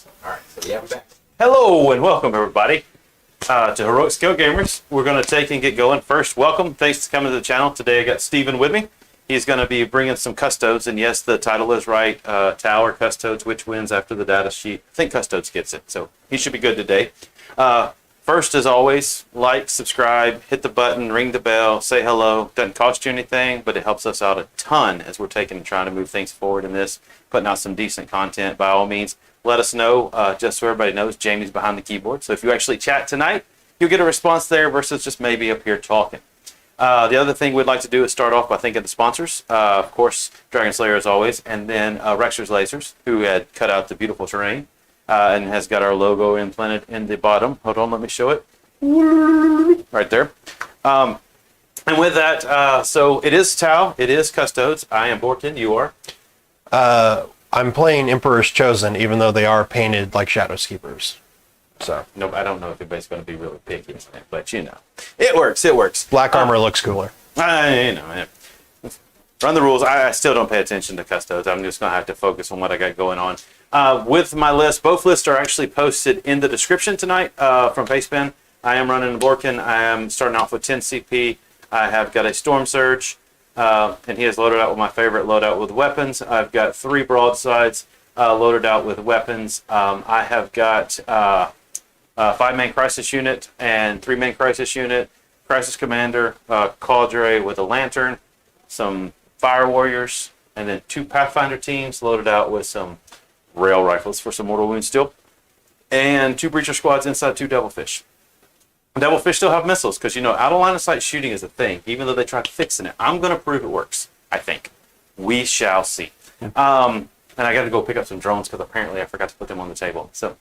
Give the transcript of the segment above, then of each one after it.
All right, so yeah, we're back. Hello and welcome everybody to Heroic Scale Gamers. We're going to take and get going. First, welcome. Thanks for coming to the channel. Today I got Steven with me. He's going to be bringing some Custodes, and yes, the title is right. Tower Custodes, which wins after the data sheet. I think Custodes gets it, so he should be good today. First, as always, like, subscribe, hit the button, ring the bell, say hello. Doesn't cost you anything, but it helps us out a ton as we're taking and trying to move things forward in this, putting out some decent content. By all means, let us know, just so everybody knows, Jamie's behind the keyboard. So if you actually chat tonight, you'll get a response there versus just maybe up here talking. The other thing we'd like to do is start off by thanking the sponsors. Of course, Dragon Slayer as always, and then Rexer's Lasers, who had cut out the beautiful terrain and has got our logo implanted in the bottom. Hold on, let me show it. Right there. And with that, so it is Tau, it is Custodes. I am Bork'an, you are? I'm playing Emperor's Chosen, even though they are painted like Shadows Keepers. So No, I don't know if anybody's going to be really picky, but you know. It works, it works. black armor looks cooler. You know, run the rules. I still don't pay attention to Custodes. I'm just going to have to focus on what I got going on. With my list, both lists are actually posted in the description tonight from Facespin. I am running Bork'an. I am starting off with 10 CP. I have got a Storm Surge, and he is loaded out with my favorite loadout with weapons. I've got 3 broadsides loaded out with weapons. I have got 5-man Crisis Unit and 3-man Crisis Unit, Crisis Commander, Cadre with a Lantern, some Fire Warriors, and then 2 Pathfinder teams loaded out with some Rail Rifles for some Mortal Wound Steel, and 2 Breacher Squads inside 2 Devilfish. Devilfish still have missiles because, you know, out of line of sight shooting is a thing, even though they tried fixing it. I'm going to prove it works, I think. We shall see. And I got to go pick up some drones because apparently I forgot to put them on the table. So,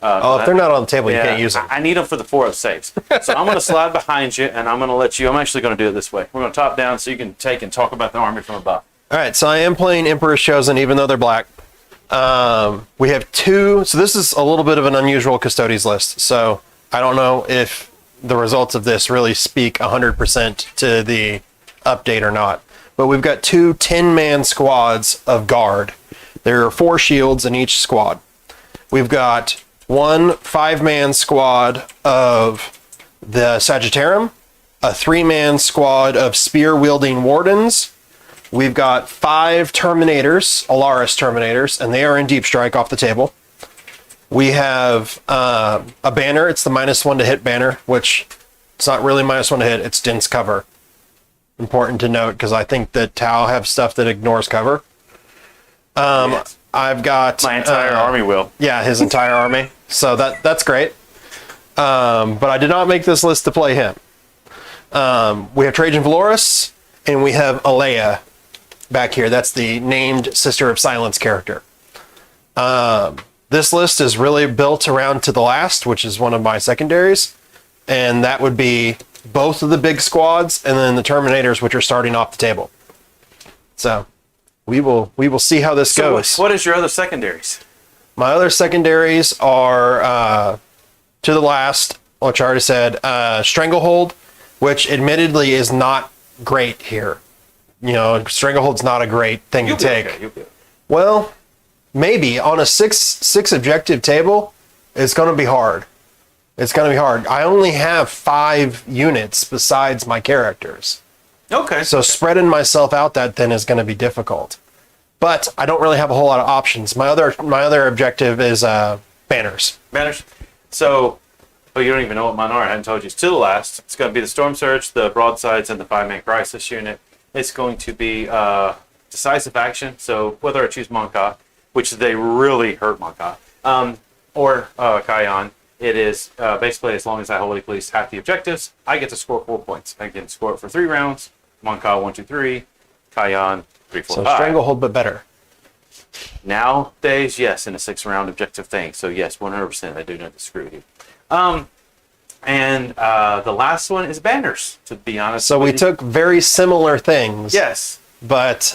if they're not on the table, you can't use them. I need them for the 4-0 saves. So I'm going to slide behind you, and I'm going to let you. I'm actually going to do it this way. We're going to top down so you can take and talk about the army from above. All right, so I am playing Emperor's Chosen, even though they're black. We have 2, so this is a little bit of an unusual Custodes list. So I don't know if the results of this really speak 100% to the update or not. But we've got 2 10-man squads of guard. There are 4 shields in each squad. We've got 1 5-man squad of the Sagittarium, a 3-man squad of spear-wielding wardens. We've got 5 Terminators, Alaris Terminators, and they are in Deep Strike off the table. We have a banner. It's the -1 to hit banner, which it's not really -1 to hit. It's dense cover. Important to note because I think that Tau have stuff that ignores cover. Yes. I've got My entire army will. Yeah, his entire army. So that's great. But I did not make this list to play him. We have Trajan Valoris, and we have Alea back here. That's the named Sister of Silence character. This list is really built around To the Last, which is one of my secondaries. And that would be both of the big squads and then the Terminators, which are starting off the table. So we will see how this goes. What is your other secondaries? My other secondaries are To the Last, which I already said, Stranglehold, which admittedly is not great here. You know, Stranglehold's not a great thing to take. Okay, you'll be okay. Well, maybe on a 6 objective table, it's going to be hard. It's going to be hard. I only have 5 units besides my characters. Okay. So spreading myself out that thin is going to be difficult. But I don't really have a whole lot of options. My other objective is banners. Banners. So, you don't even know what mine are. I hadn't told you. It's To the Last. It's going to be the Storm Surge, the Broadsides, and the 5-man Crisis Unit. It's going to be decisive action. So whether I choose Monka, which they really hurt Monka, or Kayan, it is basically as long as I hold at least half the objectives, I get to score 4 points. I can score it for 3 rounds. Monka 1, 2, 3. Kayan 3, 4, So 5. Stranglehold, but better. Nowadays, yes, in a 6-round objective thing. So yes, 100%, I do not disagree with you. And the last one is banners, to be honest. So we took very similar things. Yes. But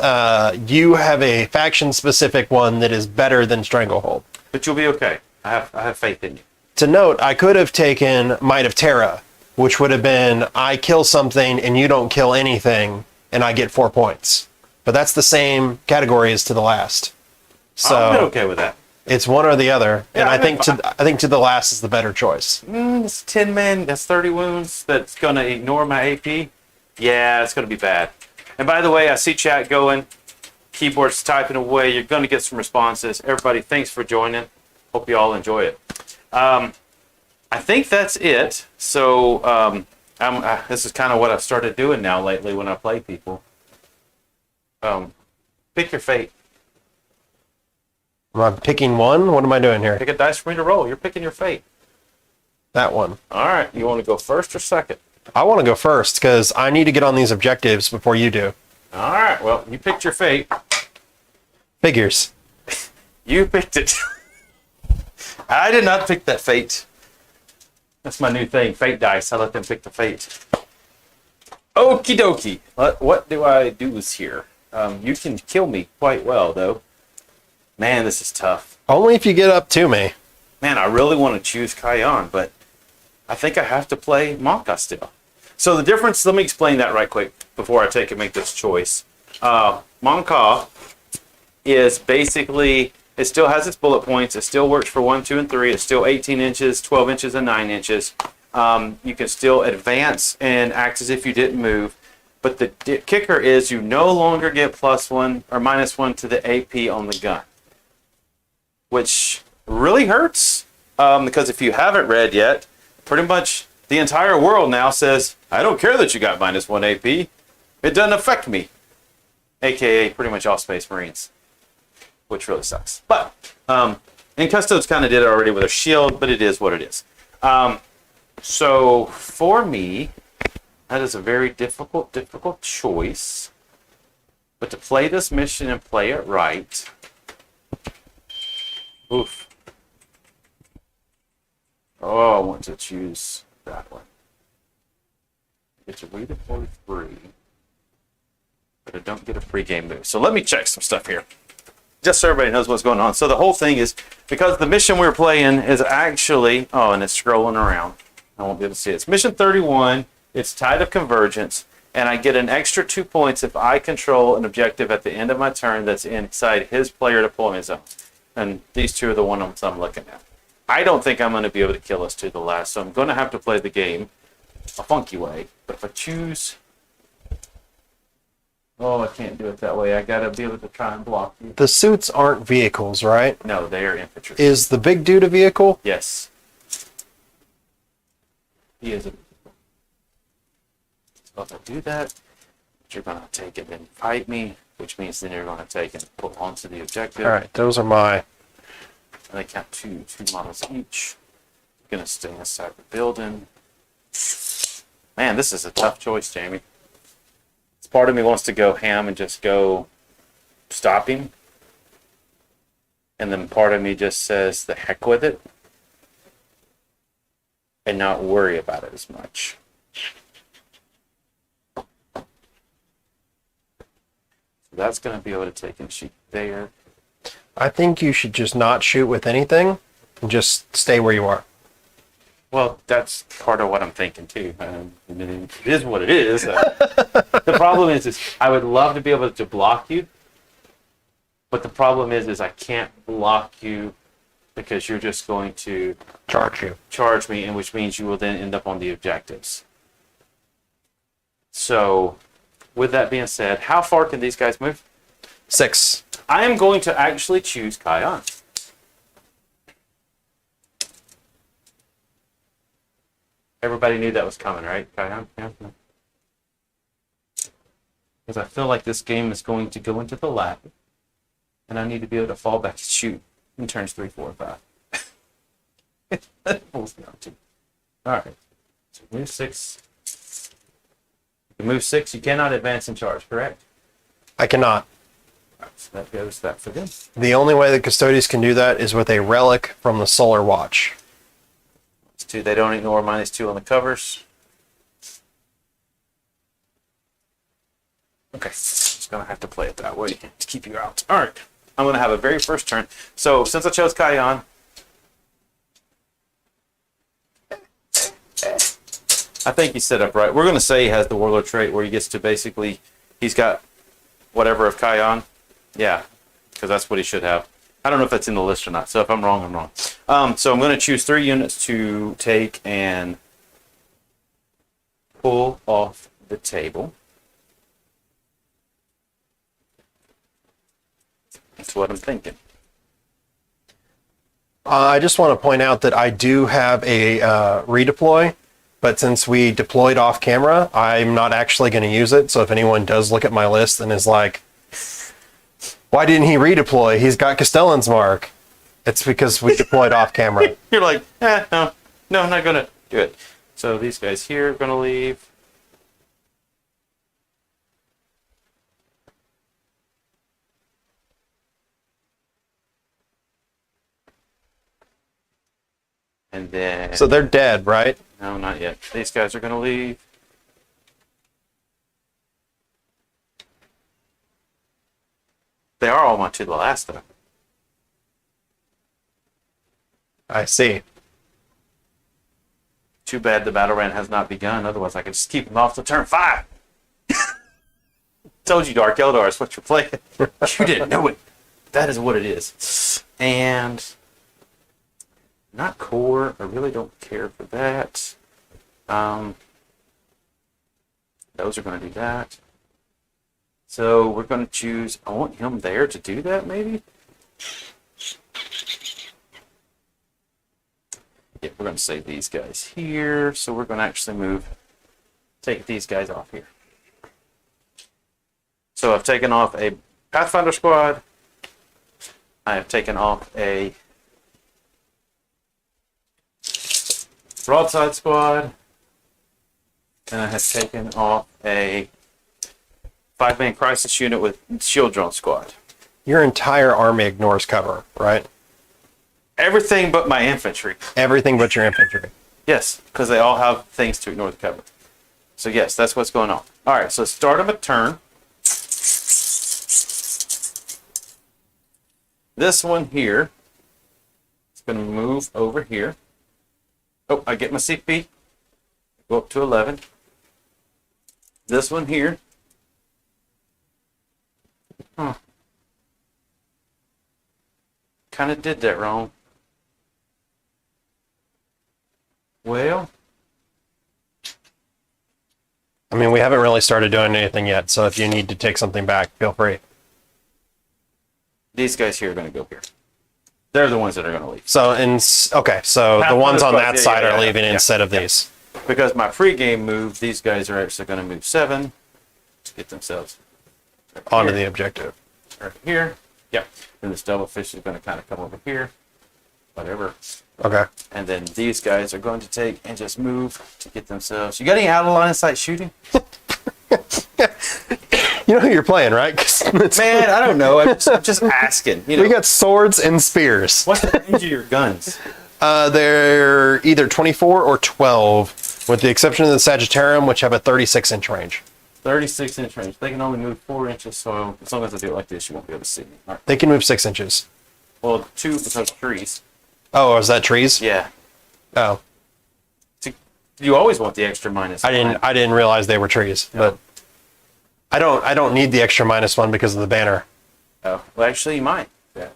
you have a faction-specific one that is better than Stranglehold. But you'll be okay. I have faith in you. To note, I could have taken Might of Terra, which would have been I kill something and you don't kill anything, and I get 4 points. But that's the same category as To the Last. So I'm okay with that. It's one or the other, Yeah, and I I think to the last is the better choice. It's 10 men, that's 30 wounds, that's going to ignore my AP. Yeah, it's going to be bad. And by the way, I see chat going, keyboard's typing away. You're going to get some responses. Everybody, thanks for joining. Hope you all enjoy it. I think that's it. So this is kind of what I've started doing now lately when I play people. Pick your fate. Am I picking one? What am I doing here? Pick a dice for me to roll. You're picking your fate. That one. All right. You want to go first or second? I want to go first because I need to get on these objectives before you do. All right. Well, you picked your fate. Figures. You picked it. I did not pick that fate. That's my new thing, fate dice. I let them pick the fate. Okie dokie. What do I do here? You can kill me quite well, though. Man, this is tough. Only if you get up to me. Man, I really want to choose Kayan, but I think I have to play Monka still. So the difference, let me explain that right quick before I make this choice. Monka is basically, it still has its bullet points. It still works for 1, 2, and 3. It's still 18 inches, 12 inches, and 9 inches. You can still advance and act as if you didn't move. But the kicker is you no longer get +1 or -1 to the AP on the gun, which really hurts because if you haven't read yet, pretty much the entire world now says, I don't care that you got -1 AP. It doesn't affect me. AKA pretty much all Space Marines, which really sucks. But, and Custodes kind of did it already with a shield, but it is what it is. So for me, that is a very difficult choice. But to play this mission and play it right, oof. Oh, I want to choose that one. I get to redeploy 3, but I don't get a pre-game move. So let me check some stuff here, just so everybody knows what's going on. So the whole thing is, because the mission we're playing is actually, oh, and it's scrolling around. I won't be able to see it. It's mission 31. It's Tide of Convergence, and I get an extra 2 points if I control an objective at the end of my turn that's inside his player deployment zone. And these two are the ones I'm looking at. I don't think I'm going to be able to kill us to the last, so I'm going to have to play the game a funky way. But if I choose... Oh, I can't do it that way. I got to be able to try and block you. The suits aren't vehicles, right? No, they are infantry. Is the big dude a vehicle? Yes. He is a... So if I do that, you're going to take it and fight me, which means then you're going to take and pull onto the objective. All right, those are my... And they count two models each. Going to stay inside the building. Man, this is a tough choice, Jamie. Part of me wants to go ham and just go stop him. And then part of me just says the heck with it. And not worry about it as much. So that's going to be able to take and shoot there. I think you should just not shoot with anything and just stay where you are. Well, that's part of what I'm thinking too. It is what it is. The problem is I would love to be able to block you, but the problem is I can't block you because you're just going to charge me, and which means you will then end up on the objectives. So, with that being said, how far can these guys move? 6. I am going to actually choose Kayan. Everybody knew that was coming, right? Kayan? Yeah. Because I feel like this game is going to go into the lab, and I need to be able to fall back and shoot in turns 3, 4, 5. That pulls me out too. All right. So move 6. You move 6. You cannot advance and charge, correct? I cannot. All right, so that goes that for them. The only way the Custodes can do that is with a relic from the Solar Watch. -2. They don't ignore -2 on the covers. Okay, just gonna have to play it that way to keep you out. All right, I'm gonna have a very first turn. So since I chose Kayan, I think he's set up right. We're gonna say he has the Warlord trait where he gets to basically, he's got whatever of Kayan. Yeah, because that's what he should have. I don't know if that's in the list or not. So if I'm wrong, I'm wrong. So I'm going to choose 3 units to take and pull off the table. That's what I'm thinking. I just want to point out that I do have a redeploy, but since we deployed off camera, I'm not actually going to use it. So if anyone does look at my list and is like, why didn't he redeploy? He's got Castellan's mark. It's because we deployed off camera. You're like, no, I'm not going to do it. So these guys here are going to leave. And then... So they're dead, right? No, not yet. These guys are going to leave. They are all to the last, though. I see. Too bad the battle rant has not begun. Otherwise, I could just keep them off to turn 5. Told you, Dark Eldar is what you're playing. You didn't know it. That is what it is. And not core. I really don't care for that. Those are going to do that. So we're going to choose. I want him there to do that, maybe. Yeah, we're going to save these guys here. So we're going to actually take these guys off here. So I've taken off a Pathfinder squad. I have taken off a broadside squad. And I have taken off a 5-man crisis unit with shield drone squad. Your entire army ignores cover, right? Everything but my infantry. Everything but your infantry. Yes, because they all have things to ignore the cover. So yes, that's what's going on. All right, so start of a turn. This one here is going to move over here. Oh, I get my CP. Go up to 11. This one here. Kind of did that wrong. Well, I mean, we haven't really started doing anything yet, so if you need to take something back, feel free. these guys here are going to go here. They're the ones that are going to leave. So, okay, so the ones on that side are leaving instead of these. Because my pregame move, these guys are actually going to move 7 to get themselves Onto the objective. right here. Yeah. And this double fish is going to kind of come over here. Whatever. Okay. And then these guys are going to take and just move to get themselves. You got any out of line of sight shooting? You know who you're playing, right? Man, I don't know. I'm just asking. You know, We got swords and spears. what's the range of your guns? They're either 24 or 12, with the exception of the Sagittarium, which have a 36-inch range. 36-inch range. They can only move 4 inches, so as long as I do it like this, you won't be able to see me. All right. They can move 6 inches. Well, 2 because trees. Oh, is that trees? Yeah. Oh, You always want the extra minus. I didn't realize they were trees, but I don't need the extra -1 because of the banner. Oh, well, actually, you might. Yeah,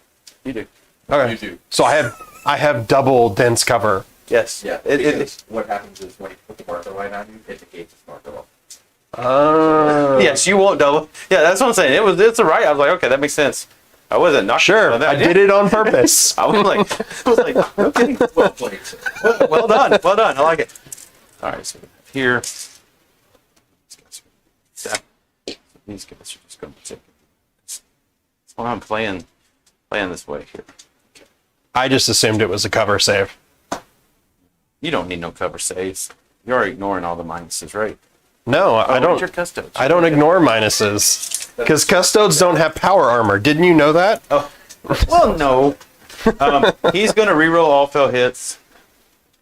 you do. Okay. You do. So I have double dense cover. Yes. Yeah, It, what happens is when you put the marker light on you, it negates the marker light. yes, you won't double. Yeah, that's what I'm saying. It's all right. I was like, okay, that makes sense. I wasn't knocking Sure, on that. I did it on purpose. I was like, no kidding. Well played. Well done. Well done. I like it. All right, so here. These guys are just going to take it. That's why I'm playing this way here. I just assumed it was a cover save. You don't need no cover saves. You're already ignoring all the minuses, right? No, I Where's don't. your custodes? I don't ignore minuses because custodes don't have power armor. Didn't you know that? Oh, well, no. He's going to reroll all fail hits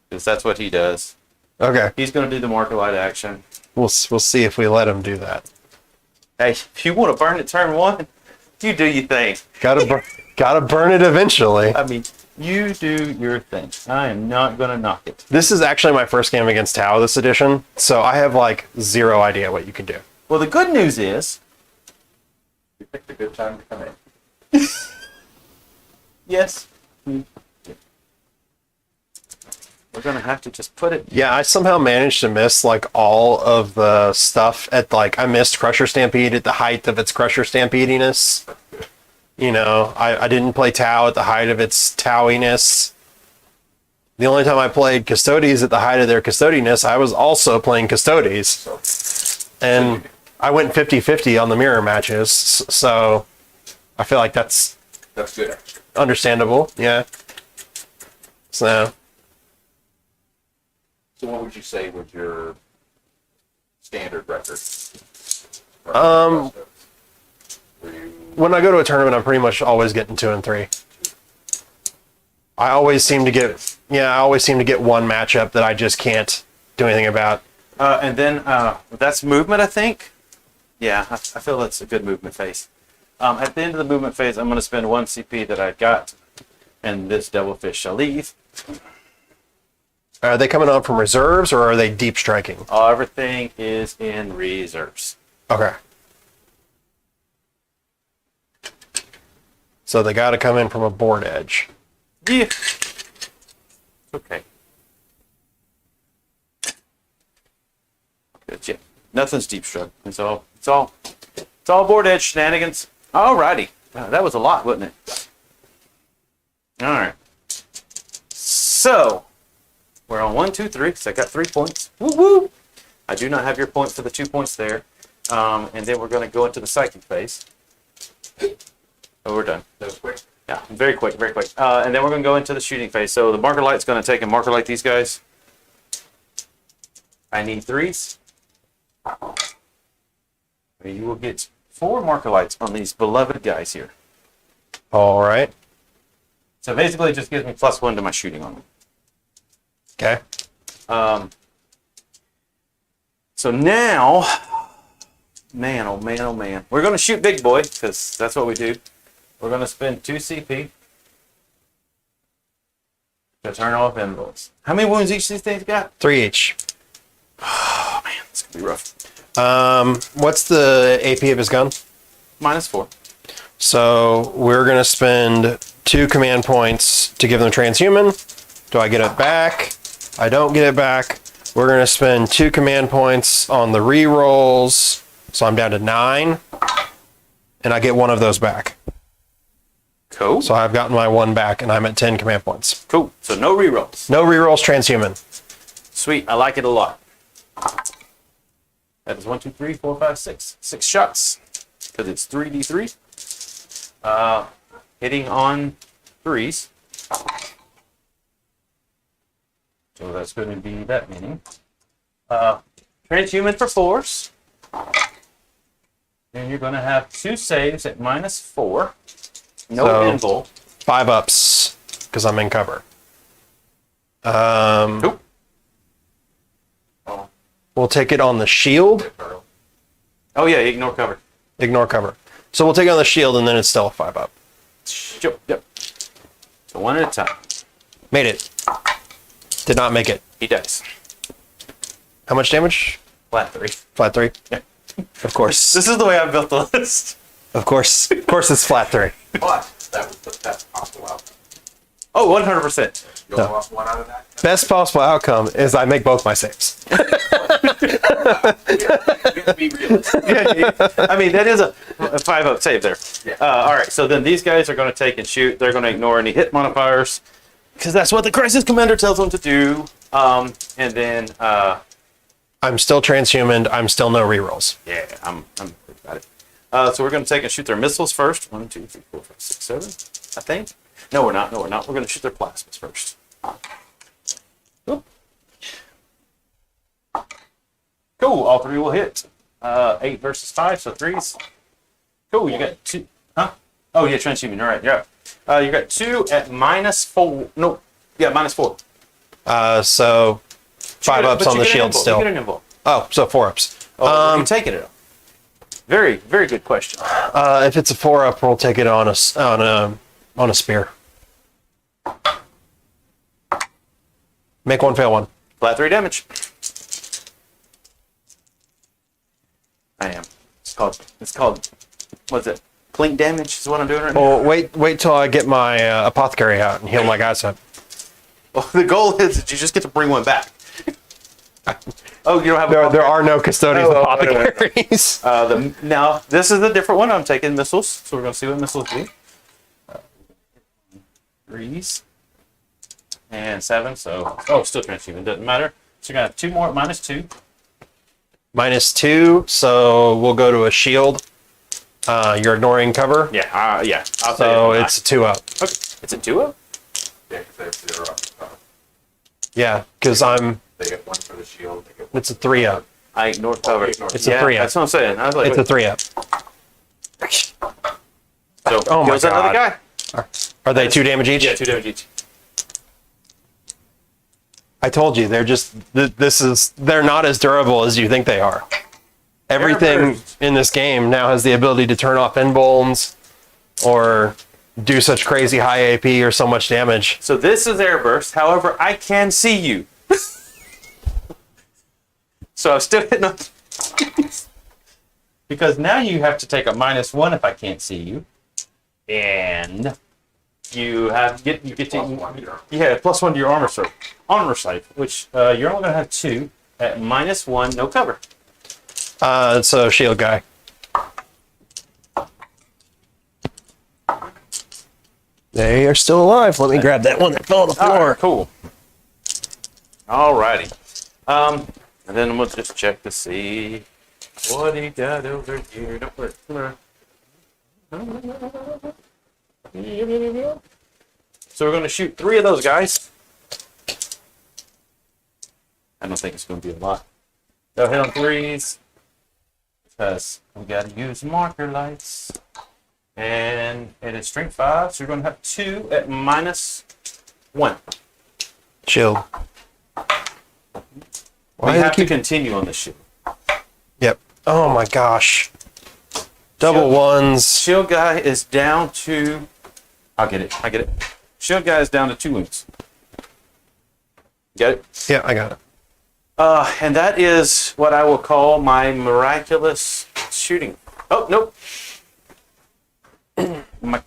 because that's what he does. Okay, He's going to do the marker light action. we'll see if we let him do that. Hey, if you want to burn it turn 1, you do your thing. Gotta burn it eventually. I mean, you do your thing. I am not going to knock it. This is actually my first game against Tau this edition, so I have like zero idea what you can do. Well, the good news is, You picked a good time to come in. Yes. We're gonna have to just put it. Yeah, I somehow managed to miss like all of the stuff at like I missed Crusher Stampede at the height of its Crusher Stampediness. You know, I didn't play Tau at the height of its Towiness. The only time I played Custodes at the height of their Custodiness, I was also playing Custodes. And I went 50-50 on the mirror matches, so I feel like that's good. understandable, yeah. So what would you say was your standard record? when I go to a tournament, I'm pretty much always getting 2 and 3. I always seem to get one matchup that I just can't do anything about. And then that's movement, I think. Yeah, I feel that's a good movement phase. At the end of the movement phase, I'm going to spend 1 CP that I got, and this devilfish shall leave. Are they coming on from reserves or are they deep striking? Everything is in reserves. Okay. So they got to come in from a board edge. Yeah. Okay. Good. Yeah. Nothing's deep struck. It's all board edge shenanigans. Alrighty. Wow, that was a lot, wasn't it? All right. So we're on 1, 2, 3. So I got 3 points. Woo woo. I do not have your point for the 2 points there. And then we're going to go into the psychic phase. Oh, we're done. That was quick. Yeah, very quick, very quick. And then we're going to go into the shooting phase. So the marker light's going to take a marker light these guys. I need 3s. You will get 4 marker lights on these beloved guys here. All right. So basically it just gives me +1 to my shooting on them. Okay. So now, man, oh man, oh man. We're going to shoot big boy, because that's what we do. We're going to spend 2 CP to turn off envelopes. How many wounds each of these things got? 3 each. Oh man, it's going to be rough. What's the AP of his gun? -4. So we're going to spend 2 command points to give them transhuman. Do I get it back? I don't get it back. We're going to spend 2 command points on the rerolls. So I'm down to 9. And I get 1 of those back. Cool. So I've gotten my 1 back and I'm at 10 command points. Cool. So no rerolls. No rerolls, transhuman. Sweet. I like it a lot. That is 1, 2, 3, 4, 5, 6. 6 shots. Because it's 3d3. Hitting on 3s. So that's going to be that many. Transhuman for 4s. And you're going to have 2 saves at -4. No So- invul. 5 ups because I'm in cover. Nope. We'll take it on the shield. Oh yeah, ignore cover. Ignore cover. So we'll take it on the shield and then it's still a 5 up. Yep. So 1 at a time. Made it. Did not make it. He dies. How much damage? Flat 3. Flat 3? Yeah. Of course. This is the way I built the list. Of course. Of course it's flat 3. But that was the best possible outcome. Oh, 100%. You only lost 1 out of that? Best possible outcome is I make both my saves. You have to be realistic. Yeah. I mean, that is a 5-up save there. Yeah. All right, so then these guys are going to take and shoot. They're going to ignore any hit modifiers because that's what the crisis commander tells them to do. And then, I'm still transhuman. I'm still no rerolls. yeah, I'm about it. So we're going to take and shoot their missiles first. 1, 2, 3, 4, 5, 6, 7. I think. No, we're not. We're going to shoot their plasmas first. Oop. Cool. All 3 will hit. 8 versus 5, so 3s. Cool. You got 2. Huh? Oh yeah, transhuman. You're right. Yeah. You got 2 at -4. No. Yeah, -4. So 5 ups on the shield still. You get an invul. Oh, so 4 ups. Oh, you taking it up. Very, very good question. If it's a 4 up, we'll take it on a spear. Make 1, fail 1. Flat 3 damage. I am. It's called, what's it? Clink damage is what I'm doing right now. Well, wait till I get my apothecary out and heal my guys up. Well, the goal is that you just get to bring one back. Oh, you don't have There are no Custodes Oh, apothecaries. now, this is a different one. I'm taking missiles, so we're going to see what missiles do. 3s and 7, so... Oh, still transhuman. Doesn't matter. So you're going to have 2 more, -2. -2, so we'll go to a shield. You're ignoring cover. Yeah, yeah. I'll So say it's a 2-up. Okay. It's a 2-up? Yeah, because they have 0 up. Yeah, because They get 1 for the shield. They get 1 it's a 3-up. I ignored cover. It's a Yeah, 3-up. that's what I'm saying. I was like, It's a 3-up. so Oh my goes another God. guy. Are they 2 damage each? Yeah, 2 damage each. I told you, they're just they're not as durable as you think they are. Everything in this game now has the ability to turn off end bones or do such crazy high AP or so much damage. So this is air burst. However, I can see you. So I'm still hitting on because now you have to take a -1 if I can't see you, and you get to +1 to your armor save, which you're only gonna have 2 at -1, no cover. It's a shield guy. They are still alive. Let me grab that one that fell on the All floor. right, cool. Alrighty. And then we'll just check to see what he got over here. Don't worry. So we're going to shoot 3 of those guys. I don't think it's going to be a lot. They'll hit on 3s because we got to use marker lights. And it is strength 5, so you're going to have 2 at -1. Shield. We have to continue on this shit. Yep. Oh my gosh. Double ones. Shield guy is down to... I get it. Shield guy is down to 2 wounds. Get it? Yeah, I got it. And that is what I will call my miraculous shooting. Oh, nope. my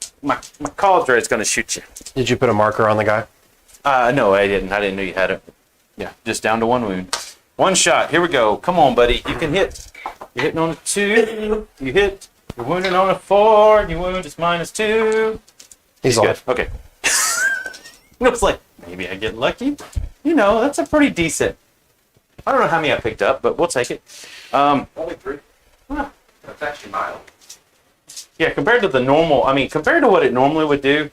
cauldron is going to shoot you. Did you put a marker on the guy? No, I didn't. I didn't know you had it. Yeah, just down to 1 wound. 1 shot. Here we go. Come on, buddy. You can hit. You're hitting on a 2. You hit. You're wounding on a 4. You wound. It's -2. He's good. alive. Okay. It was like, maybe I get lucky. You know, that's a pretty decent. I don't know how many I picked up, but we'll take it. Only 3. Huh. That's actually mild. Yeah, compared to the normal, compared to what it normally would do,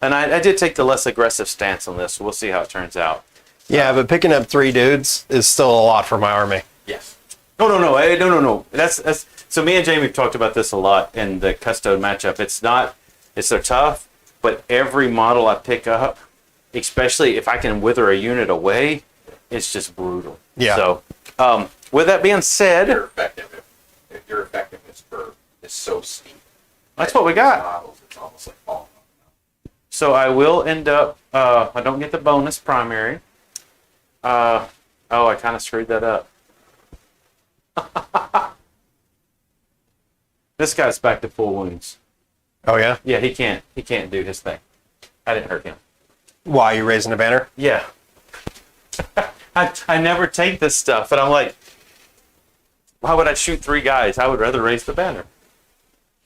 and I did take the less aggressive stance on this, so we'll see how it turns out. Yeah, but picking up 3 dudes is still a lot for my army. Yes. No. That's so me and Jamie have talked about this a lot in the Custode matchup. They're tough, but every model I pick up, especially if I can wither a unit away, it's just brutal. Yeah. So, with that being said, If your effectiveness curve is so steep, that's what we got. models, it's almost like falling. So I will end up, I don't get the bonus primary. Oh, I kind of screwed that up. This guy's back to full wounds. Oh yeah? Yeah, he can't do his thing. I didn't hurt him. Why, you raising a banner? Yeah. I never take this stuff, and I'm like, why would I shoot 3 guys? I would rather raise the banner.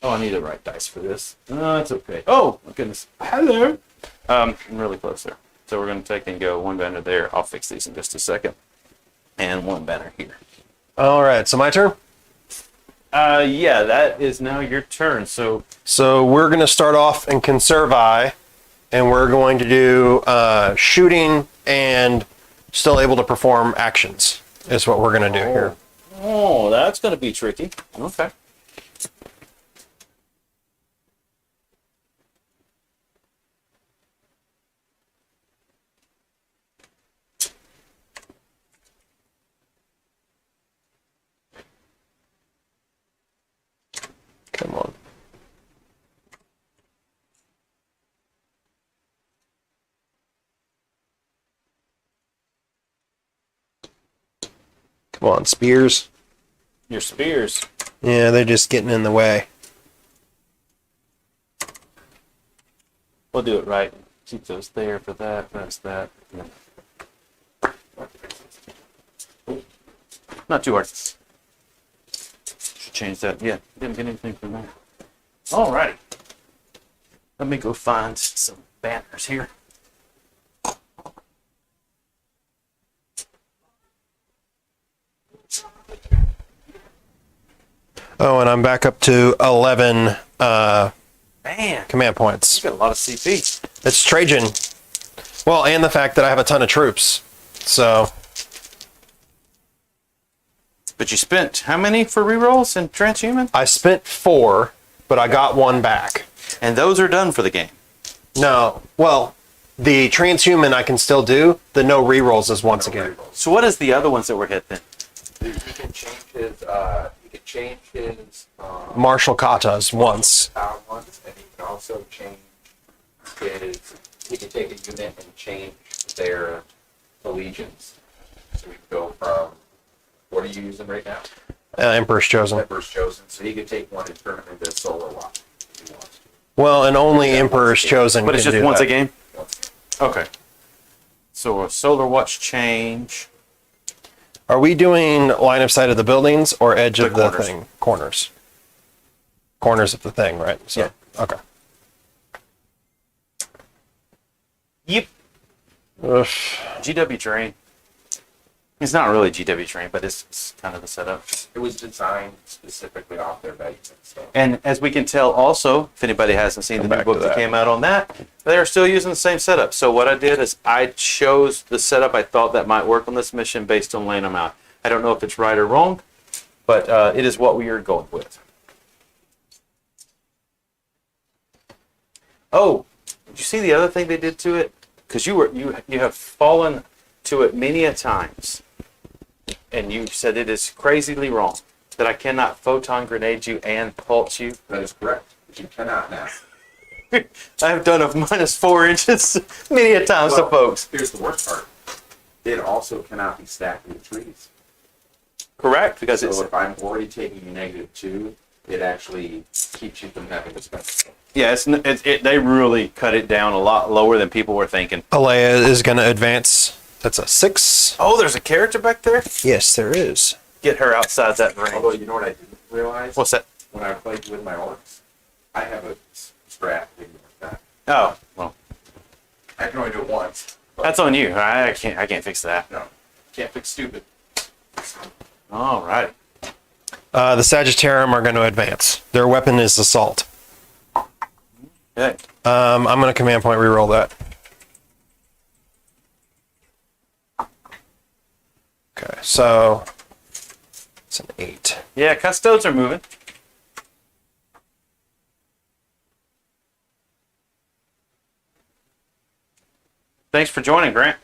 Oh, I need the right dice for this. No, it's okay. Oh, my goodness. Hello. I'm really close there. So we're going to take and go 1 banner there. I'll fix these in just a second. And 1 banner here. All right, so my turn? Yeah, that is now your turn. So we're going to start off in Conservi, and we're going to do shooting and still able to perform actions is what we're going to do here. Oh, that's going to be tricky. Okay. Come on. Come on, spears. Your spears. Yeah, they're just getting in the way. We'll do it right. Keep those there for that. That's that. Yeah. Not too hard. Should change that. Yeah, didn't get anything from that. Alrighty. Let me go find some banners here. Oh, and I'm back up to 11 Man, command points. you got a lot of CP. It's Trajan. Well, and the fact that I have a ton of troops. So, But you spent how many for rerolls in Transhuman? I spent 4, but I got 1 back. And those are done for the game. No, well, the transhuman I can still do. The no rerolls is once again. So what is the other ones that were hit then? He can change his. He can change his. Martial katas once. Power once, and he can also change his. He can take a unit and change their allegiance. So we can go from. What are you using right now? Emperor's Chosen. Emperor's Chosen. So he could take one and turn him into a solar watch if he wants to. Well, and only Emperor's Chosen. But it's can just do once that. a game? Once. Okay. So a solar watch change. Are we doing line of sight of the buildings or edge The of the corners. thing? Corners. Corners of the thing, right? So, Yeah. Okay. Yep. Ugh. GW terrain. It's not really GW terrain, but it's kind of the setup. It was designed specifically off their base. So. And as we can tell also, if anybody hasn't seen the new back book to that that. came out on that, they're still using the same setup. So what I did is I chose the setup I thought that might work on this mission based on laying them out. I don't know if it's right or wrong, but it is what we are going with. Oh, did you see the other thing they did to it? Because you have fallen to it many a times, and you said it is crazily wrong that I cannot photon grenade you and pulse you. That is correct. You cannot now. I have done a -4 inches many a times to folks. Here's the worst part. It also cannot be stacked with trees. Correct, because So it's if I'm already taking you -2, it actually keeps you from having to spend. they really cut it down a lot lower than people were thinking. Alea is going to advance. That's a 6. Oh, there's a character back there. Yes, there is. Get her outside that Although, range. you know what I didn't realize? What's that? When I played with my orcs, I have a strat thing like that. Oh, well, I can only do it once. But that's on you. I can't fix that. no, can't fix stupid. All right. The Sagittarium are going to advance. Their weapon is assault. Okay. I'm going to command point reroll that. Okay, so it's an 8. Yeah, custodes are moving. Thanks for joining, Grant.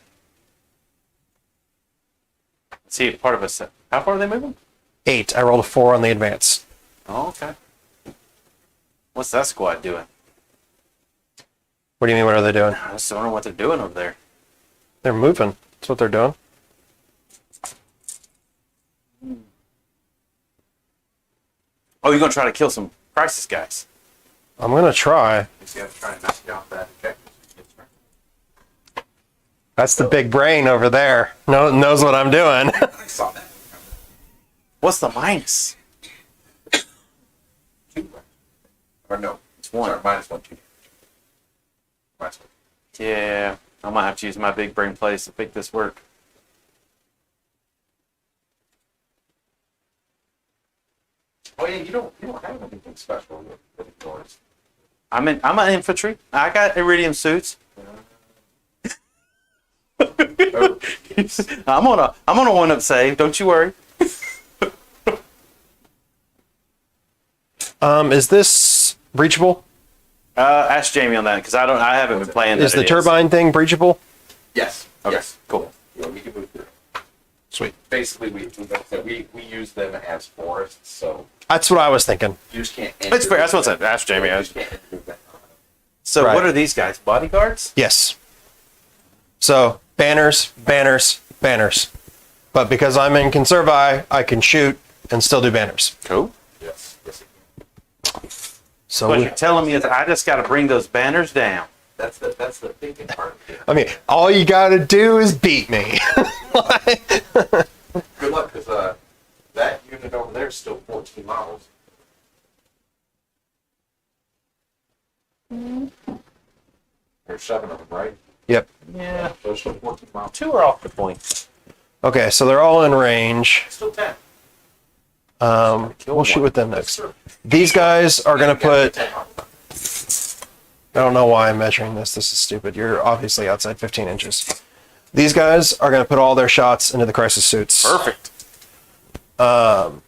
Let's see, part of a set. How far are they moving? 8. I rolled a 4 on the advance. Oh, okay. What's that squad doing? What do you mean? What are they doing? I just don't know what they're doing over there. They're moving. That's what they're doing. Oh, you're gonna try to kill some crisis guys. I'm going to try. You just got to try and knock you off that objective. That's the big brain over there. Knows what I'm doing. I saw that. What's the minus? 2. Or no, It's 1. sorry, -1, 2. -1. Yeah, I might have to use my big brain plays to make this work. Oh yeah, you don't have anything special with yours. I'm an infantry. I got iridium suits. I'm on a 1-up save. Don't you worry. Is this breachable? Ask Jamie on that because I haven't been playing. Is that the it turbine thing breachable? Yes. Okay, Yes. cool. Yeah, we can move through. Sweet. Basically, we use them as forests, so That's what I was thinking. you just can't. It's fair. That's what I said. Ask Jamie. You just can't enter them. So Right. what are these guys? Bodyguards? Yes. So banners, banners, banners. But because I'm in Conservi, I can shoot and still do banners. Cool. Yes. Yes. So What we- you're telling me is I just got to bring those banners down. That's the thinking part. I mean, all you gotta do is beat me. Good luck, because that unit over there is still 14 miles. There's 7 of them, right? Yep. Yeah, Those still 14 miles. 2 are off the point. Okay, so they're all in range. Still 10. We'll shoot with them That's next. true. These guys are gonna You gotta put. get 10 off. I don't know why I'm measuring this. This is stupid. You're obviously outside 15 inches. These guys are going to put all their shots into the crisis suits. Perfect. -1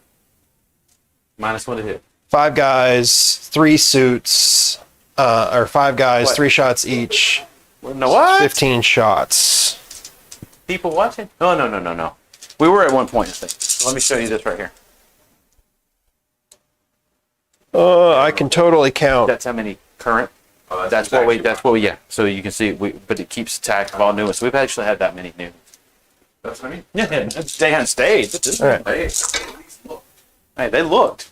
to hit. 5 guys, 3 suits, or 5 guys, What? 3 shots each, No, what? 15 shots. People watching? No, no, no, no, no. We were at one point, I think. Let me show you this right here. I can totally count. That's how many current. Oh, That's what we. exactly That's what we. Yeah. So you can see. But it keeps track of all new ones. So we've actually had that many new. That's what I mean. Yeah. They haven't stayed. All right. Hey, at least look. Hey, they looked.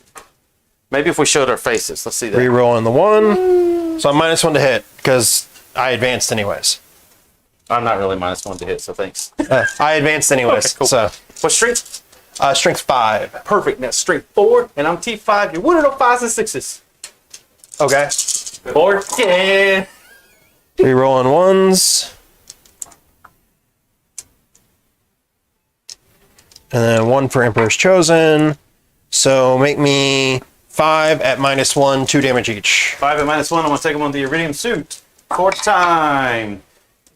Maybe if we showed our faces. Let's see that. Rerolling the 1. So I'm -1 to hit because I advanced anyways. I'm not really -1 to hit, so thanks. I advanced anyways. Okay, cool. So What strength? strength 5. Perfect. Now strength 4, and I'm T5. You're winning on 5s and 6s. Okay. Bork'an. Rerolling 1s. And then 1 for Emperor's Chosen. So make me 5 at -1, 2 damage each. 5 at -1. I'm gonna take him on the iridium suit. 4th time.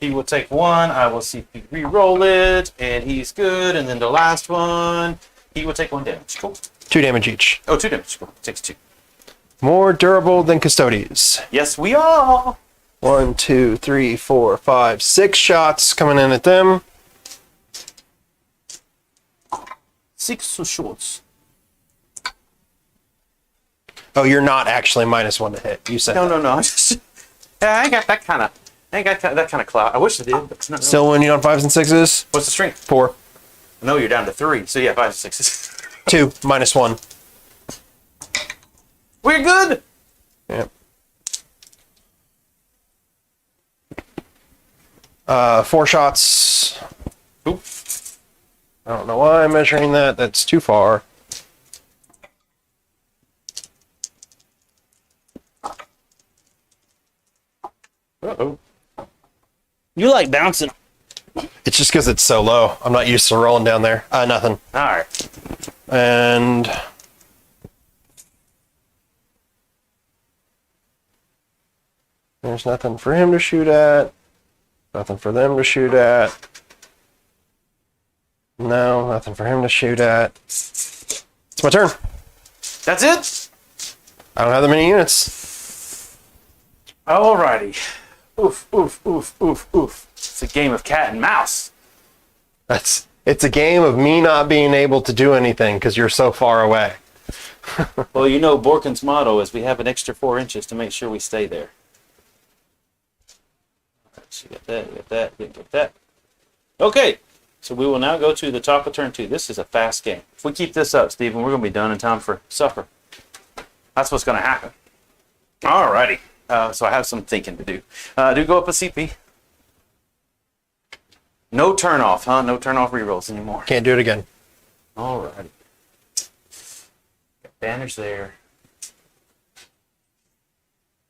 He will take 1. I will see if he re-roll it, and he's good. And then the last one, he will take 1 damage. Cool. 2 damage each. Oh, 2 damage. Cool. Takes 2. More durable than Custodes. Yes, we are. 1, 2, 3, 4, 5, 6 shots coming in at them. 6 shots. Oh, you're not actually -1 to hit. You said No, that. no, no. Yeah, I ain't got that kind of. I ain't got that kind of clout. I wish I did, but it's not. Still winning on 5s and 6s. What's the strength? 4. No, you're down to 3. So yeah, 5 and 6s. 2, -1. We're good. Yep. 4 shots. Oop. I don't know why I'm measuring that. That's too far. Uh-oh. You like bouncing. It's just because it's so low. I'm not used to rolling down there. Nothing. All right. And there's nothing for him to shoot at. Nothing for them to shoot at. No, nothing for him to shoot at. It's my turn. That's it. I don't have that many units. Alrighty. Oof, oof, oof, oof, oof. It's a game of cat and mouse. It's a game of me not being able to do anything because you're so far away. Well, you know, Bork'an's motto is we have an extra 4 inches to make sure we stay there. Alright, so you got that, you got that, you got that. Okay, so we will now go to the top of turn 2. This is a fast game. If we keep this up, Stephen, we're going to be done in time for supper. That's what's going to happen. Alrighty. So I have some thinking to do. Do go up a CP. No turn off, huh? No turn off rerolls anymore. Can't do it again. Alrighty. Got banners there.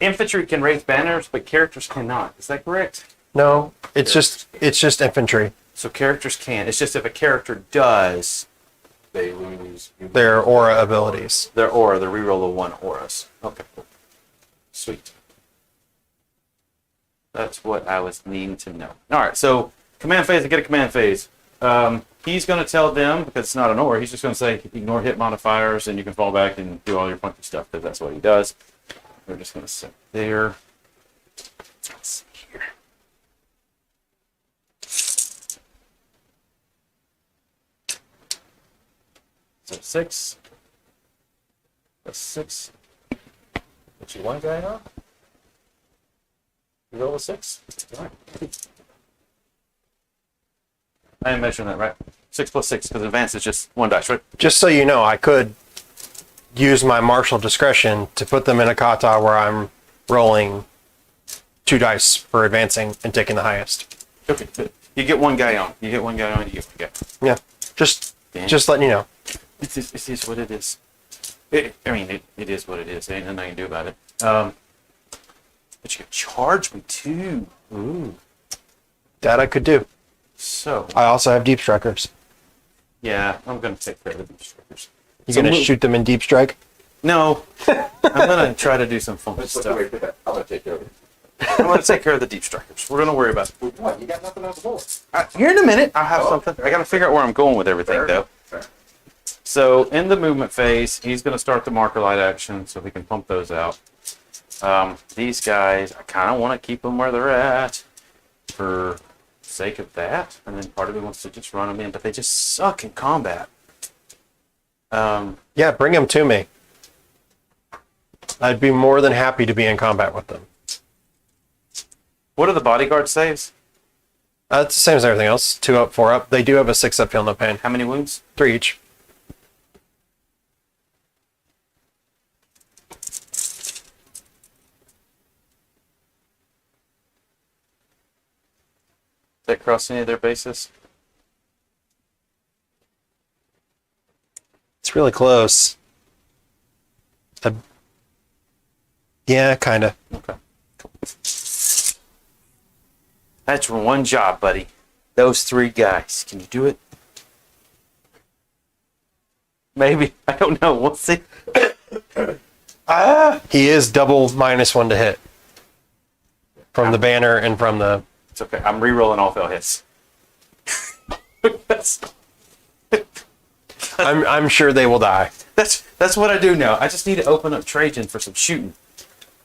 Infantry can raise banners, but characters cannot. Is that correct? No, it's just infantry. So characters can. It's just if a character does, They lose. Their aura abilities. their aura, the reroll of 1 auras. Okay, cool. Sweet. That's what I was needing to know. Alright, so command phase, I get a command phase. He's going to tell them, because it's not an aura, he's just going to say ignore hit modifiers and you can fall back and do all your funky stuff because that's what he does. We're just going to set there. Let's see here. So 6. That's 6. Put you 1 guy on. You roll a 6. All right. I am measuring that, right? 6 plus 6, because advance is just 1 dice, right? Just so you know, I could use my martial discretion to put them in a kata where I'm rolling 2 dice for advancing and taking the highest. Okay, but you get one guy on. You get one guy on. You get one guy. Yeah, just Damn. just letting you know. It is what it is. It is what it is. Ain't nothing I can do about it. But you can charge me too. Ooh. That I could do. So I also have deep strikers. yeah, I'm gonna take care of the strikers. You gonna shoot them in deep strike? No, I'm gonna try to do some funky Let's look stuff. away for that. I'm gonna take care of it. I'm gonna take care of the deep strikers. We're gonna worry about it. What? You got nothing on the board. Here in a minute, I'll have something. I gotta figure out where I'm going with everything though. Fair. So in the movement phase, he's going to start the marker light action so we can pump those out. These guys, I kind of want to keep them where they're at for sake of that. And then part of me wants to just run them in, but they just suck in combat. Yeah, bring them to me. I'd be more than happy to be in combat with them. What are the bodyguard saves? It's the same as everything else. 2 up, 4 up. They do have a 6 up, feel no pain. How many wounds? 3 each. That cross any of their bases? It's really close. Yeah, kind of. Okay. Cool. That's one job, buddy. Those 3 guys. Can you do it? Maybe. I don't know. We'll see. He is double -1 to hit. From the banner and from the... It's okay. I'm re-rolling all fail hits. I'm sure they will die. That's what I do now. I just need to open up Trajan for some shooting.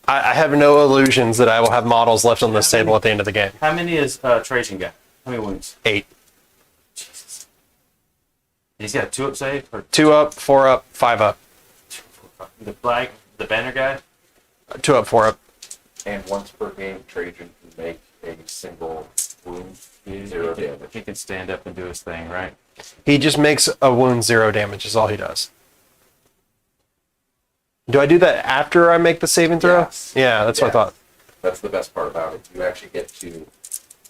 I have no illusions that I will have models left on this table at the end of the game. How many is Trajan got? How many wounds? 8. Jesus. He's got 2 up save or 2 up, 4 up, 5 up. the banner guy? 2 up, 4 up. And once per game, Trajan can make a single wound, 0 damage. He can stand up and do his thing, right? He just makes a wound 0 damage is all he does. Do I do that after I make the saving throw? Yes. Yeah, that's what I thought. That's the best part about it. You actually get to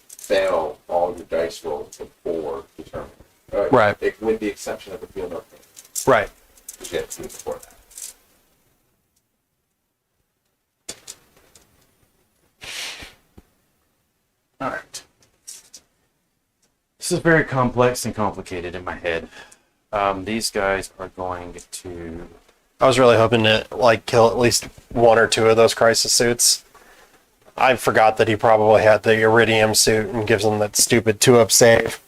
fail all your dice rolls before determining. Right. With the exception of the field note thing. Right. You get to before that. All right. This is very complex and complicated in my head. These guys are going to... I was really hoping to like kill at least 1 or 2 of those crisis suits. I forgot that he probably had the Iridium suit and gives him that stupid 2 up save.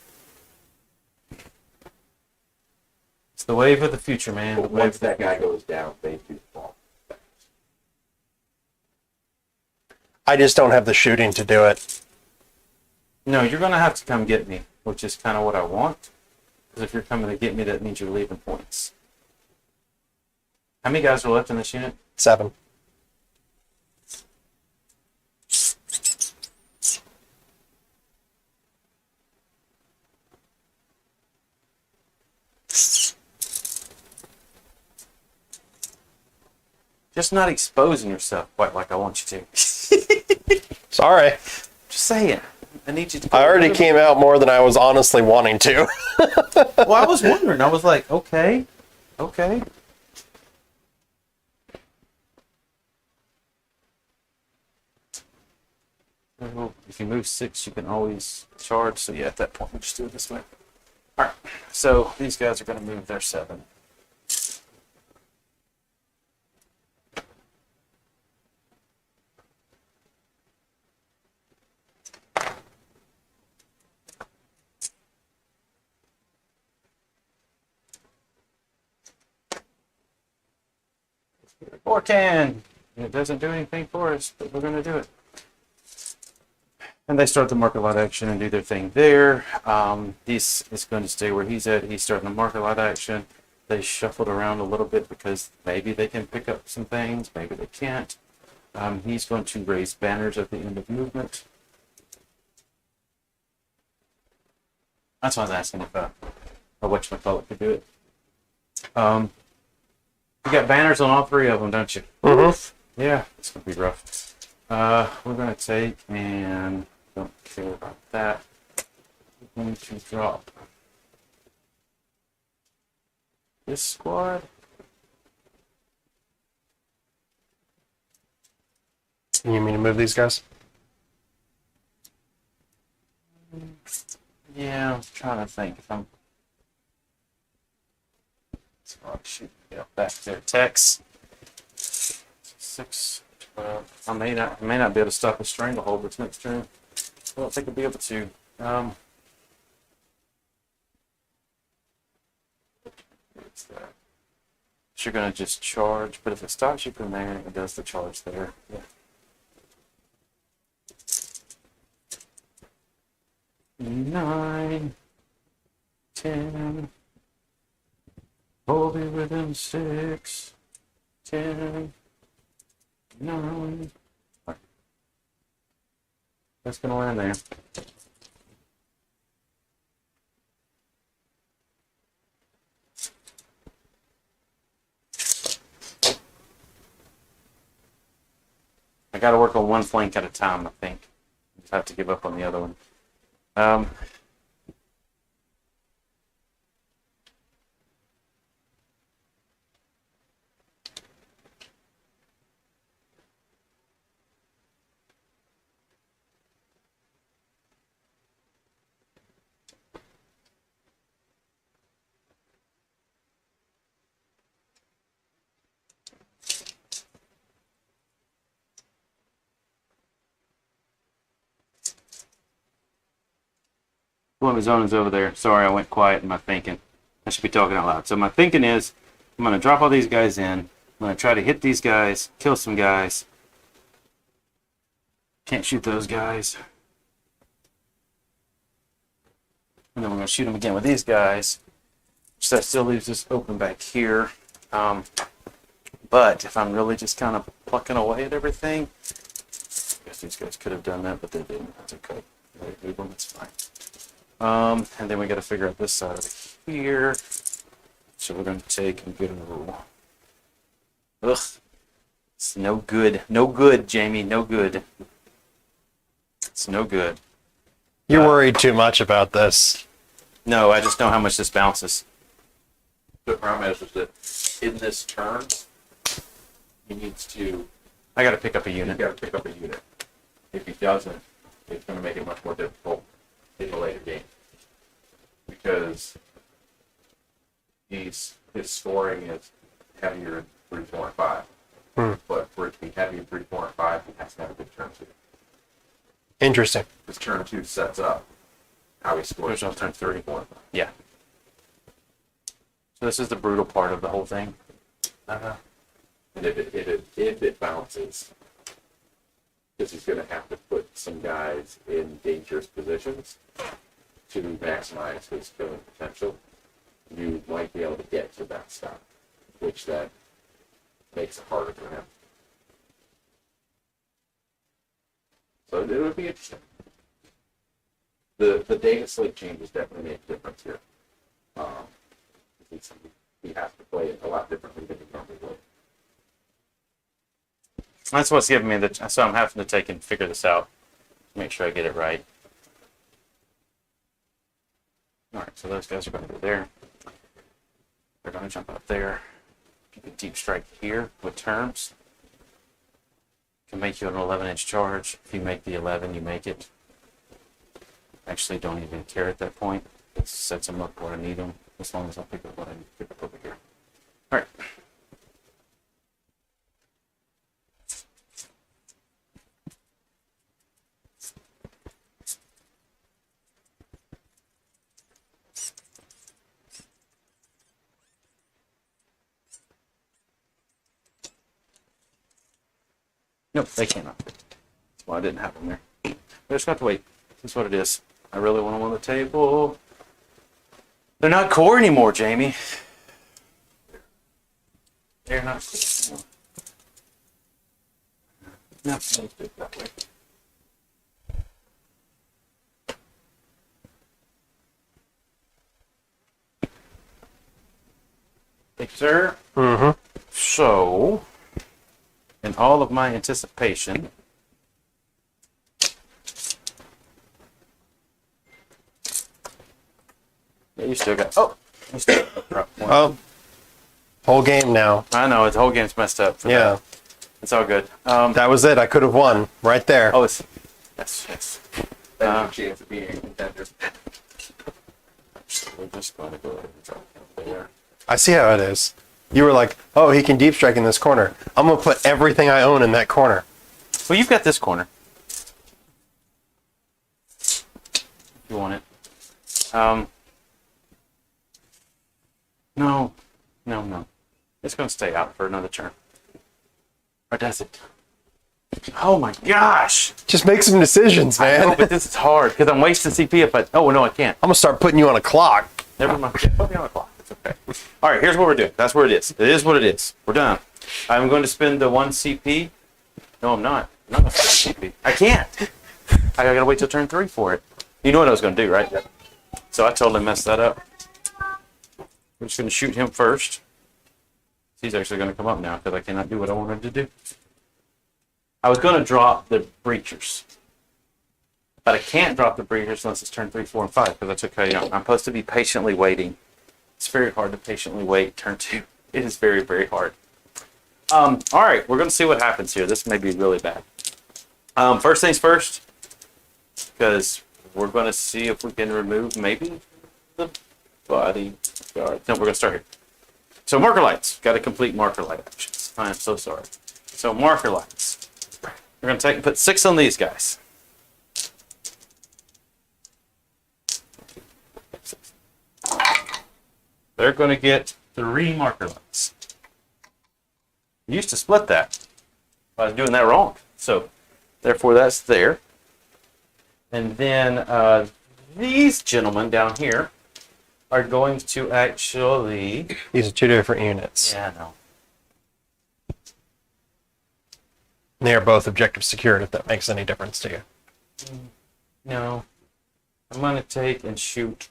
It's the wave of the future, man. The But wave once of the that guy goes down, they do fall. I just don't have the shooting to do it. No, you're going to have to come get me, which is kind of what I want. Because if you're coming to get me, that means you're leaving points. How many guys are left in this unit? 7. Just not exposing yourself quite like I want you to. Sorry. Just saying. I need you to. I already came out more than I was honestly wanting to. Well, I was wondering. I was like, okay. Well, if you move 6, you can always charge. So yeah, at that point, we just do it this way. All right. So these guys are going to move their 7. Bork'an! It doesn't do anything for us, but we're going to do it. And they start the market light action and do their thing there. This is going to stay where he's at. He's starting the market light action. They shuffled around a little bit because maybe they can pick up some things, maybe they can't. He's going to raise banners at the end of movement. That's why I was asking if whatchamacallit could do it. You got banners on all 3 of them, don't you? Mm-hmm. Yeah, it's going to be rough. We're gonna take and don't care about that. We're going to drop this squad. You need me to move these guys? Yeah, I'm trying to think if I'm. Oh, shoot, get back there. Tex. 6, 12. I may not be able to stop a stranglehold this next turn. I don't think I'll be able to. What's that? So you're gonna just charge, but if it stops you from there, it does the charge there. Yeah. Nine, 10. Hold it within 6, 10, 9. Right. That's gonna land there. I gotta work on one flank at a time, I think. Just have to give up on the other one. One of his own is over there. Sorry, I went quiet in my thinking. I should be talking out loud. So my thinking is, I'm going to drop all these guys in. I'm going to try to hit these guys, kill some guys. Can't shoot those guys. And then we're going to shoot them again with these guys. So that still leaves this open back here. But if I'm really just kind of plucking away at everything, I guess these guys could have done that, but they didn't. That's okay. They move them, it's fine. And then we got to figure out this side of here. So we're going to take and get a rule. Ugh. It's no good. No good, Jamie. No good. It's no good. You're worried too much about this. No, I just know how much this bounces. The problem is that in this turn, he needs to, I got to pick up a he's unit. got to pick up a unit. If he doesn't, it's going to make it much more difficult in the later game. Because his scoring is heavier in 3, 4, and 5. But for it to be heavy in 3, 4, and 5, he has to have a good turn 2. Interesting. His turn 2 sets up how he scores There's no on turn turn 3, 4, and 5. Yeah. So this is the brutal part of the whole thing. And if it bounces, because he's going to have to put some guys in dangerous positions to maximize his killing potential, you might be able to get to that stop, which that makes it harder for him. So it would be interesting. The data slate changes definitely make a difference here. He has to play it a lot differently than he normally would. That's what's giving me the. So I'm having to take and figure this out. Make sure I get it right. All right, so those guys are going to go there. They're going to jump up there. You can deep strike here with terms. Can make you an 11-inch charge. If you make the 11, you make it. Actually, don't even care at that point. It sets them up where I need them, as long as I pick up what I need to pick up over here. All right. Nope, they cannot. That's why I didn't have them there. I just got to wait. That's what it is. I really want them on the table. They're not core anymore, Jamie. They're not core anymore. No, let's do it that way. Thank you, sir. Mm-hmm. So, in all of my anticipation, Yeah, you still got. Oh, you still got one. Oh, whole game now. I know the whole game's messed up. For Yeah, that. It's all good. that was it. I could have won right there. Oh, it's yes. That's your chance of being a contender. We're just going to go ahead and drop him there. I see how it is. You were like, oh, he can deep strike in this corner. I'm gonna put everything I own in that corner. Well, you've got this corner. You want it? No. It's going to stay out for another turn. Or does it? Oh my gosh! Just make some decisions, I know, man. but this is hard because I'm wasting CP if I. Oh no, I can't. I'm gonna start putting you on a clock. Never mind. Yeah, put me on the clock. It's okay. All right, here's what we're doing. That's what it is. It is what it is. We're done. I'm going to spend the 1 CP. No, I'm not. I'm not going to spend CP. I can't. I gotta wait till turn 3 for it. You know what I was going to do, right? So I totally messed that up. We're just going to shoot him first. He's actually going to come up now because I cannot do what I wanted to do. I was going to drop the breachers. But I can't drop the breachers unless it's turn 3, 4, and 5 because I took Coyote out. I'm supposed to be patiently waiting. It's very hard to patiently wait turn 2. It is very, very hard. All right, we're going to see what happens here. This may be really bad. First things first, because we're going to see if we can remove maybe the body guard. No, we're going to start here. So marker lights. Got to complete marker light actions. I am so sorry. So marker lights. We're going to take and put 6 on these guys. They're going to get 3 marker lights. You used to split that. I was doing that wrong. So, therefore, that's there. And then these gentlemen down here are going to actually... These are 2 different units. Yeah, no. They are both objective secured, if that makes any difference to you. No. I'm going to take and shoot...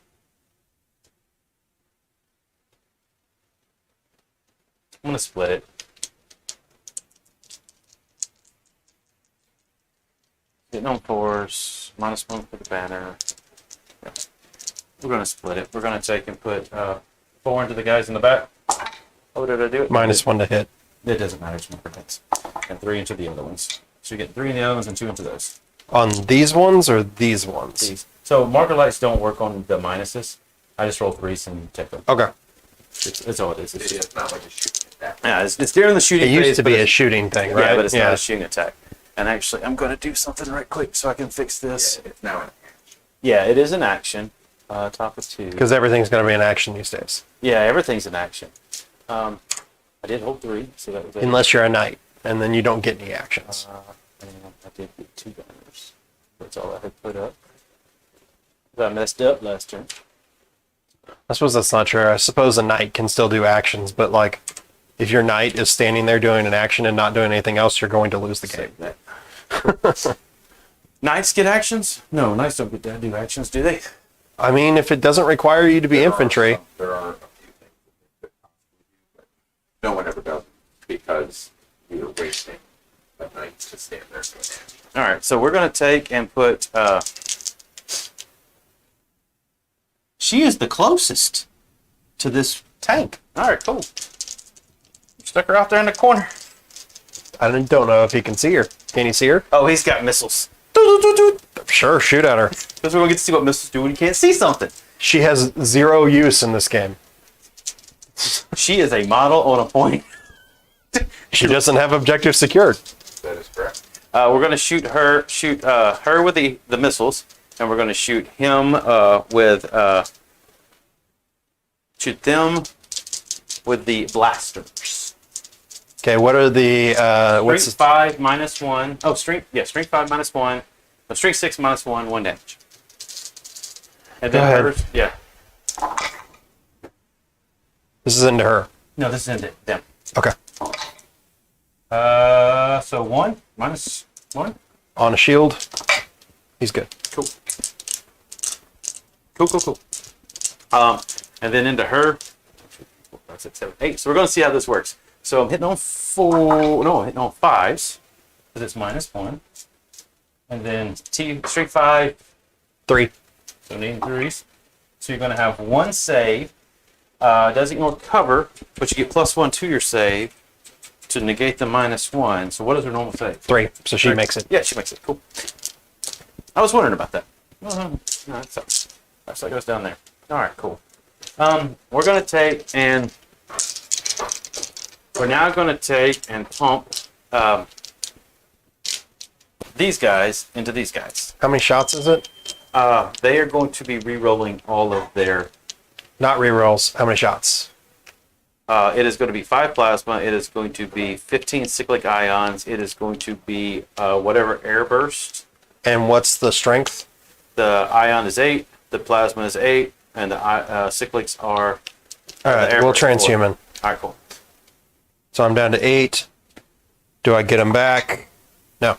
I'm going to split it. Getting on 4s, -1 for the banner. Yeah. We're going to split it. We're going to take and put 4 into the guys in the back. Oh, did I do it? -1 to hit. It doesn't matter. It's marker hits. And 3 into the other ones. So you get 3 in the other ones and 2 into those. On these ones or these ones? These. So marker lights don't work on the minuses. I just roll 3s and take them. Okay. It's all it is. It is not like a shooting attack. Yeah, it's during the shooting It phase. used to but be a it's- shooting thing, right? Yeah, but it's not a shooting attack. And actually, I'm going to do something right quick so I can fix this. Yeah, it's now an action. Yeah, it is an action. Top of 2. Because everything's going to be in action these days. Yeah, everything's an action. I did hold 3, so that was it. Unless you're a knight, and then you don't get any actions. And I did get 2 banners. That's all I had put up. I messed up last turn. I suppose that's not true. I suppose a knight can still do actions, but like, if your knight is standing there doing an action and not doing anything else, you're going to lose the game. Save that. Knights get actions? No, knights don't get to do actions, do they? I mean, if it doesn't require you to be infantry, There are a few things that could possibly do, but no one ever does because you're wasting the knights to stand there for an action. All right, so we're going to take and put... she is the closest to this tank. All right, cool. Stuck her out there in the corner. I don't know if he can see her. Can he see her? Oh, he's got missiles. Sure, shoot at her. Because we're going to get to see what missiles do when you can't see something. She has 0 use in this game. She is a model on a point. She doesn't have objective secured. That is correct. We're going to shoot her with the missiles, and we're going to shoot him shoot them with the blasters. Okay, what are the what's Strength 5 -1. Oh, strength 5 -1. No, strength 6 -1, 1 damage. And then Go ahead. hers, yeah. this is into her? No, this is into them. Okay. So 1 -1. On a shield, he's good. Cool. Cool. And then into her. 5, 6, 7, 8. So we're going to see how this works. So I'm hitting on 4. No, I'm hitting on 5s because it's -1. And then strength 5. 3. So needing 3s. So you're going to have one save. Does ignore cover, but you get +1 to your save to negate the -1. So what is her normal save? 3. So she makes it. Yeah, she makes it. Cool. I was wondering about that. No, that's how it goes down there. All right, cool. We're going to take and we're now going to take and pump these guys into these guys. How many shots is it? They are going to be re-rolling all of their. Not rerolls. How many shots? It is going to be 5 plasma. It is going to be 15 cyclic ions. It is going to be whatever air burst. And what's the strength? The ion is 8. The plasma is 8, and the cyclics are. All right, we'll transhuman. All right, cool. So I'm down to 8. Do I get them back? No.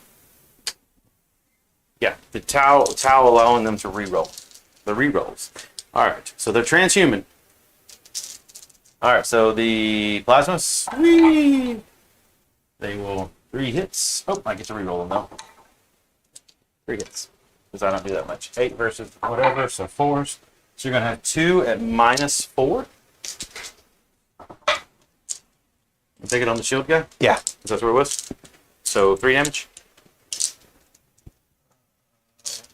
Yeah, the tau allowing them to re-roll. The re-rolls. All right, so they're transhuman. All right, so the plasmas, they will 3 hits. Oh, I get to re-roll them though. 3 hits, because I don't do that much. 8 versus whatever, so 4s. So you're gonna have 2 at -4. Take it on the shield guy. Yeah. That's where it was. So 3 damage.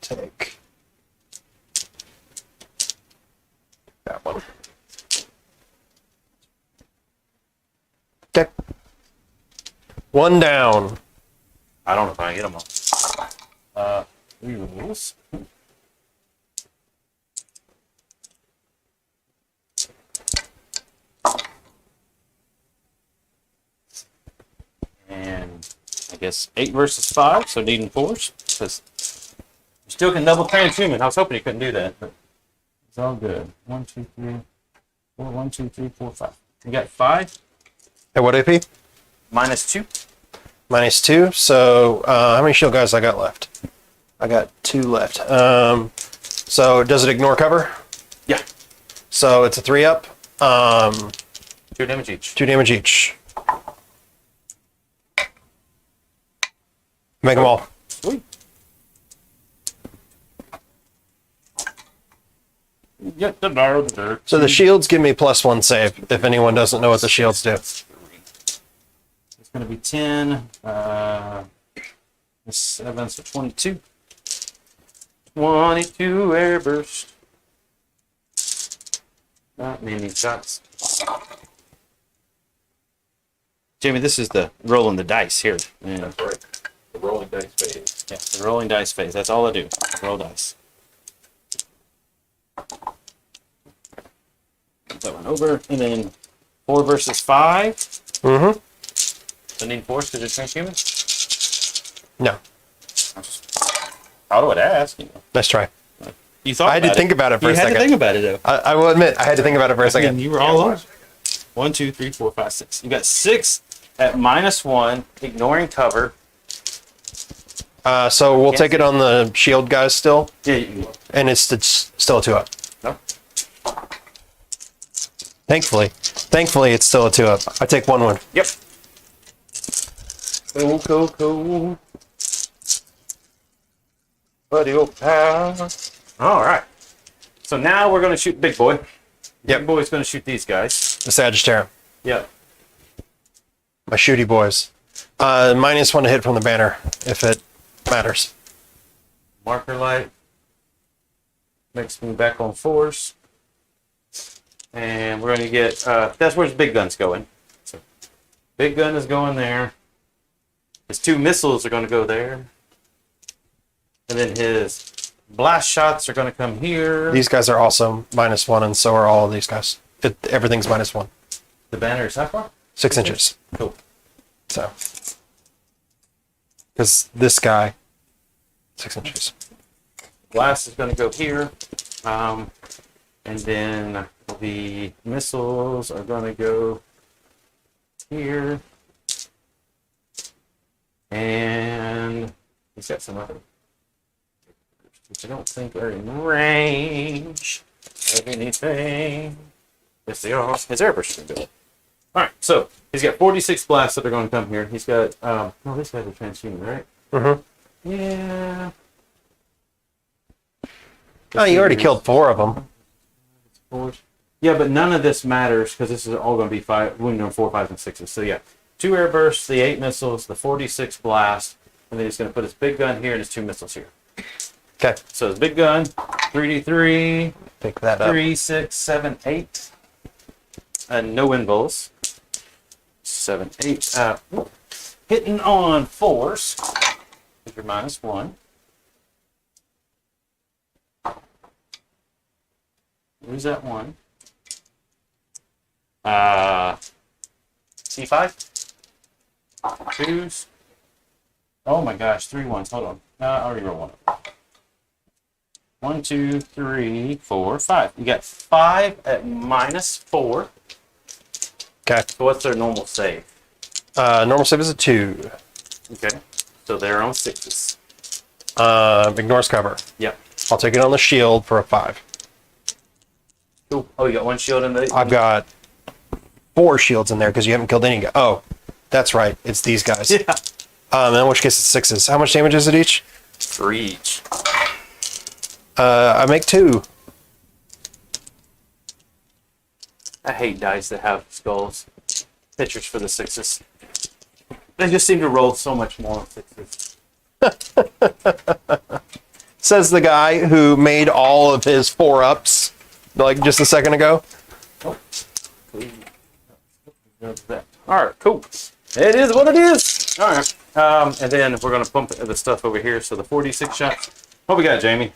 Take that one. Okay. 1 down. I don't know if I can get them all. Rules. And I guess 8 versus 5, so needing 4s. Because you still can double transhuman. I was hoping you couldn't do that, but it's all good. 1, 2, 3, 4. 1, 2, 3, 4, 5. You got 5 At what AP? -2. -2. So how many shield guys I got left? I got 2 left. So does it ignore cover? Yeah, So it's a 3-up. 2 damage each. 2 damage each. Make them all. Sweet. Get the dirt. So the shields give me +1 save. If anyone doesn't know what the shields do. It's going to be 10. 7, so 22. 22 air burst. Not many shots. Jamie, this is the rolling the dice here. Yeah. That's right. The rolling dice phase. Yeah, the rolling dice phase. That's all I do. Roll dice. Put that one over. And then 4 versus 5. Mm-hmm. So need 4 because it's transhuman. No. How do I ask? You know. Nice try. You thought I had to think about it for a You had second. to think about it though. I will admit, I had to think about it for a I mean, second. you were all on. 1, 2, 3, 4, 5, 6. You got 6 at -1, ignoring cover. So we'll take it on the shield guys still, Yeah, you and it's still a 2-up. no. Thankfully, it's still a 2-up. I take 1-1. Yep. Cool. Buddy, old pal. All right. So now we're going to shoot Big Boy. Yep. Big Boy's going to shoot these guys. The Sagittarius. Yep. My shooty boys. -1 to hit from the banner, if it matters. Marker light. Makes me back on 4s. And we're going to get, that's where his big gun's going. So big gun is going there. His 2 missiles are going to go there. And then his blast shots are going to come here. These guys are also -1, and so are all of these guys. Everything's -1. The banner is how far? 6 inches. Cool. So, because this guy, 6 inches. Blast is going to go here. And then the missiles are going to go here. And he's got some other, which I don't think are in range of anything. Yes, they are. His airburst is going to go. All right, so he's got 46 blasts that are going to come here. He's got, no, this guy's a transhuman, right? fours. Yeah, but none of this matters because this is all going to be five, wounded on 4, 5, and 6s. So yeah, 2 air bursts, the 8 missiles, the 46 blast, and then he's going to put his big gun here and his 2 missiles here. Okay. So his big gun, 3d3, Pick that up. 3, 6, 7, 8, and no invulns. 7, 8. Hitting on 4s. If you're -1. Lose that 1. C5. 2s. Oh my gosh, 3 1s. Hold on. I'll reroll 1. 1, 2, 3, 4, 5. You got 5 at -4. Okay. So what's their normal save? Normal save is a 2. Okay. So they're on 6s. Ignores cover. Yep. I'll take it on the shield for a 5. Cool. Oh, you got 1 shield in the. I've got 4 shields in there because you haven't killed any guy. Oh, that's right. It's these guys. Yeah. In which case it's 6s. How much damage is it each? 3 each. I make 2. I hate dice that have skulls. Pictures for the 6s. They just seem to roll so much more on 6s. Says the guy who made all of his 4-ups like just a second ago. Oh. All right, cool. It is what it is. All right. And then we're going to pump the stuff over here. So the 46 shots. What we got, Jamie?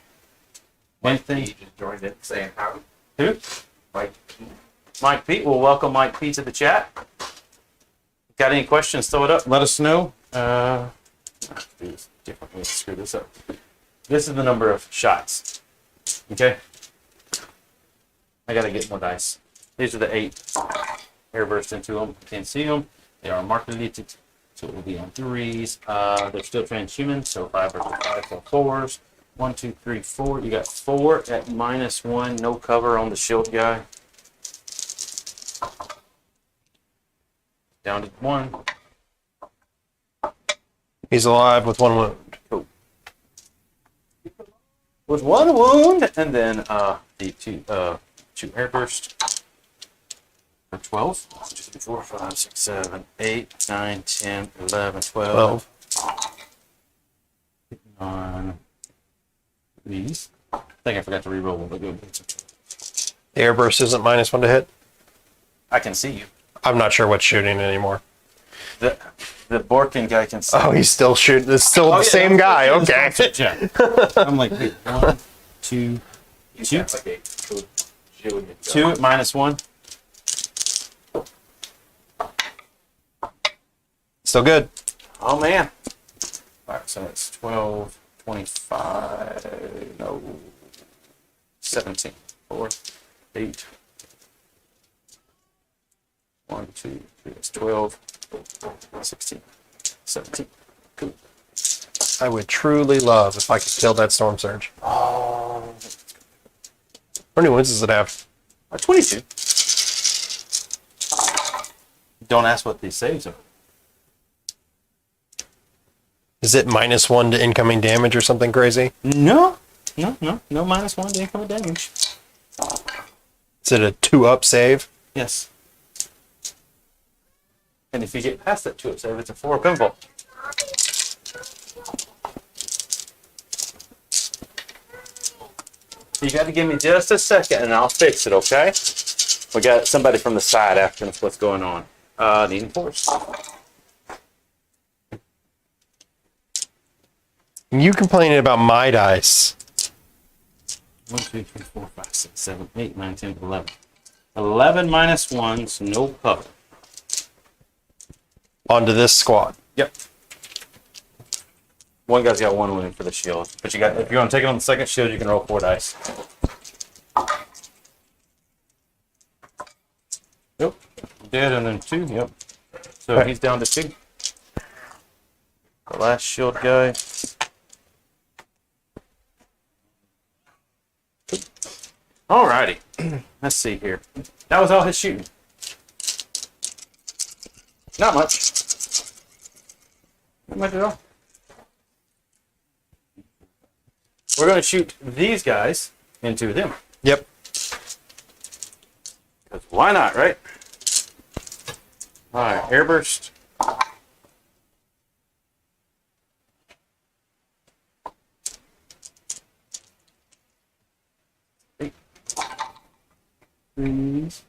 Anything? He just joined in saying howdy. Who? Mike. Mike P. We'll welcome Mike P to the chat. Got any questions? Throw it up. Let us know. Do this differently. Screw this up. This is the number of shots. Okay. I gotta get more dice. These are the 8 airburst into them. Can't see them. They are marked deleted, so it will be on 3s. They're still transhuman, so 5 versus 5, so 4s. 1, 2, 3, 4. You got 4 at -1. No cover on the shield guy. Down to 1. He's alive with 1 wound. Cool. With 1 wound, and then the 2 airburst for 12. 1, 2, 3, 4, 5, 6, 7, 8, 9, 10, 11, 12. 12. On these. I think I forgot to reroll one, but good. The airburst isn't -1 to hit. I can see you. I'm not sure what's shooting anymore. The bork'an guy can see. Oh, he's still shooting. It's still the same guy. Okay. Yeah. I'm like, wait, 1, 2, He's 2, got like a code shielding it. 2 at -1. Still good. Oh man. All right, so that's 12, 25, no, 17, 4, 8, 1, 2, 3, that's 12, 16, 17. Cool. I would truly love if I could kill that storm surge. Oh, How many wounds does it have? 22. Don't ask what these saves are. Is it -1 to incoming damage or something crazy? No -1 to incoming damage. Is it a 2-up save? Yes. And if you get past that 2-up save, it's a 4 pinball. You got to give me just a second and I'll fix it, okay? We got somebody from the side asking us what's going on. Needing force. You complaining about my dice. 1, 2, 3, 4, 5, 6, 7, 8, 9, 10, 11. 11 -1, so no cover. Onto this squad. Yep. One guy's got 1 wound for the shield. But you got, if you want to take it on the second shield, you can roll 4 dice. Yep. Dead and then 2. Yep. So Okay. he's down to 2. The last shield guy. Alrighty. Let's see here. That was all his shooting. Not much. Not much at all. We're going to shoot these guys into them. Yep. 'Cause why not, right? All right, airburst. Please.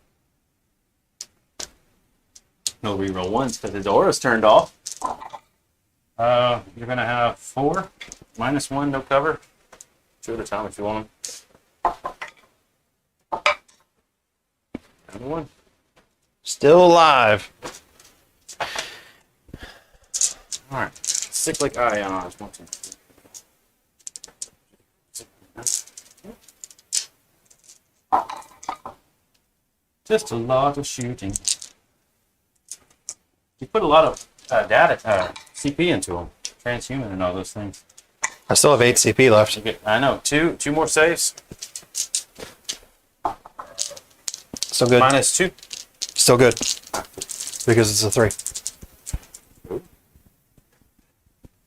No reroll ones because his aura's turned off. You're gonna have 4, -1, no cover. 2 at a time if you want them. Another one. Still alive. All right. Cyclic ions. 1, 2, 3. Just a lot of shooting. You put a lot of CP into them, transhuman and all those things. I still have 8 CP left. I know. Two more saves. Still good. -2. Still good. Because it's a 3.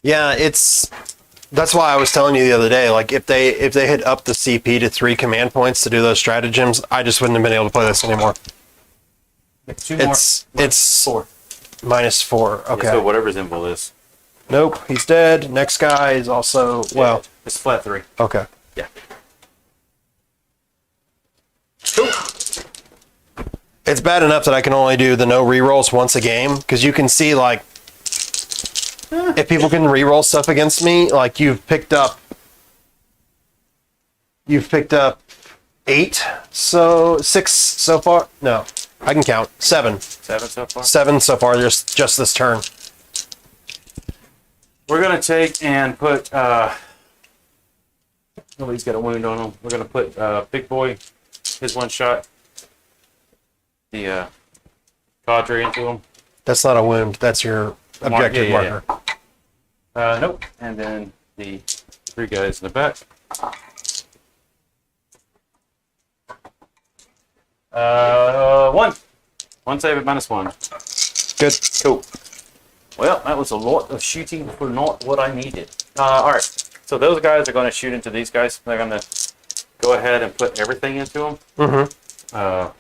Yeah, that's why I was telling you the other day, like if they had upped the CP to 3 command points to do those stratagems, I just wouldn't have been able to play this anymore. 2 more. It's 4. -4. Okay. Yeah, so whatever his invul is. Nope, he's dead. Next guy is also well. It's flat 3. Okay. Yeah. It's bad enough that I can only do the no rerolls once a game because you can see like if people can reroll stuff against me, like you've picked up 8, so 6 so far. No, I can count 7. 7 so far. 7 so far. Just this turn. We're gonna take and put. Oh, he's got a wound on him. We're gonna put Big Boy, his 1 shot. The cadre into him. That's not a wound. That's your objective marker. Nope. And then the 3 guys in the back. One save at -1. Good. Cool. Well, that was a lot of shooting for not what I needed. All right. So those guys are going to shoot into these guys. They're going to go ahead and put everything into them. Mm-hmm.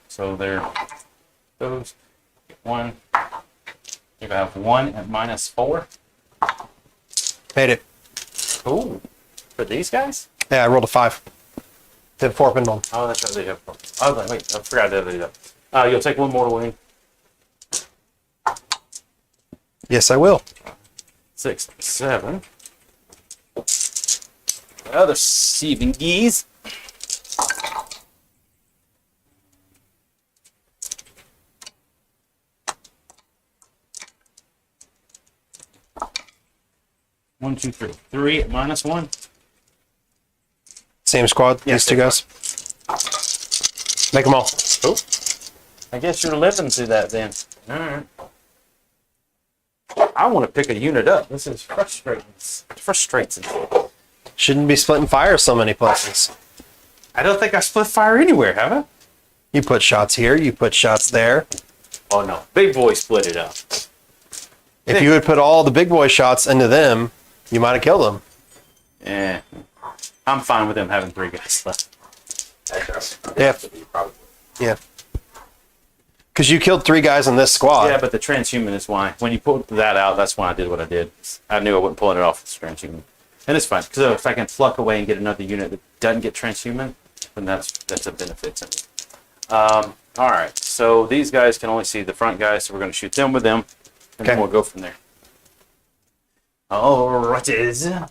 So they're those. 1. You have 1 at -4. Made it. Ooh. For these guys? Yeah, I rolled a 5. Did 4 pinball. Oh, that's right. They have. Oh, wait. I forgot to do that. You'll take 1 mortal wound. Yes, I will. 6, 7. Other 7 geese. One, 2, 3. 3 at -1. Same squad. Yeah, These 2 same guys. Make them all. Oh. I guess you're living through that then. All right. I want to pick a unit up. This is frustrating. Frustrating. Shouldn't be splitting fire so many places. I don't think I split fire anywhere, have I? You put shots here. You put shots there. Oh no, Big Boy split it up. If you had put all the big boy shots into them, you might have killed them. Yeah, I'm fine with them having 3 guys left. Yeah. Yeah. Because you killed 3 guys in this squad. Yeah, but the transhuman is why. When you pulled that out, that's when I did what I did. I knew I wasn't pulling it off with the transhuman. And it's fine, because if I can pluck away and get another unit that doesn't get transhuman, then that's a benefit to me. All right, so these guys can only see the front guys, so we're going to shoot them with them, and then Okay. we'll go from there. All right, is. Yep.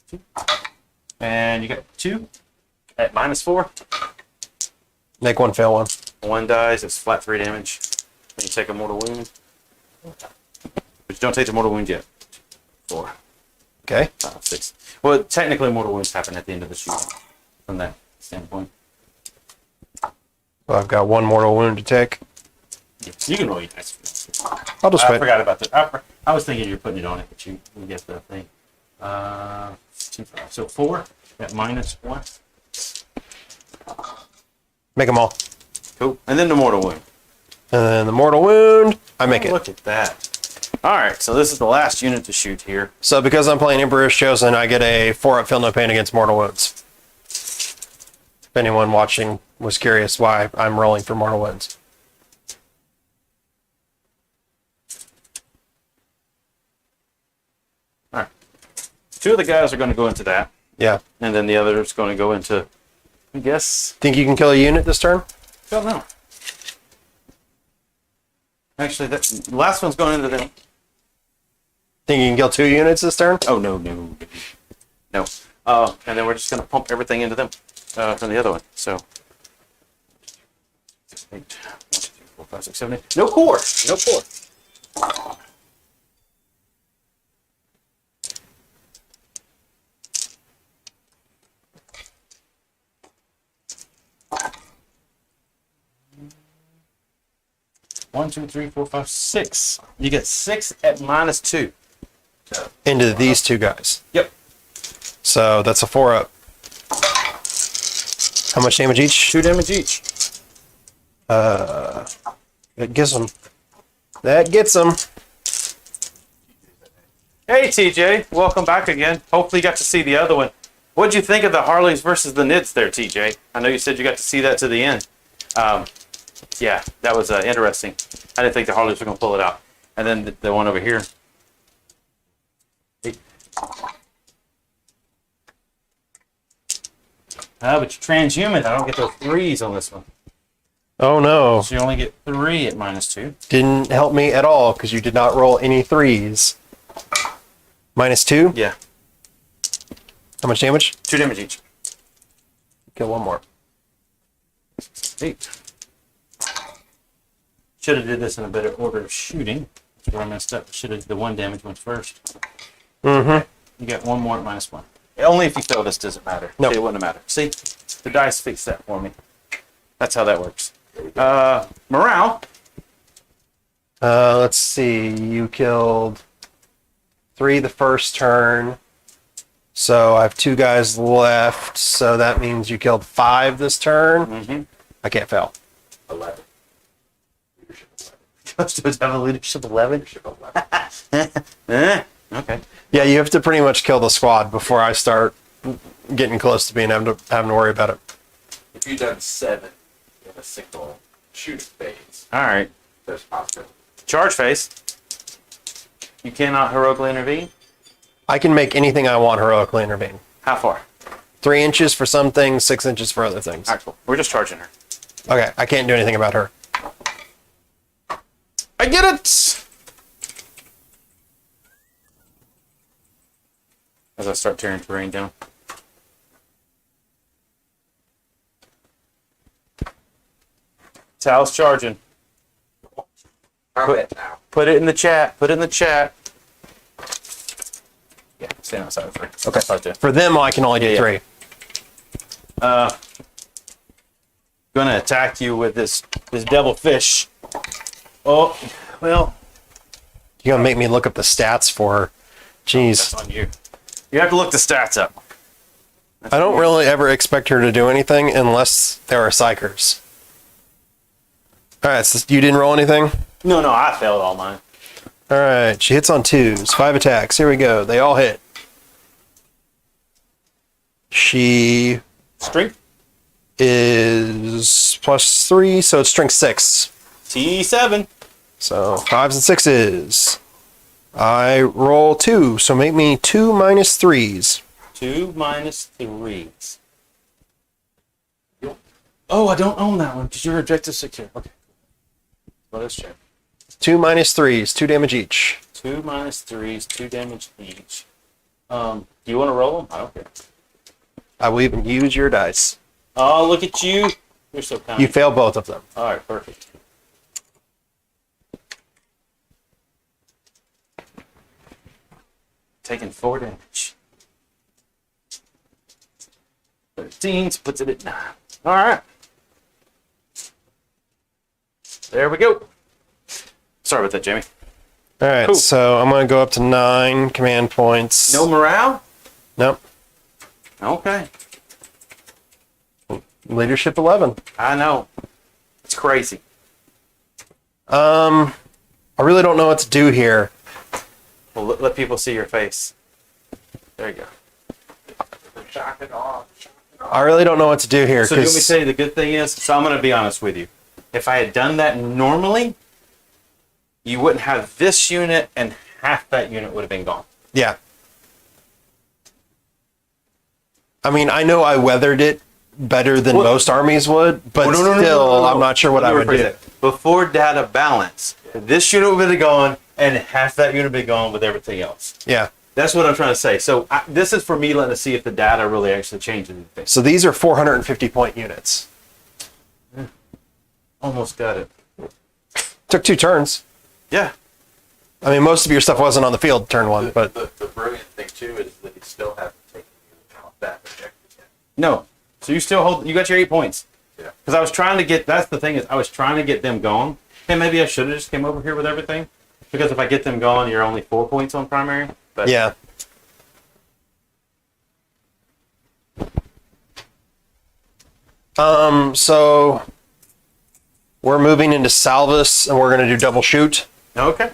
2. And you got 2 at -4. Make 1 fail 1. 1 dies, it's flat 3 damage. Then you take a mortal wound. But you don't take the mortal wound yet. 4, Okay. 5, 6. Well, technically mortal wounds happen at the end of the shoot, from that standpoint. Well, I've got 1 mortal wound to take. Yes, you can roll your dice. I'll just I wait. forgot about that. I was thinking you're putting it on it, but you get the thing. 2, 5. So 4 at -1. Make them all. Cool. And then the mortal wound. And then the mortal wound, I make it. Look at that. All right, so this is the last unit to shoot here. So because I'm playing Emperor's Chosen, I get a 4 up feel no pain against mortal wounds. anyone watching was curious why I'm rolling for mortal wounds. All right. 2 of the guys are going to go into that, Yeah. and then the other is going to go into, I guess, Think you can kill a unit this turn? don't know. Actually, that last one's going into them. Think you can kill 2 units this turn? Oh, no. And then we're just going to pump everything into them from the other one. So, 6, 8, 1, 2, 3, 4, 5, 6, 7, 8. No core. No core. One, two, three, four, five, 6. You get 6 at -2. Into these 2 guys. Yep. So that's a 4 up. How much damage each? 2 damage each. That gets them. That gets them. Hey, TJ. Welcome back again. Hopefully you got to see the other one. What'd you think of the Harleys versus the Nids there, TJ? I know you said you got to see that to the end. Yeah, that was interesting. I didn't think the Harleys were going to pull it out. And then the one over here. But you're transhuman. I don't get those 3s on this one. Oh no. So you only get 3 at -2. Didn't help me at all because you did not roll any 3s. -2? Yeah. How much damage? 2 damage each. Kill 1 more. 8. Should have did this in a better order of shooting. That's where I messed up. Should have the 1 damage went first. Mm-hmm. You get 1 more at -1. Only if you fail this does it matter. No. See, it wouldn't matter. See? The dice fixed that for me. That's how that works. Morale. Let's see. You killed 3 the first turn. So I have 2 guys left. So that means you killed 5 this turn. Mm-hmm. I can't fail. 11. Leadership 11. Custodes have a leadership 11. Leadership 11. Okay. Yeah, you have to pretty much kill the squad before I start getting close to being having to worry about it. If you've done 7 in a single shooting phase, All right. there's possibility. Charge phase. You cannot heroically intervene. I can make anything I want heroically intervene. How far? 3 inches for some things, 6 inches for other things. All right, cool. We're just charging her. Okay, I can't do anything about her. I get it. As I start tearing terrain down. Tal's charging. Comment now. Put it in the chat. Put it in the chat. Yeah, stand outside for it. Okay. Start there. For them, I can only do Yeah, 3. Gonna attack you with this devil fish. Oh, well, You're gonna make me look up the stats for her. that's Jeez. on you. You have to look the stats up. I don't really ever expect her to do anything unless there are psychers. Alright, so you didn't roll anything? No, I failed all mine. Alright, she hits on 2s. 5 attacks. Here we go. They all hit. She Strength is +3, so it's strength 6. T7. So 5s and 6s. I roll 2, so make me 2 minus 3s. 2 minus 3s. Oh, I don't own that one because your objective 6 here. Okay. Well, let's check. 2 minus 3s, 2 damage each. 2 minus 3s, 2 damage each. Do you want to roll them? I don't care. I will even use your dice. Oh, look at you. You're so kind. You fail both of them. All right, perfect. Taking 4 damage. 13 puts it at 9. All right. There we go. Sorry about that, Jamie. All right, Cool. so I'm going to go up to 9 command points. No morale? Nope. Okay. Leadership 11. I know. It's crazy. I really don't know what to do here. Well, let people see your face. There you go. Shock it off. I really don't know what to do here. So let me tell you, the good thing is, so I'm going to be honest with you. If I had done that normally, you wouldn't have this unit and half that unit would have been gone. Yeah. I mean, I know I weathered it better than most armies would, but still, I'm not sure what I would do. That. Before data balance, this unit would have gone and half that unit would be gone with everything else. Yeah. That's what I'm trying to say. So this is for me letting us see if the data really actually changes anything. So these are 450 point units. Almost got it. Took 2 turns. Yeah. I mean, most of your stuff wasn't on the field turn 1, but The brilliant thing too is that you still haven't taken into account that objective yet. No. So you still hold, you got your 8 points. Yeah. Because I was trying to get, that's the thing is I was trying to get them gone. And maybe I should have just came over here with everything. Because if I get them gone, you're only 4 points on primary. But yeah. So we're moving into Salvus and we're going to do double shoot. Okay.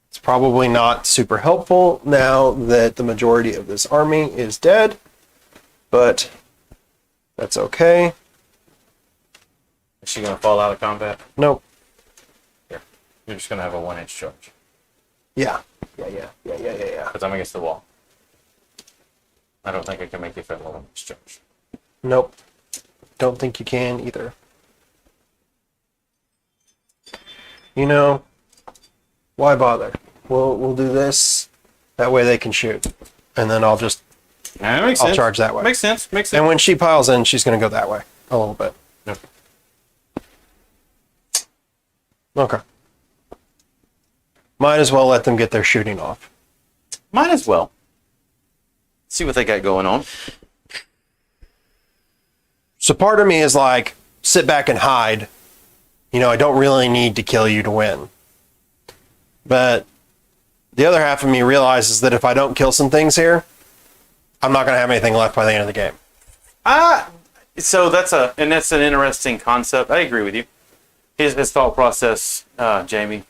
It's probably not super helpful now that the majority of this army is dead, but that's okay. Is she going to fall out of combat? Nope. Here. You're just going to have a 1-inch charge. Yeah. Yeah. Because I'm against the wall. I don't think I can make you fit a 1-inch charge. Nope. Don't think you can either. You know, why bother? We'll do this. That way they can shoot. And then I'll just Yeah, that makes I'll sense. charge that way. Makes sense. Makes sense. And when she piles in, she's going to go that way a little bit. Yep. Okay. Might as well let them get their shooting off. Might as well. See what they got going on. So part of me is like, sit back and hide. You know, I don't really need to kill you to win. But the other half of me realizes that if I don't kill some things here, I'm not going to have anything left by the end of the game. So that's an interesting concept. I agree with you. His thought process, Jamie,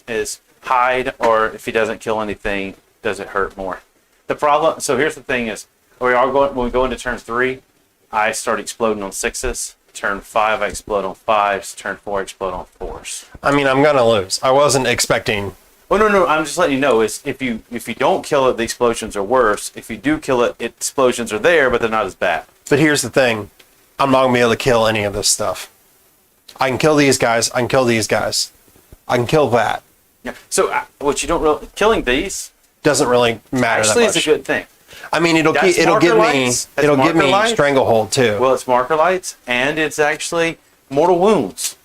is hide, or if he doesn't kill anything, does it hurt more? The problem. So here's the thing: is when we go into turn 3, I start exploding on 6s. Turn 5, I explode on 5s. Turn 4, I explode on 4s. I mean, I'm going to lose. I wasn't expecting. Oh no! I'm just letting you know. Is if you don't kill it, the explosions are worse. If you do kill it, explosions are there, but they're not as bad. But here's the thing. I'm not going to be able to kill any of this stuff. I can kill these guys. I can kill these guys. I can kill that. Yeah. So what you don't really killing these Doesn't really matter actually that much. is a good thing. I mean, it'll That's give marker me lights. That's it'll give marker me lights. stranglehold too. Well, it's marker lights, and it's actually mortal wounds.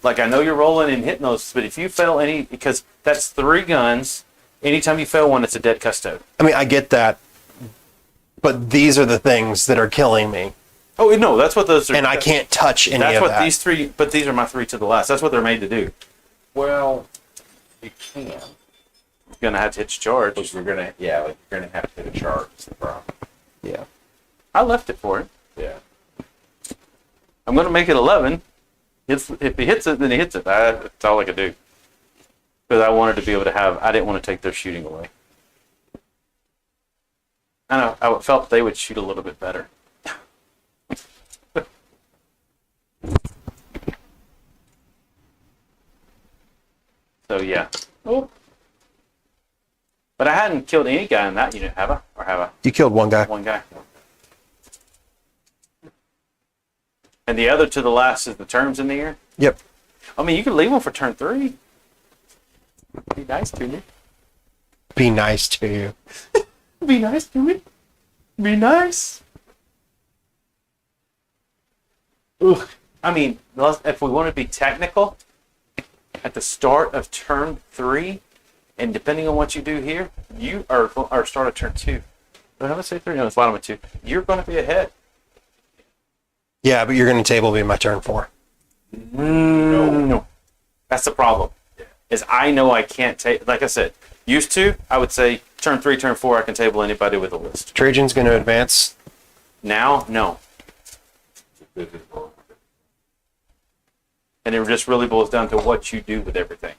Like, I know you're rolling and hitting those, but if you fail any, because that's 3 guns, anytime you fail one, it's a dead custode. I mean, I get that, but these are the things that are killing me, Oh, no, that's what those are. and I can't touch any That's of what that. these 3, but these are my 3 to the last. That's what they're made to do. Well, you can. You're going to have to hit your charge. But you're gonna have to hit a charge. Is the problem. Yeah. I left it for him. Yeah. I'm going to make it 11. If he hits it, then he hits it. That's all I could do. Because I wanted to be able to have, I didn't want to take their shooting away. I know, I felt they would shoot a little bit better. So yeah. Oh. But I hadn't killed any guy in that unit, have I? Or have I? You killed one guy. One guy. And the other to the last is the terms in the air? Yep. I mean, you could leave one for turn 3. Be nice to me. Be nice to you. Be nice to me. Be nice. Ugh. I mean, if we want to be technical, at the start of turn 3, and depending on what you do here, you are start of turn 2. Did I have to say 3? No, it's bottom of 2. You're going to be ahead. Yeah, but you're going to table me my turn 4. No. That's the problem. Is I know I can't take, like I said, used to, I would say turn 3, turn 4, I can table anybody with a list. Trajan's going to advance. Now, no. And it just really boils down to what you do with everything.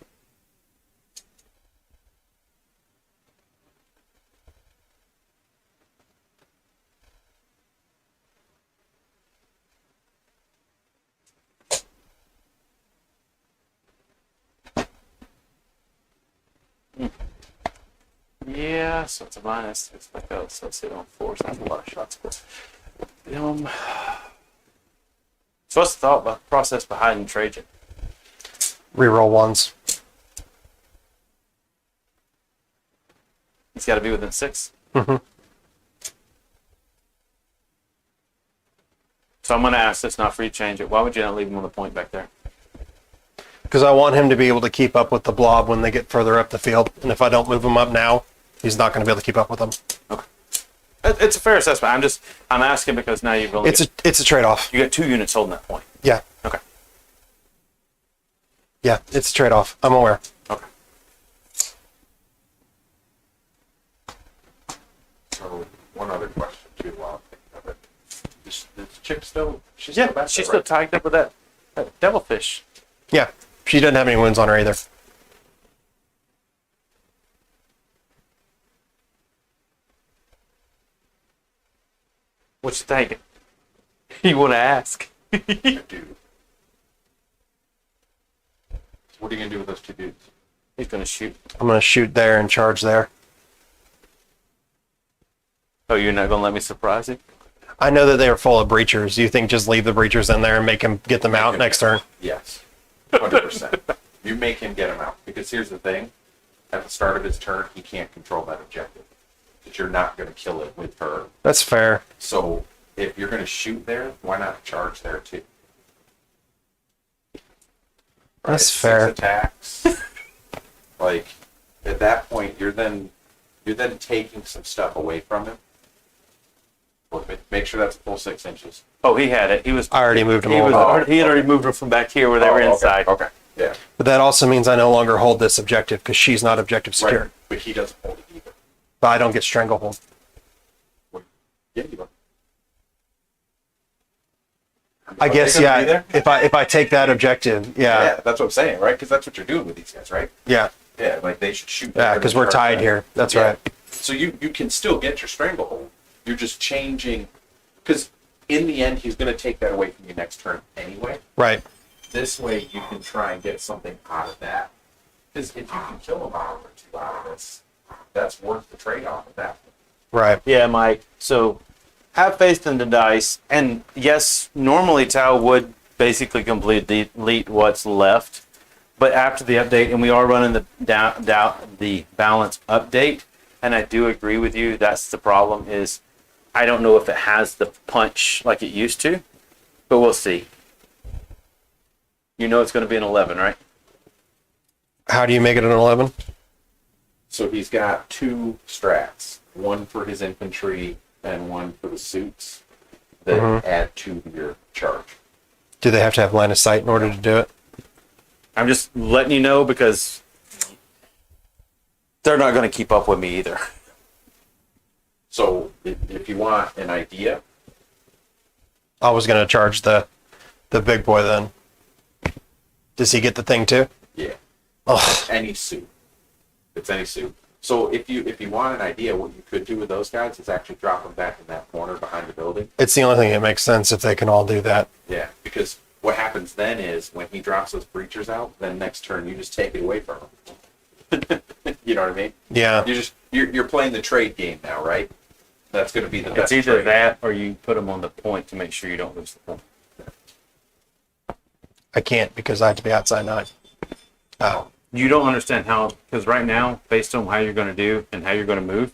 Yeah, so it's a minus. It's like, oh, so let's sit on 4, so that's a lot of shots. So what's the thought process behind Trajan? Reroll ones. He's got to be within 6. Mm-hmm. So I'm going to ask this, not for you to change it. Why would you not leave him on the point back there? Because I want him to be able to keep up with the blob when they get further up the field. And if I don't move him up now, he's not going to be able to keep up with them. Okay. It's a fair assessment. I'm asking because now you've only It's a trade-off. you got 2 units holding that point. Yeah. Okay. Yeah, it's a trade-off. I'm aware. Okay. So one other question too, while I'm thinking of it. This chick still, she's Yeah, still back she's there, still right? tied up with that devilfish. Yeah. She doesn't have any wounds on her either. What you thinking? You want to ask? I do. So what are you gonna do with those 2 dudes? He's going to shoot. I'm going to shoot there and charge there. Oh, you're not going to let me surprise you? I know that they are full of breachers. Do you think just leave the breachers in there and make him get them out next turn? Yes, 100%. You make him get him out because here's the thing: at the start of his turn, he can't control that objective. But you're not going to kill it with her. That's fair. So if you're going to shoot there, why not charge there too? That's It's fair. 6 attacks. Like at that point, you're then taking some stuff away from him. Well, make sure that's a full 6 inches. Oh, he had it. He was. I already moved him He over. he had already moved her from back here where they were Oh, okay, inside. Okay. Yeah. But that also means I no longer hold this objective because she's not objective secure. Right. But he doesn't hold it either. But I don't get stranglehold. Yeah, you don't. I guess, Are they gonna be yeah. there? If I take that objective, Yeah, yeah. that's what I'm saying, right? Because that's what you're doing with these guys, right? Yeah. Yeah, like they should shoot. Yeah, because we're tied here. That's Yeah. right. So you can still get your stranglehold. You're just changing, because in the end he's going to take that away from you next turn anyway. Right. This way you can try and get something out of that. Because if you can kill an hour or 2 out of this, that's worth the trade-off of that. Right. Yeah, Mike. So have faith in the dice. And yes, normally Tau would basically delete what's left. But after the update, and we are running the the balance update, and I do agree with you. That's the problem. Is I don't know if it has the punch like it used to, but we'll see. You know it's going to be an 11, right? How do you make it an 11? So he's got 2 strats, one for his infantry and one for the suits that add to your charge. Do they have to have line of sight in order to do it? I'm just letting you know because they're not going to keep up with me either. So if you want an idea, I was going to charge the big boy then. Does he get the thing too? yeah, Oh, any suit. It's any suit. So if you want an idea, what you could do with those guys is actually drop them back in that corner behind the building. it's the only thing that makes sense if they can all do that. Yeah, because what happens then is when he drops those breachers out, then next turn you just take it away from him. You know what I mean? Yeah. You're playing the trade game now, right? That's going to be the best. It's either trade. that or you put them on the point to make sure you don't lose the point. I can't because I have to be outside 9. Oh. You don't understand how, because right now, based on how you're going to do and how you're going to move,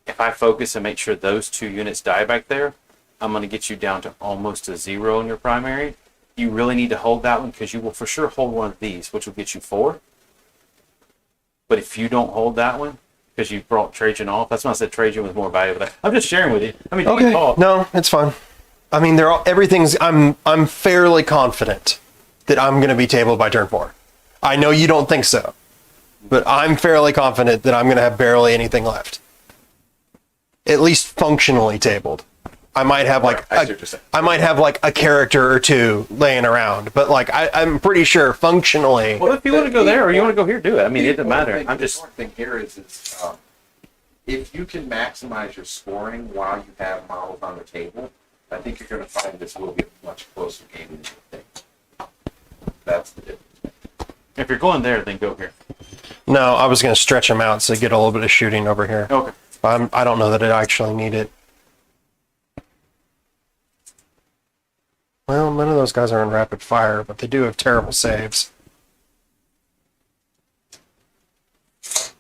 if I focus and make sure those 2 units die back there, I'm going to get you down to almost a 0 in your primary. You really need to hold that one because you will for sure hold one of these, which will get you 4. But if you don't hold that one, because you brought Trajan off, that's why I said Trajan was more valuable. I'm just sharing with you. I mean, you Okay. can talk. No, it's fine. I mean, everything's. I'm fairly confident that I'm going to be tabled by turn 4. I know you don't think so, but I'm fairly confident that I'm going to have barely anything left. At least functionally tabled. I might have like I see what you're saying. I might have like a character or 2 laying around, but like I'm pretty sure functionally. Well, if you want to go there or you want to go here, do it. I mean, it doesn't matter. The I'm just. important thing here is if you can maximize your scoring while you have models on the table, I think you're going to find this will be a much closer game than you think. That's the difference. If you're going there, then go here. No, I was going to stretch them out so get a little bit of shooting over here. Okay. I don't know that I actually need it. Well, none of those guys are in rapid fire, but they do have terrible saves.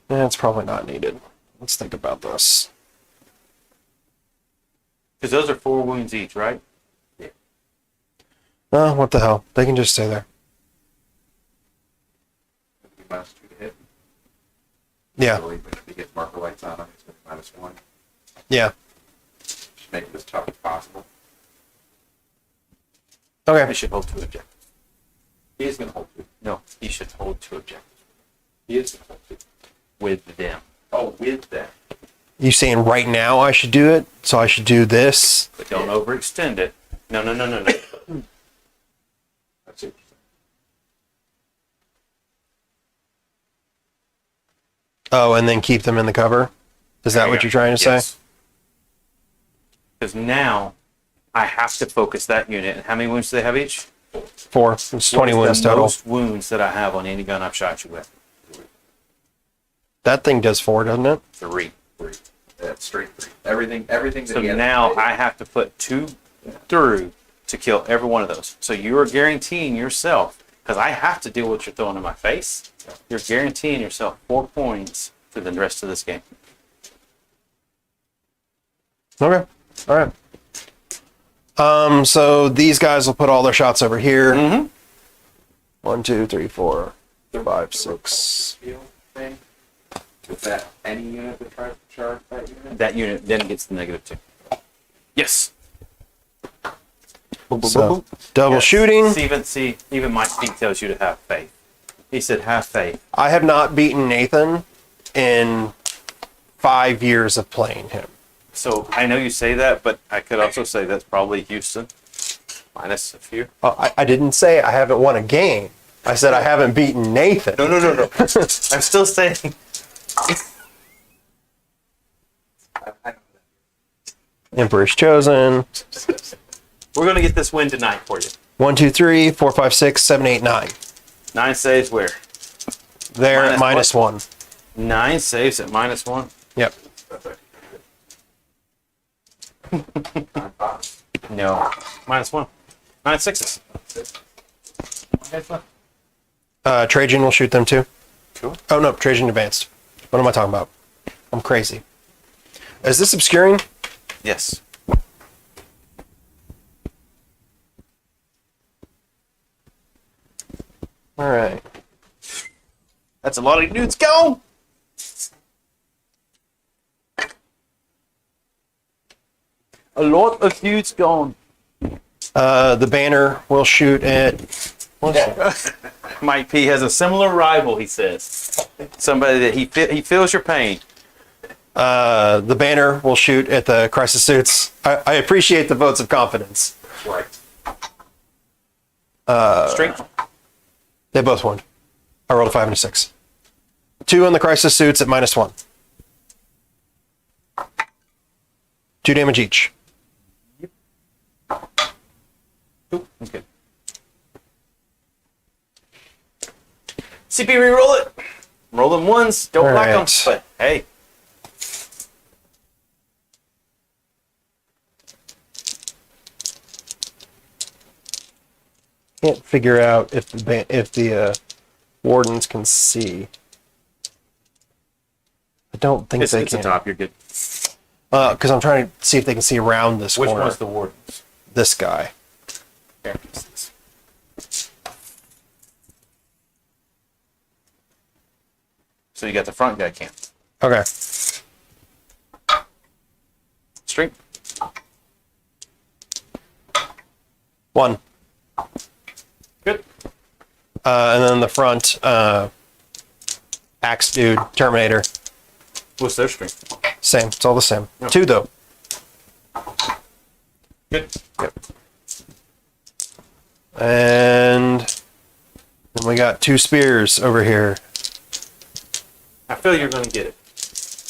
Yeah, it's probably not needed. Let's think about this. Because those are 4 wounds each, right? Oh, what the hell? They can just stay there. -2 to hit. Yeah, So even if he gets marker lights on him, it's going to be -1. yeah. Just make it as tough as possible. He Okay. should hold 2 objectives. He is going to hold 2. No, he should hold 2 objectives He is going to hold 2. with them. Oh, with that. You saying right now I should do it? So I should do this? But don't overextend it. No. That's it. Oh, and then keep them in the cover? Is that what you're trying to say? Because now I have to focus that unit. And how many wounds do they have each? 4. It's 20 What is wounds the total. most wounds that I have on any gun I've shot you with? That thing does 4, doesn't it? 3. 3. That's straight 3. Everything that So he has now to pay. I have to put 2 through to kill every one of those. So you are guaranteeing yourself, because I have to deal with what you're throwing in my face, you're guaranteeing yourself 4 points for the rest of this game. Okay. All right. So these guys will put all their shots over here. Mm-hmm. 1, 2, 3, 4, The 5, 6. field thing. Is that any unit that tries to charge that unit? That unit then gets the -2. Yes. Boom, boom, So boom, boom. double Yes. shooting. Even Mike Pete tells you to have faith. He said, have faith. I have not beaten Nathan in 5 years of playing him. So I know you say that, but I could also say that's probably Houston, minus a few. I didn't say I haven't won a game. I said I haven't beaten Nathan. No. I'm still saying. I Emperor's Chosen. We're going to get this win tonight for you. 1, 2, 3, 4, 5, 6, 7, 8, 9. 9 saves where? There at Minus -1. 9 saves at -1? Yep. I'm fine. No. -1. 9 sixes. Trajan will shoot them too. Cool. Oh no, Trajan advanced. What am I talking about? I'm crazy. Is this obscuring? Yes. All right. That's a lot of dudes. Go! A lot of dudes gone. The banner will shoot at. Mike P has a similar rival, he says. Somebody that he feels your pain. The banner will shoot at the crisis suits. I appreciate the votes of confidence. Right. Strength. They both won. I rolled a 5 and a 6. 2 on the crisis suits at -1. 2 damage each. Ooh, okay. CP re-roll it. Roll them ones. Don't All like them, right. but hey. Can't figure out if the wardens can see. I don't think It's they the can. top. You're good. Because I'm trying to see if they can see around this Which corner. one's the wardens? This guy. Here. So you got the front guy can't. Okay. Strength. 1. Good. And then the front, axe dude, Terminator. What's their strength? Same. It's all the same. Yeah. 2 though. Good. Yep. And then we got 2 spears over here. I feel you're going to get it.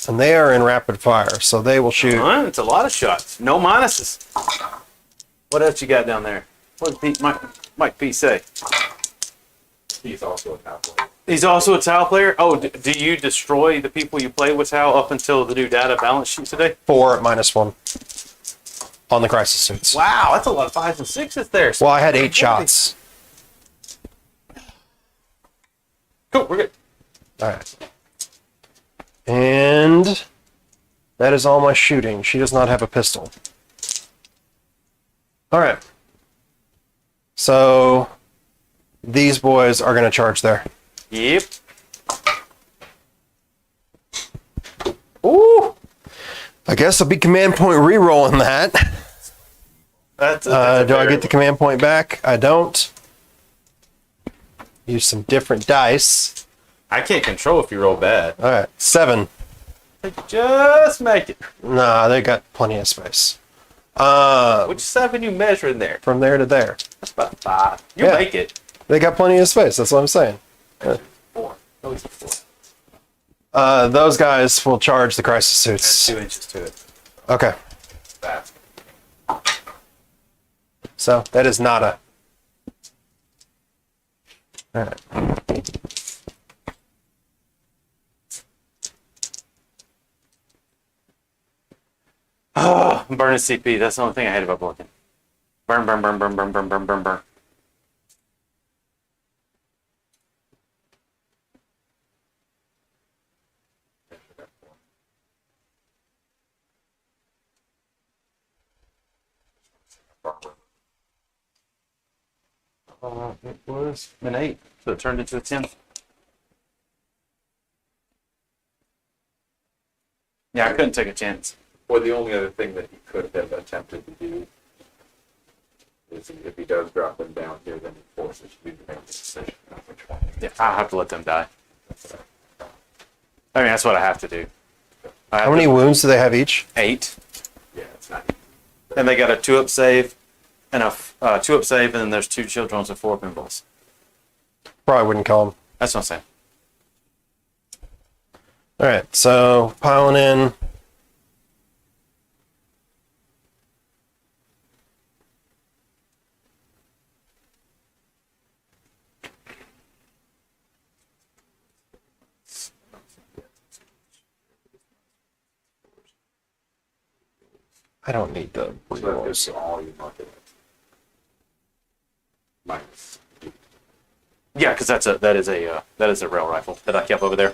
And they are in rapid fire, so they will shoot. It's a lot of shots. No minuses. What else you got down there? What did Mike P say? He's also a cowboy. He's also a Tau player. Oh, do you destroy the people you play with Tau up until the new data balance sheet today? 4 at -1 on the crisis suits. Wow, that's a lot of 5s and 6s there. Well, I had 8 shots. Cool, we're good. All right. And that is all my shooting. She does not have a pistol. All right. So these boys are going to charge there. Yep. Ooh. I guess I'll be command point re-rolling that. That's Do I get the command point back? I don't. Use some different dice. I can't control if you roll bad. All right. 7. Just make it. Nah, they got plenty of space. Which 7 you measuring there? From there to there. That's about 5. You Yeah. make it. They got plenty of space. That's what I'm saying. 4. At least 4. Those guys will charge the crisis That's suits. 2 inches to it. Okay. Fast. So that is nada. All right. Oh, I'm burning CP. That's the only thing I hate about bork'an. Burn, burn, burn, burn, burn, burn, burn, burn, burn. It was an 8, so it turned into a 10. Yeah, I couldn't take a chance. Or the only other thing that he could have attempted to do is if he does drop them down here, then he forces you to make a decision on which one. Yeah, I'll have to let them die. I mean, that's what I have to do. How many wounds do they have each? 8. Yeah, it's not. And they got a 2-up save, and a 2-up save, and then there's 2 children's and 4 pinballs. Probably wouldn't kill them. That's what I'm saying. All right. So piling in. I don't need the So that rerolls. gives you all your market. Minus. Yeah, because that is a rail rifle that I kept over there.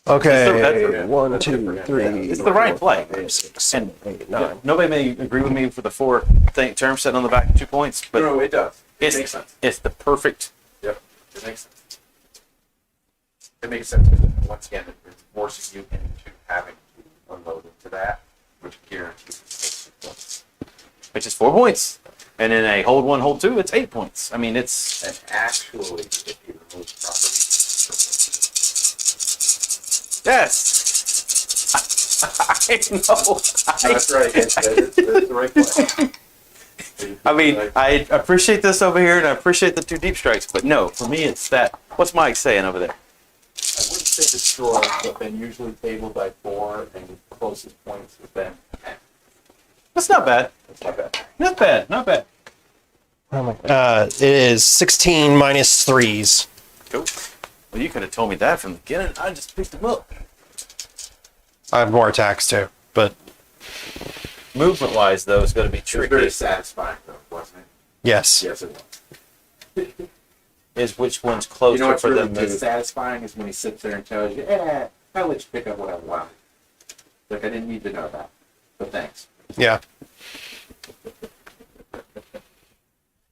Okay. That's- 1, 2, 3. It's the right play. 5, 6, And 7, 8, 9. nobody may agree with me for the 4 term sitting on the back of 2 points, but No, it does. It it's makes sense. it's the perfect. Yep, it makes sense. It makes sense because once again, it forces you into having to unload into that, which guarantees it's points. Which is 4 points, and in a hold 1, hold 2, it's 8 points. I mean, it's And actually, if you remove property, yes. I know. that's right. That's the right play. I mean, I appreciate this over here, and I appreciate the 2 deep strikes, but no, for me, it's that. What's Mike saying over there? I wouldn't say destroy, but then usually tabled by 4, and closest points is then 10. That's not bad. That's not bad. Not bad. Not bad. It is 16 minus 3s. Cool. Well, you could have told me that from the beginning. I just picked them up. I have more attacks too, but Movement-wise, though, it's going to be It was very tricky. satisfying, though, wasn't it? yes. Yes, it was. Is which one's closer You know what's for really them to move? satisfying is when he sits there and tells you, I let you pick up what I wanted. Like, I didn't need to know that, but thanks. Yeah.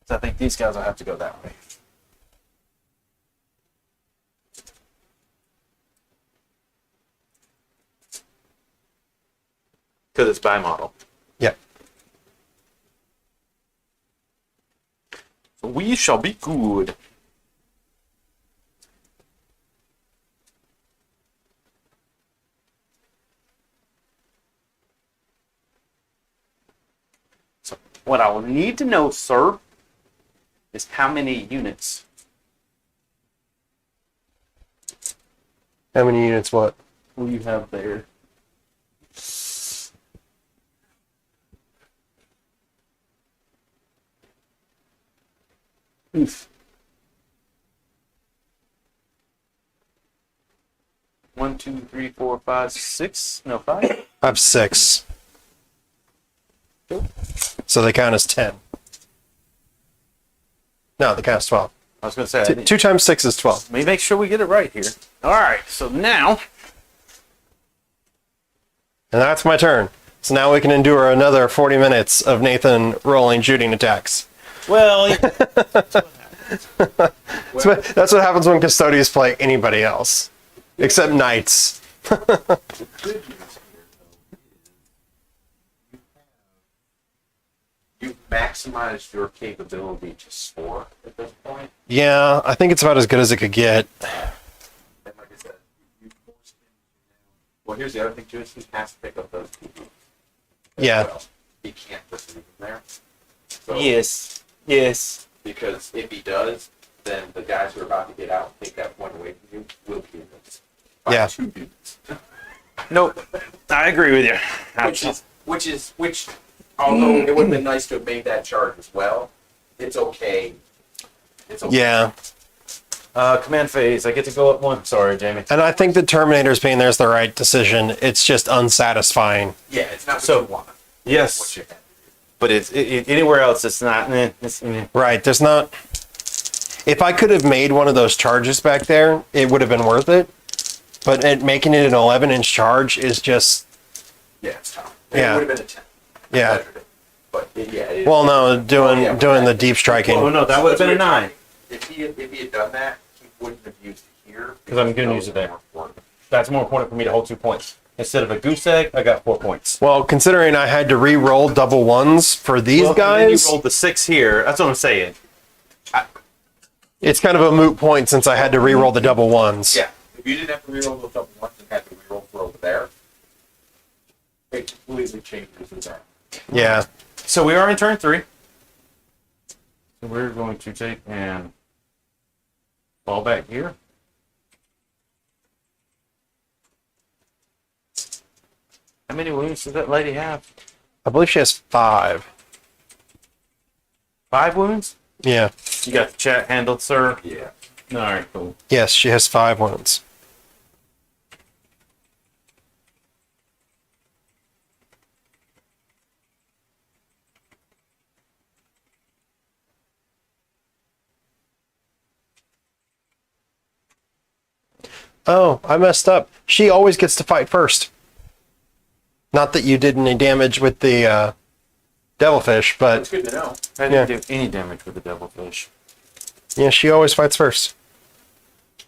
So I think these guys will have to go that way. Because it's bimodal. Yeah. So we shall be good. So what I will need to know, sir, is how many units. How many units? What? Will you have there? Oof. 1, 2, 3, 4, 5, 6. No, 5. I have 6. So they count as 10. No, they count as 12. I was going to say, I 2, didn't- 2 times 6 is 12. let me make sure we get it right here. All right, so now, And that's my turn. So now we can endure another 40 minutes of Nathan rolling shooting attacks. well, That's what happens when Custodes play anybody else. Except knights. The good news here, though, is you've maximized your capability to score at this point. Yeah, I think it's about as good as it could get. And like I said, you forced him to now. Well, here's the other thing too: is he has to pick up those people. Yeah. Well, he can't just leave them there. So, yes, yes. Because if he does, then the guys who are about to get out and take that point away from you will be missed by Yeah. 2 dudes. Nope. I agree with you. Which, although it would have been nice to have made that charge as well, it's okay. It's okay. Yeah. Command phase. I get to go up 1. Sorry, Jamie. And I think the Terminators being there is the right decision. It's just unsatisfying. Yeah, it's not what So, you want. What Yes, you have. but it's anywhere else. It's not. Right. There's not. If I could have made one of those charges back there, it would have been worth it. But making it an 11-inch charge is just. Yeah, it's tough. Yeah. It would have been a 10. Yeah. Measured it. But yeah. It, Well, no, doing yeah, doing the deep striking. Oh no, that would have been a 9. If he had done that, he wouldn't have used it here. 'Cause I'm gonna those use it are there. more important. That's more important for me to hold 2 points instead of a goose egg. I got 4 points. Well, considering I had to re-roll double ones for these Well, and then guys, you rolled the 6 here. That's what I'm saying. it's kind of a moot point since I had to re-roll the double ones. Yeah. If you didn't have to reroll those double ones and had to reroll for over there, it completely changes that. Yeah. So we are in turn 3. So we're going to take and fall back here. How many wounds does that lady have? I believe she has 5. 5 wounds? Yeah. You got the chat handled, sir. Yeah. All right, cool. Yes, she has 5 wounds. Oh, I messed up. She always gets to fight first. Not that you did any damage with the devilfish, That's but good to know. I Yeah. didn't do any damage with the devilfish. yeah, she always fights first.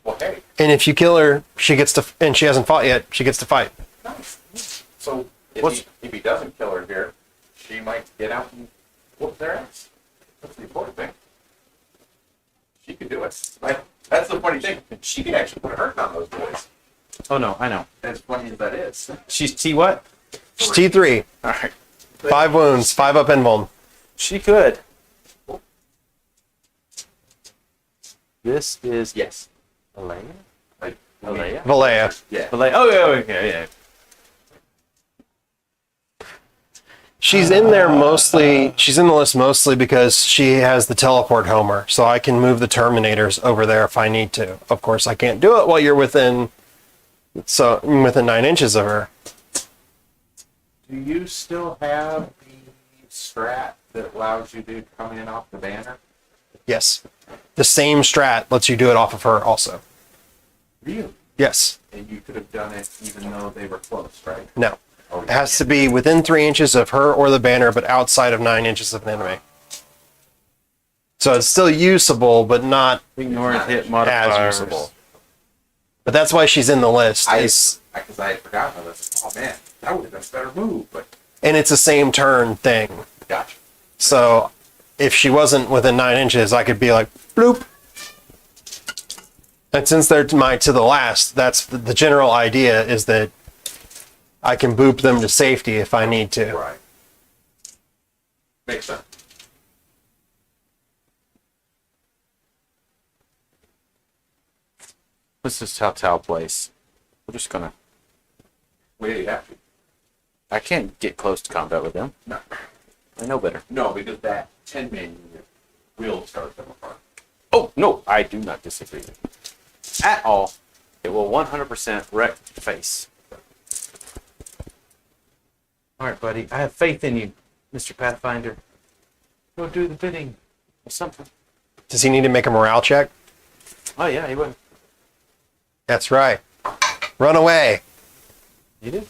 Well, hey, And if you kill her, she gets to, and she hasn't fought yet, she gets to fight. nice. So What's- if he doesn't kill her here, she might get out and whoop their ass. That's the important thing. She could do it. Like, that's the funny thing. She could actually put a hurt on those boys. Oh no, I know. As funny as that is. She's T what? She's T3, All right. 5 wounds, 5 up invuln. She could. This is Yes. Alea? Like, Alea? Valea. Yeah. Alea. Oh yeah, okay, yeah. She's in there mostly, she's in the list mostly because she has the teleport homer, so I can move the Terminators over there if I need to. Of course, I can't do it while you're within 9 inches of her. Do you still have the strat that allows you to come in off the banner? Yes. The same strat lets you do it off of her also. Really? Yes. And you could have done it even though they were close, right? No. Oh, It has to be within 3 inches of her or the banner, but outside of 9 inches of an enemy. So it's still usable, but not Ignore Not hit as modifiers. usable. But that's why she's in the list. Because I had forgotten about this. Oh man, that would have been a better move, but And it's a same turn thing. gotcha. So if she wasn't within 9 inches, I could be like, bloop. And since they're to the last, that's the general idea is that I can boop them to safety if I need to. Right. Makes sense. This is how Tao plays. We're just gonna. Well, you have to. I can't get close to combat with them. No. I know better. No, because that 10-man unit will start them apart. No, I do not disagree at all. It will 100% wreck face. All right, buddy. I have faith in you, Mr. Pathfinder. Go do the bidding or something. Does he need to make a morale check? Oh, yeah, he would. That's right. Run away. You did?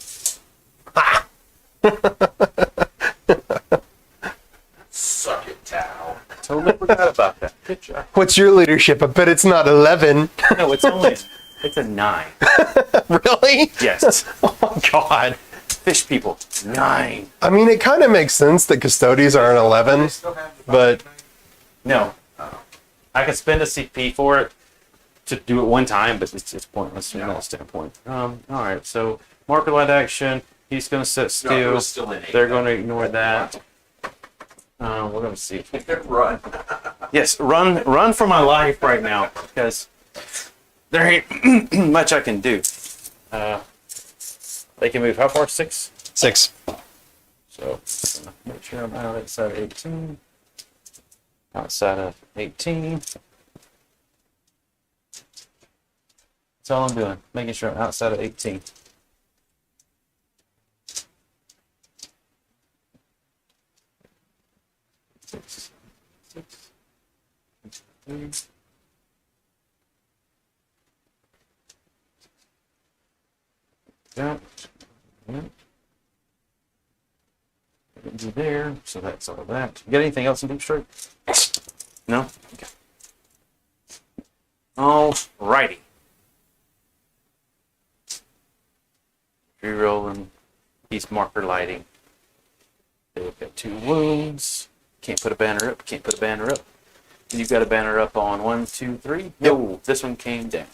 Suck it, Tao. Totally forgot about that. Good job. What's your leadership? I bet it's not 11. No, it's a 9. Really? Yes. Oh my god. Fish people, 9. I mean, it kind of makes sense that custodies are an 11, but No. I can spend a CP for it to do it one time, but it's pointless from that standpoint. All right, so marker light action. He's going to set No, it still. was still in 8. They're going to ignore that. We're going to see. Run. Yes, run for my life right now because there ain't much I can do. They can move how far? 6? 6. So make sure I'm outside of 18. Outside of 18. That's all I'm doing. Making sure I'm outside of 18. Six. 3. That. Do there, so that's all of that. You got anything else in Deep Strike? No? Okay. Alrighty. Rerolling. He's marker lighting. They've got 2 wounds. Can't put a banner up. Can't put a banner up. You've got a banner up on 1, 2, 3. No, this one came down.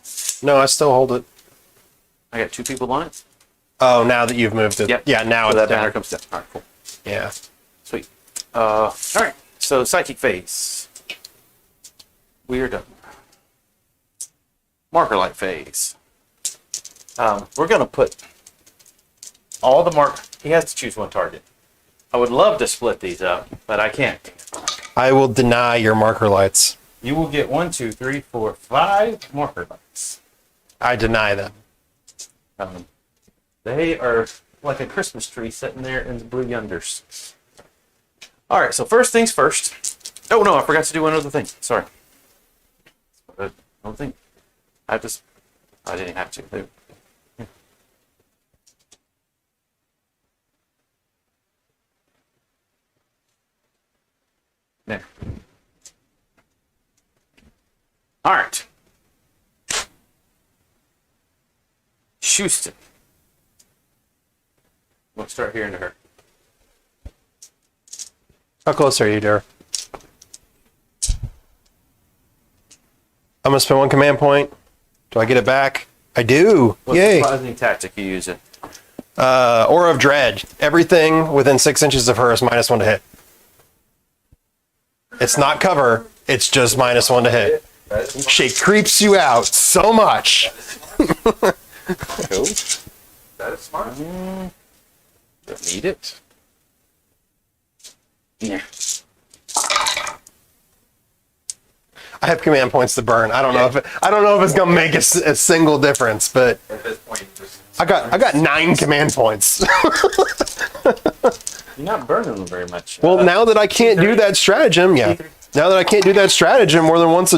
No, I still hold it. I got 2 people on it. Oh, now that you've moved it. Yep. Yeah, now So it's that down. banner comes down. All right, cool. Yeah. Sweet. All right. So psychic phase. We are done. Marker light phase. We're gonna put all the mark. He has to choose one target. I would love to split these up, but I can't. I will deny your marker lights. You will get 1, 2, 3, 4, 5 marker lights. I deny them. They are like a Christmas tree sitting there in the blue yonders. All right, so first things first. Oh no, I forgot to do one other thing. Sorry. I don't think I didn't have to. There. There. All right. Houston. We'll start hearing to her. How close are you, Dara? I'm going to spend 1 command point. Do I get it back? I do. What's Yay. the surprising tactic you use it? Aura of Dread. Everything within 6 inches of her is -1 to hit. It's not cover. It's just -1 to hit. She creeps you out so much. Cool. That is smart. Don't need it. Yeah. I have command points to burn. I don't know if it's gonna make a single difference, but At this point, just I got 9 command points. You're not burning them very much. Well, now that I can't do that stratagem, yeah. Now that I can't do that stratagem more than once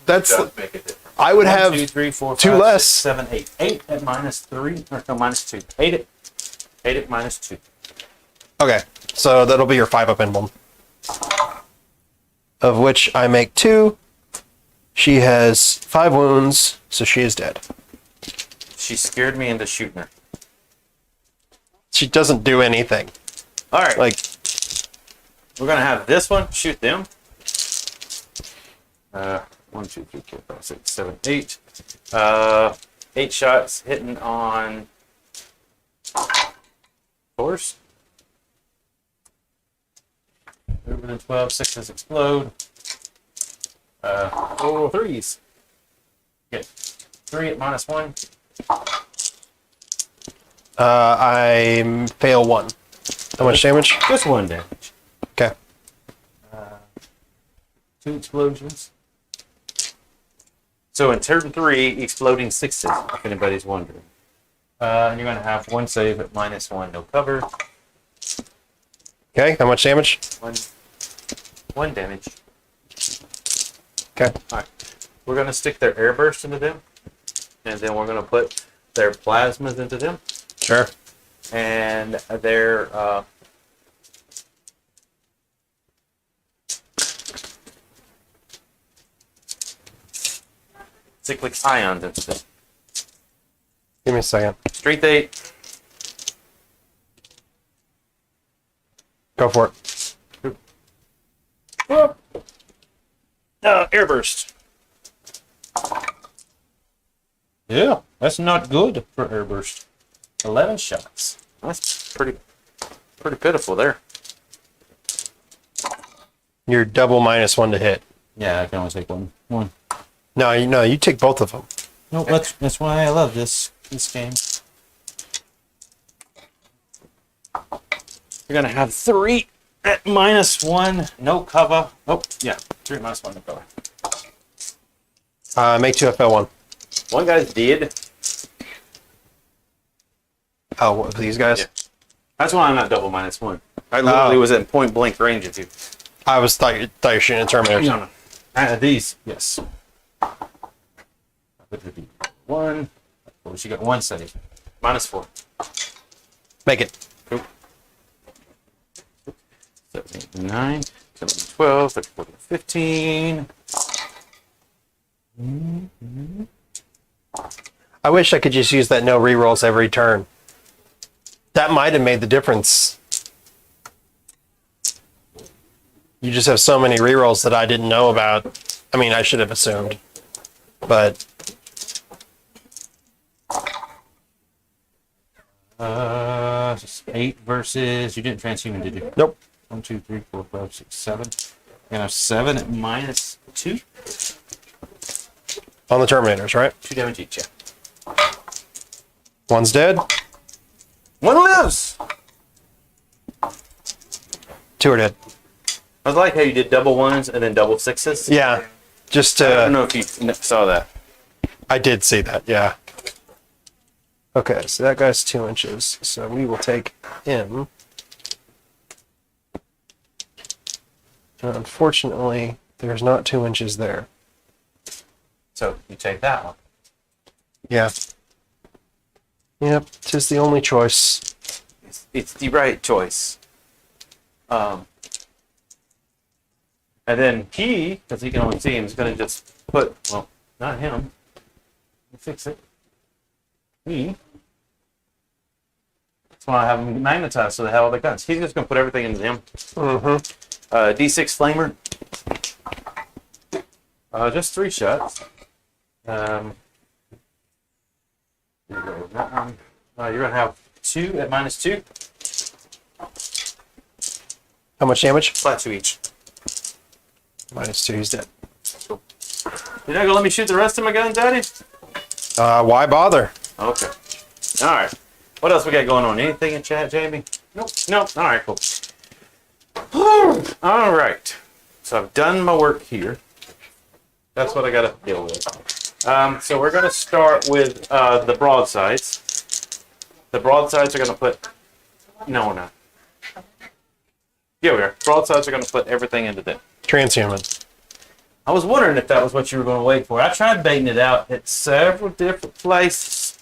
that's does make a difference. I would 1, have 2, 3, 4, 2 5, less. 6, 7, 8. 8 at -3. Or no, -2. 8 at -2. Okay, so that'll be your 5-up emblem. Of which I make 2. She has 5 wounds, so she is dead. She scared me into shooting her. She doesn't do anything. All right. Like, We're gonna have this one shoot them. 1, 2, 3, 4, 5, 6, 7, 8. 8 shots hitting on 4s. Over the 12, 6s explode. 3s. Get 3 at -1. I fail 1. How much damage? Just 1 damage. Okay. 2 explosions. So in turn 3, exploding 6s, if anybody's wondering. And you're going to have 1 save at -1, no cover. Okay, how much damage? 1 damage. Okay. All right. We're going to stick their air burst into them. And then we're going to put their plasmas into them. Sure. And their cyclic ions into them. Give me a second. Strength 8. Go for it. Air burst. Yeah, that's not good for air burst. 11 shots. That's pretty pitiful there. You're double -1 to hit. Yeah, I can only take one. No, you take both of them. No, that's why I love this game. You're gonna have 3 at -1, no cover. Oh, yeah, 3 at -1, no cover. Make 2 FL1. One guy's dead. Oh, what, these guys? Yeah. That's why I'm not double -1. I literally was in point blank range of you. I thought you were shooting at Terminators. No. These, yes. One. Oh, she got 1 save. -4. Make it. Cool. 7, 8, 9, 10, 12, 13, 14, 15. I wish I could just use that no rerolls every turn. That might have made the difference. You just have so many rerolls that I didn't know about. I mean, I should have assumed. But 8 versus. You didn't transhuman, did you? nope. 1, 2, 3, 4, 5, 6, 7. You're gonna have 7 at -2. On the Terminators, right? 2 damage each. Yeah. One's dead. 1 lives. 2 are dead. I like how you did double 1s and then double 6s. Yeah. Just I don't to. know if you saw that. I did see that. Yeah. Okay, so that guy's 2 inches. So we will take him. Unfortunately, there's not 2 inches there. So you take that one. Yeah. Yep, 'tis the only choice. It's the right choice. And then he, because he can only see him, is going to just put, well, not him. Let me fix it. He. That's why I have him magnetized so they have all the guns. He's just going to put everything into him. Mm-hmm. D6 Flamer. Just 3 shots. Here you go. That one. You're going to have 2 at -2. How much damage? Flat 2 each. -2, he's dead. You're not going to let me shoot the rest of my guns at him? Why bother? Okay. All right. What else we got going on? Anything in chat, Jamie? Nope. Nope. All right, cool. All right. So I've done my work here. That's what I got to deal with. So we're going to start with the broadsides. The broadsides are going to put... No, we're not. Yeah, we are. Broadsides are going to put everything into them. Transhuman. I was wondering if that was what you were going to wait for. I tried baiting it out at several different places.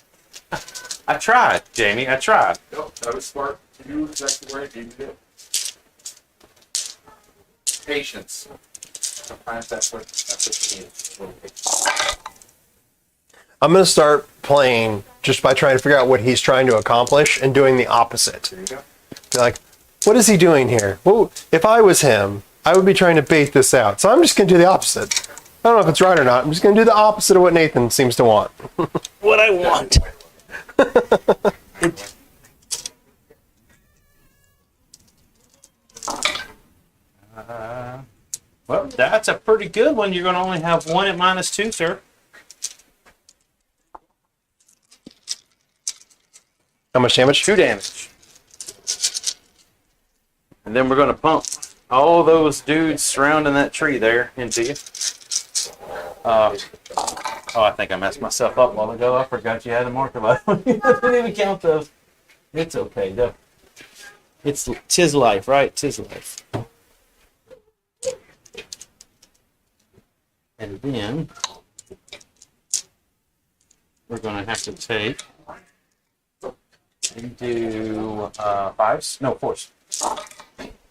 I tried, Jamie. I tried. Nope, that was smart. You knew exactly where I needed it. Patience. Sometimes that's what you need. A little patience. I'm going to start playing just by trying to figure out what he's trying to accomplish and doing the opposite. There you go. Be like, what is he doing here? Well, if I was him, I would be trying to bait this out. So I'm just going to do the opposite. I don't know if it's right or not. I'm just going to do the opposite of what Nathan seems to want. What I want. Well, that's a pretty good one. You're going to only have 1 at -2, sir. How much damage? 2 damage. And then we're going to pump all those dudes surrounding that tree there into you. Oh, I think I messed myself up a while ago. I forgot you had a marker button. I didn't even count those. It's okay, though. Tis life, right? Tis life. And then we're going to have to take and do fives? No, fours.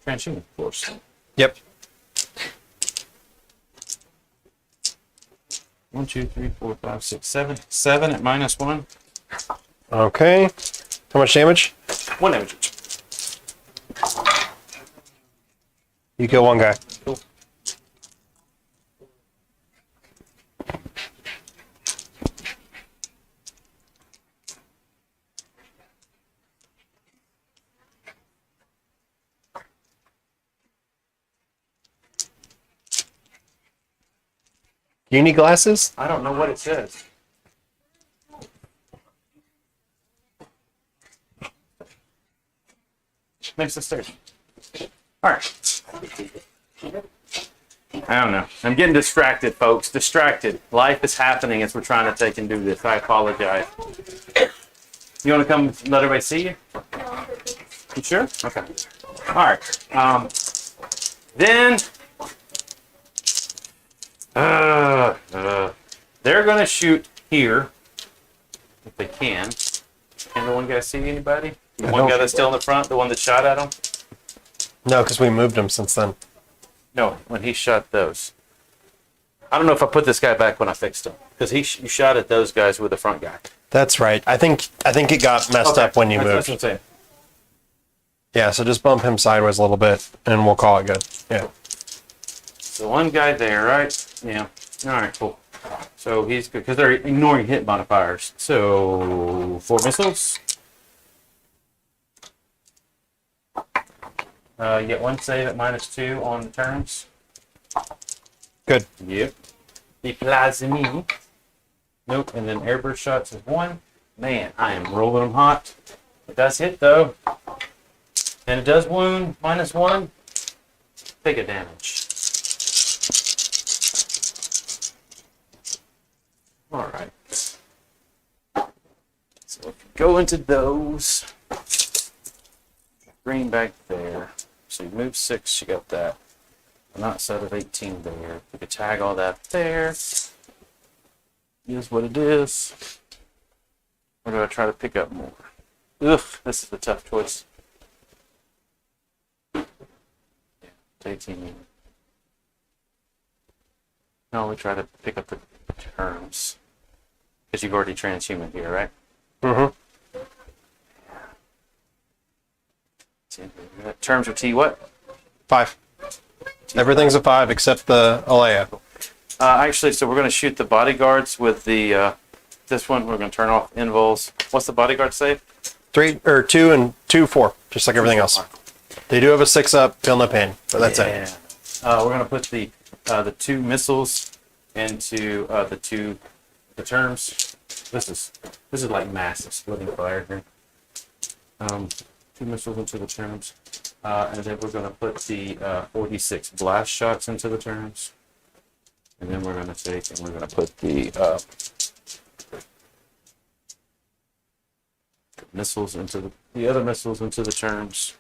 Transhuman fours. Yep. 1, 2, 3, 4, 5, 6, 7. 7 at -1. Okay. How much damage? 1 damage each. You kill one guy. Cool. Do you need glasses? I don't know what it says. Next to the stairs. All right. I don't know. I'm getting distracted, folks. Distracted. Life is happening as we're trying to take and do this. I apologize. You want to come let everybody see you? You sure? Okay. All right. Then they're going to shoot here if they can. Can the one guy see anybody? The one guy that's still in the front, the one that shot at him? No, because we moved him since then. No, when he shot those. I don't know if I put this guy back when I fixed him because you shot at those guys with the front guy. That's right. I think it got messed up when you moved. That's what I'm saying. Yeah, so just bump him sideways a little bit, and we'll call it good. Yeah. So one guy there, right? Yeah. All right, cool. So he's good because they're ignoring hit modifiers. So 4 missiles. You get 1 save at -2 on the turns. Good. Yep. The plasmi. Nope. And then airburst shots is 1. Man, I am rolling them hot. It does hit though. And it does wound -1. Take a damage. All right. So if you go into those, green back there. So you move 6, you got that. I'm not set of 18 there. We could tag all that there. Is what it is. Or do I try to pick up more? Ugh, this is a tough choice. Yeah, it's 18. No, we try to pick up the terms. Because you've already transhuman here, right? Mm-hmm. Terms are T what? 5. Everything's a 5 except the Alea. Actually, so we're going to shoot the bodyguards with the this one. We're going to turn off invols. What's the bodyguard save? 3 or 2 and 2, 4, just like everything else. They do have a 6 up, feel no pain, but that's it. We're going to put the 2 missiles into the terms. This is like massive splitting fire here. 2 missiles into the terms. And then we're going to put the 46 blast shots into the terms. And then we're going to take and we're going to put the missiles into the other missiles into the terms.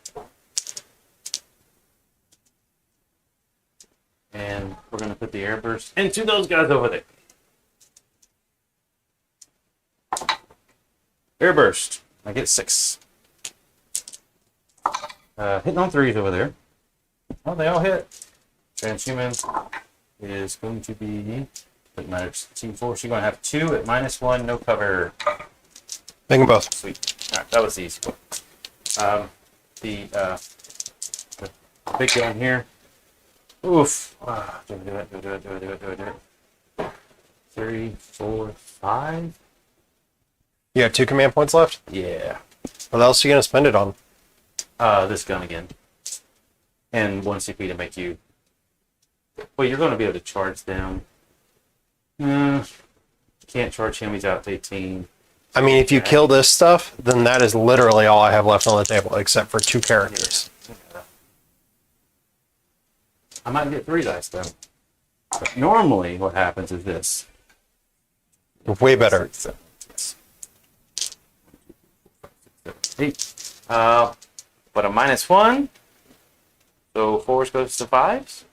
And we're going to put the airburst into those guys over there. Airburst. I get 6. Hitting on 3s over there. Oh, they all hit. Transhuman is going to be, doesn't matter, team force. You're going to have 2 at -1, no cover. Make them both. Sweet. All right, that was the easy one. The big gun here. Oof. Do it. 3, 4, 5. You have 2 command points left? Yeah. What else are you going to spend it on? This gun again. And 1 CP to make you... Well, you're going to be able to charge them. Can't charge him, he's out to 18. I mean, if you kill this stuff, then that is literally all I have left on the table, except for 2 characters. Yeah. I might get 3 dice, though. But normally what happens is this. Way better. 6, 7, yes. 8. But a -1. So 4s goes to 5s.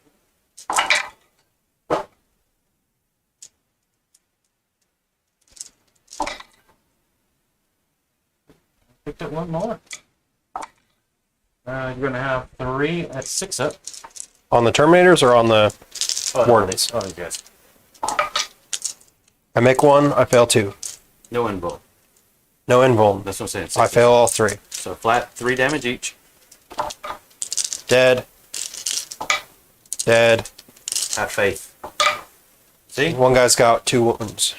Picked up one more. You're going to have 3 at 6 up. On the Terminators or on the Wardens? Oh, yes. I make 1, I fail 2. No invul. No invuln. That's what I'm saying. I fail all 3. So flat 3 damage each. Dead. Dead. Have faith. See? One guy's got 2 wounds.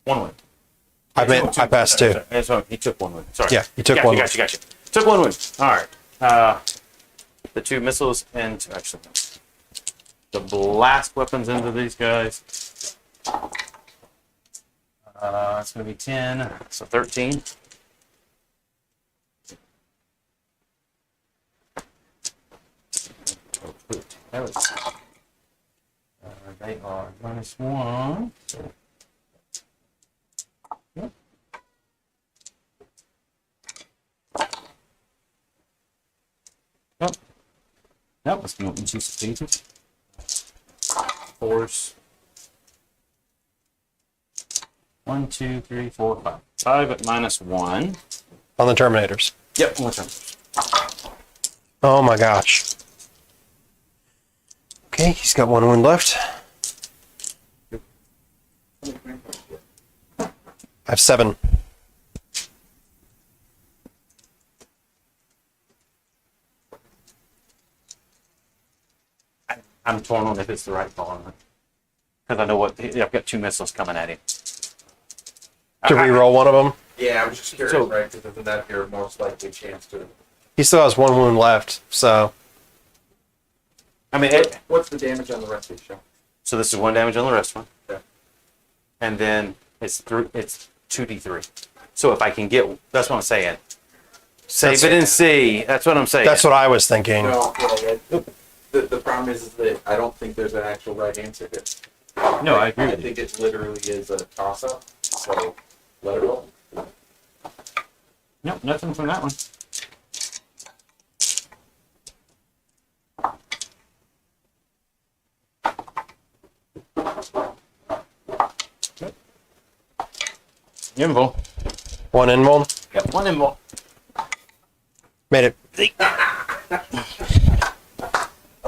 1 win. I passed 2. That's what, he took 1 win. Sorry. Yeah, he took Gotcha, 1 Gotcha. Took 1 win. All right. The 2 missiles and actually the blast weapons into these guys. It's going to be 10, so 13. Oh, shoot. That was, they are -1. Yep. Nope. That was not anticipated. 4s. 1, 2, 3, 4, 5. 5 at -1. On the Terminators. Yep, one turn. Oh my gosh. Okay, he's got 1 wound left. I have 7. I'm torn on if it's the right call or not. Because I know what I've got 2 missiles coming at him. To re-roll one of them. Yeah, I was just curious, So- right? Because isn't that your most likely chance to? He still has 1 wound left, so I mean, What's the damage on the rest of the show? so this is 1 damage on the rest one, Okay. and then it's 2d3. So if I can get, that's what I'm saying. Save That's- it and see. That's what I'm saying. that's what I was thinking. No, the problem is that I don't think there's an actual right answer here. No, I agree I with you. think it literally is a toss-up. So let it roll. Nope, nothing from that one. Nope. Invul. 1 invuln. Yep, 1 invul. Made it.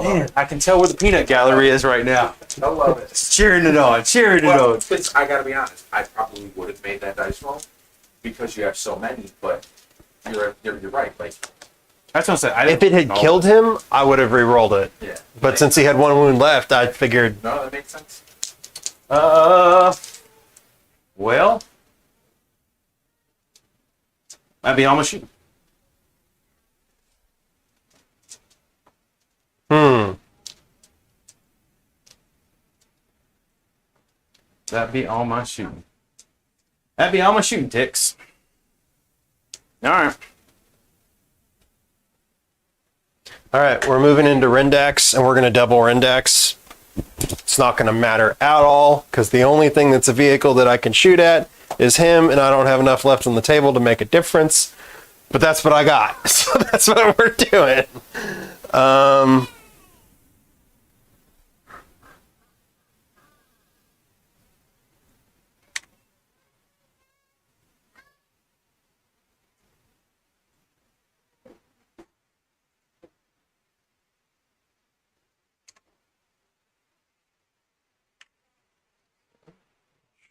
Man, I can tell where the peanut gallery is right now. I love it. It's cheering it on, cheering it Well, on. it's, I gotta be honest. I probably would have made that dice roll because you have so many. But you're right. Like, That's what I'm saying. I If it had didn't- killed him, I would have re-rolled it. yeah. But like, since he had 1 wound left, I figured no, that makes sense. Well, that'd be almost shooting. That'd be all my shooting. That'd be all my shooting ticks. All right. All right, we're moving into Rendax, and we're going to double Rendax. It's not going to matter at all, because the only thing that's a vehicle that I can shoot at is him, and I don't have enough left on the table to make a difference. But that's what I got, so that's what we're doing.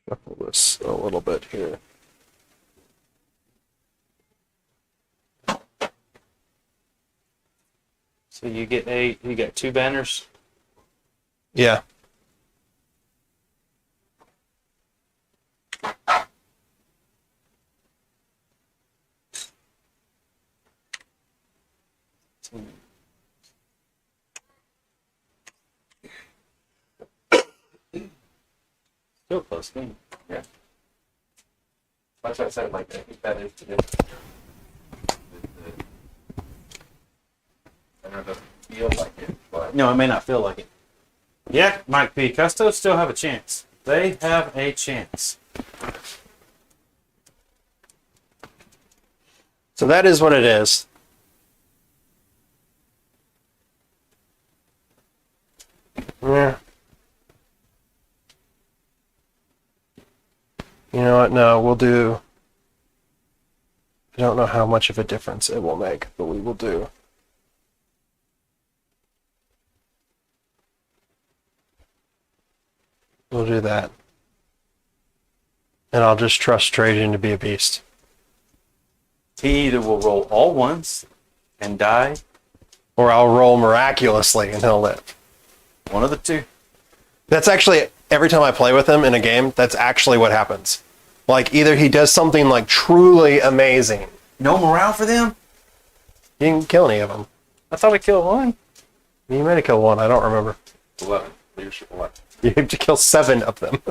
Shuffle this a little bit here. So you get 8. You got 2 banners. Yeah. Still close game. Yeah. That's what I said. Like, I think that is the. I don't know if it feels like it, but No, it may not feel like it. Yeah, Mike P. Custodes still have a chance. They have a chance. So that is what it is. Yeah. You know what? No, we'll do. I don't know how much of a difference it will make, but we will do. We'll do that. And I'll just trust Trajan to be a beast. He either will roll all ones and die, Or I'll roll miraculously and he'll live. one of the two. That's actually, every time I play with him in a game, that's actually what happens. Like, either he does something like truly amazing. No morale for them? He didn't kill any of them. I thought I killed one. You might have killed one, I don't remember. 11. Leadership 11. You have to kill 7 of them.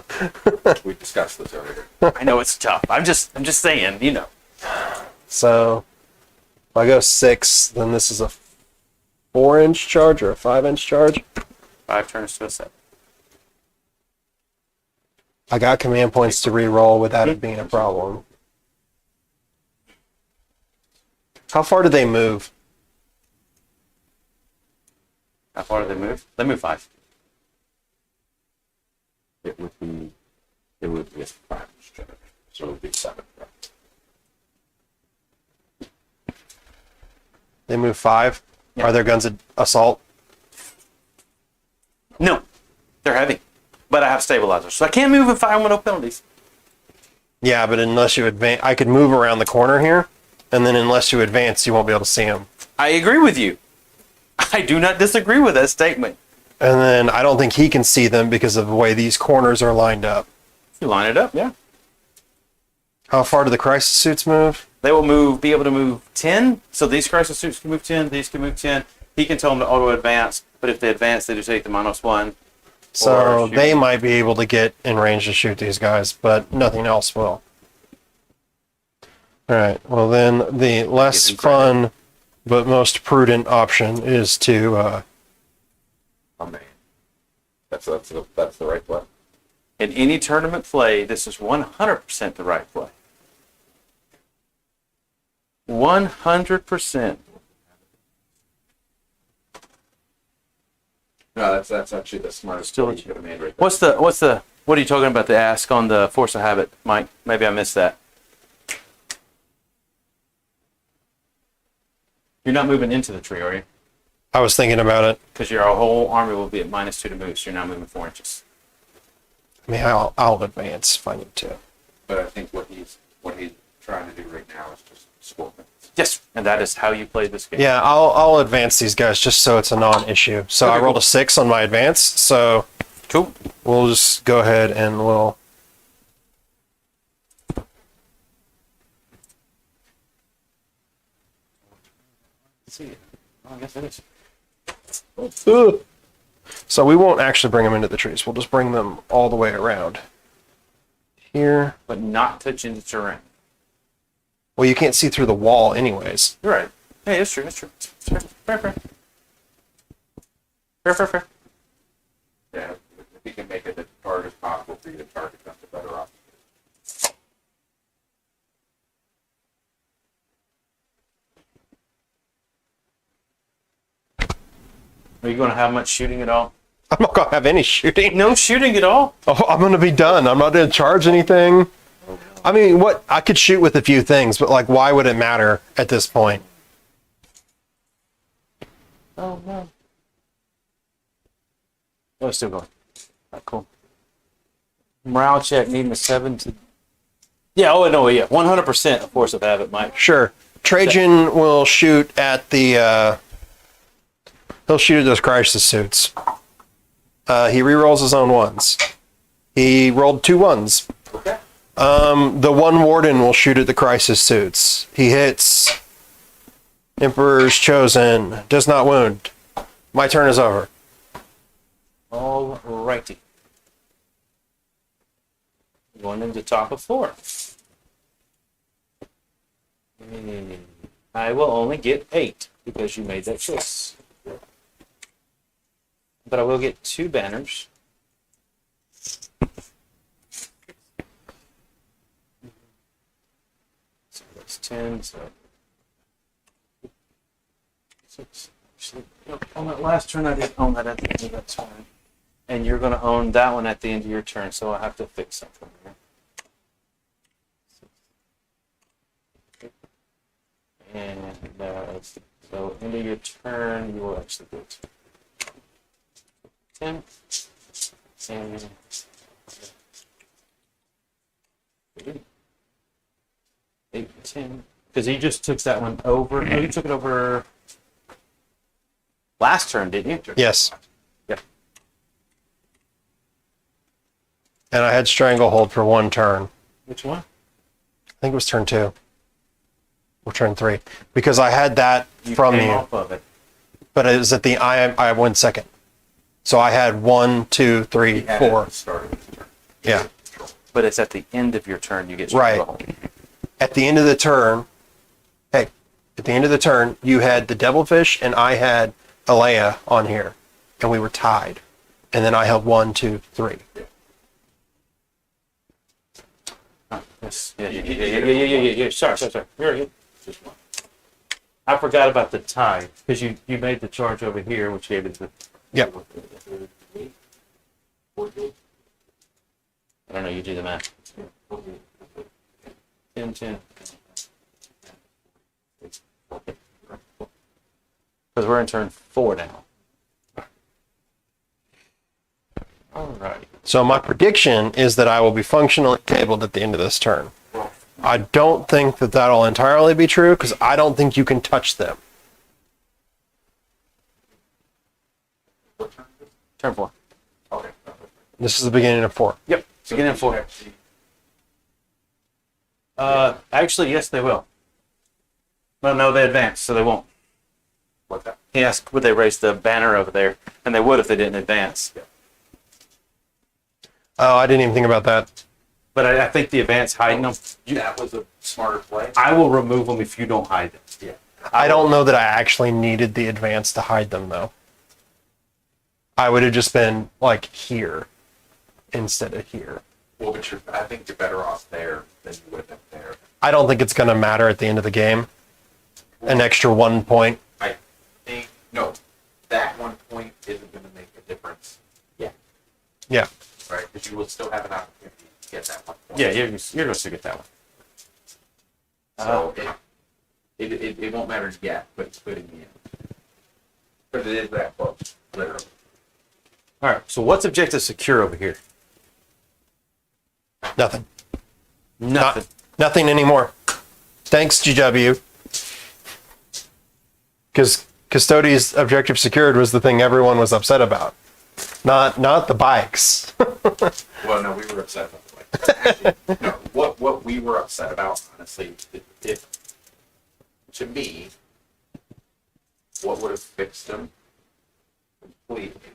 We discussed this earlier. I know it's tough. I'm just saying, you know. So, if I go 6, then this is a 4-inch charge or a 5-inch charge. 5 turns to a 7. I got command points to re-roll without it being a problem. How far do they move? How far do they move? They move 5. It would be a 5, so it would be 7. They move 5? Yeah. Are their guns assault? No, they're heavy. But I have stabilizers, so I can't move if I want no penalties. Yeah, but unless you advance, I could move around the corner here, and then unless you advance, you won't be able to see them. I agree with you. I do not disagree with that statement. And then I don't think he can see them because of the way these corners are lined up. If you line it up, yeah. How far do the crisis suits move? They will be able to move 10. So these crisis suits can move 10. These can move 10. He can tell them to auto advance, but if they advance, they just take the -1. So Or shoot. they might be able to get in range to shoot these guys, but nothing else will. All right. Well, then the less Give him credit. fun but most prudent option is to. Oh man, that's the right play. In any tournament play, this is 100% the right play. 100%. No, that's actually the smartest Still play you could have made right there. What are you talking about, the ask on the force of habit, Mike? Maybe I missed that. You're not moving into the tree, are you? I was thinking about it. Because your whole army will be at -2 to move, so you're now moving 4 inches. I mean, I'll advance if I need to. But I think what he's trying to do right now is just score points. Yes, and that is how you play this game. Yeah, I'll advance these guys just so it's a non-issue. So Okay, I rolled cool. a 6 on my advance, so Cool. we'll just go ahead and we'll. Let's see. Oh, I guess it is. So we won't actually bring them into the trees. We'll just bring them all the way around. Here. But not touching the terrain. Well, you can't see through the wall anyways. You're right. Hey, it's true. It's true. Fair. Fair. Fair. Yeah, if he can make it as hard as possible for you to target them, the better off. Are you going to have much shooting at all? I'm not going to have any shooting. No shooting at all? Oh, I'm going to be done. I'm not going to charge anything. I mean, what? I could shoot with a few things, but like, why would it matter at this point? Oh, no. Oh, it's still going. Right, cool. Morale check needing a 7 to... Yeah, oh, no, yeah. 100% of force of habit, Mike. Sure. Trajan will shoot at the, he'll shoot at those crisis suits. He rerolls his own ones. He rolled 2 ones. Okay. The one warden will shoot at the crisis suits. He hits. Emperor's chosen. Does not wound. My turn is over. All righty. Going into top of 4. I will only get 8 because you made that choice. But I will get 2 banners. 10, so. Actually, on that last turn, I didn't own that at the end of that turn. And you're going to own that one at the end of your turn, so I'll have to fix something here. And so end of your turn, you will actually go to 10. And 8, 10. Because he just took that one over. No, you took it over last turn, didn't you? Yes. Yep. And I had Stranglehold for one turn. Which one? I think it was turn 2 or turn 3, because I had that from came you, off of it. but it was at the I went second, so I had 1, 2, 3, 4. Yeah, But it's at the end of your turn you get Right. Stranglehold. at the end of the turn. Hey, at the end of the turn, you had the Devilfish and I had Alea on here, and we were tied. And then I held 1, 2, 3. Yes. Yeah. Sorry. You're good. I forgot about the tie because you made the charge over here, which gave it the. Yep. I don't know. You do the math. 10, 10. Because we're in turn 4 now. All right. So my prediction is that I will be functionally tabled at the end of this turn. I don't think that that'll entirely be true, because I don't think you can touch them. Turn 4. Okay. This is the beginning of 4. Yep. Beginning of 4. Actually, yes, they will. Well, no, they advance, so they won't. What's that? He asked, would they raise the banner over there? And they would if they didn't advance. Oh, I didn't even think about that. But I think the advance hiding them, That was a smarter play. I will remove them if you don't hide them. Yeah. I don't know that I actually needed the advance to hide them, though. I would have just been, like, here instead of here. Well, but I think you're better off there than you would have been there. I don't think it's going to matter at the end of the game. An extra 1 point. I think, no, that 1 point isn't going to make a difference yet, Yeah. right? Because you will still have an opportunity to get that 1 point. Yeah, you're going to get that one. So it won't matter yet, but it's good in the end. But it is that close, literally. All right, so what's objective secure over here? Nothing. Nothing. Nothing anymore. Thanks, GW. Because Custodes objective secured was the thing everyone was upset about. Not the bikes. Well, no, we were upset about the way. Actually, no, what we were upset about, honestly, if to me, what would have fixed them completely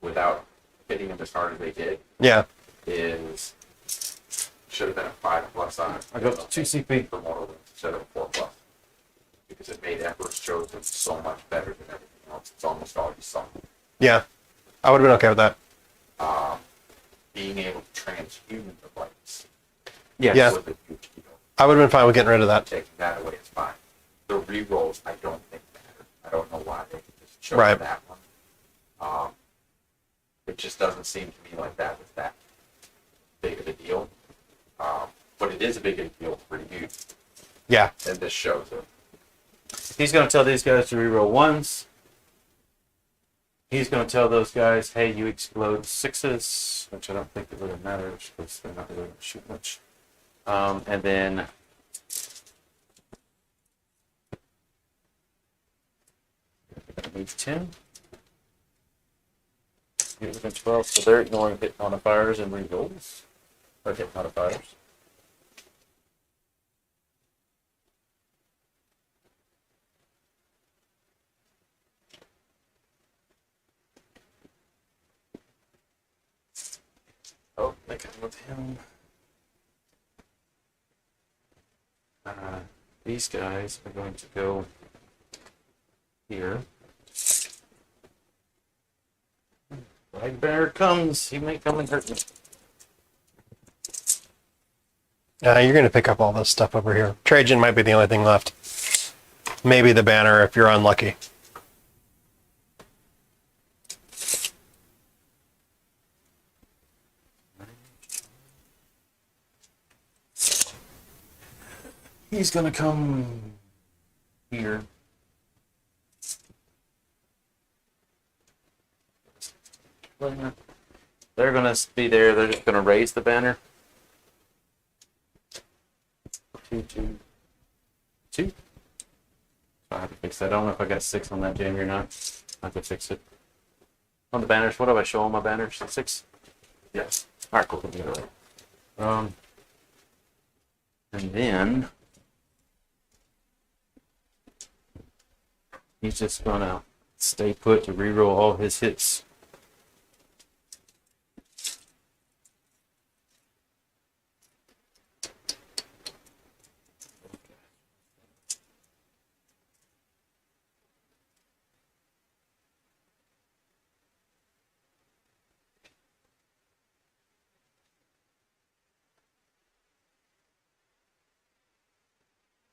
without hitting them as hard as they did Yeah. is should have been a 5+ on it. I go up to 2 CP. for Mortal instead of a 4+. Because it made Emperor's Chosen so much better than everything else. It's almost all you saw. Yeah. I would have been okay with that. Being able to transhuman the lights Yes. Yeah. was a huge deal. I would have been fine with getting rid of that. Taking that away is fine. The rerolls, I don't think matter. I don't know why they just chose Right. that one. It just doesn't seem to me like that was that big of a deal. But it is a big of a deal for you, Yeah. and this shows it. He's going to tell these guys to reroll 1s. He's going to tell those guys, hey, you explode 6s, which I don't think it really matters because they're not really going to shoot much. And then needs 10. Get within 12, so they're ignoring hit modifiers and rerolls. Or hit modifiers. Oh, they come with him. These guys are going to go here. Flag bearer comes. He may come and hurt me. You're going to pick up all this stuff over here. Trajan might be the only thing left. Maybe the banner if you're unlucky. He's gonna come here. They're gonna be there. They're just gonna raise the banner. 2, 2, 2. I have to fix that. I don't know if I got 6 on that, Jamie, or not. I have to fix it. On the banners, what do I show on my banners? 6? Yes. All right, cool. We'll get it right. And then he's just gonna stay put to reroll all his hits.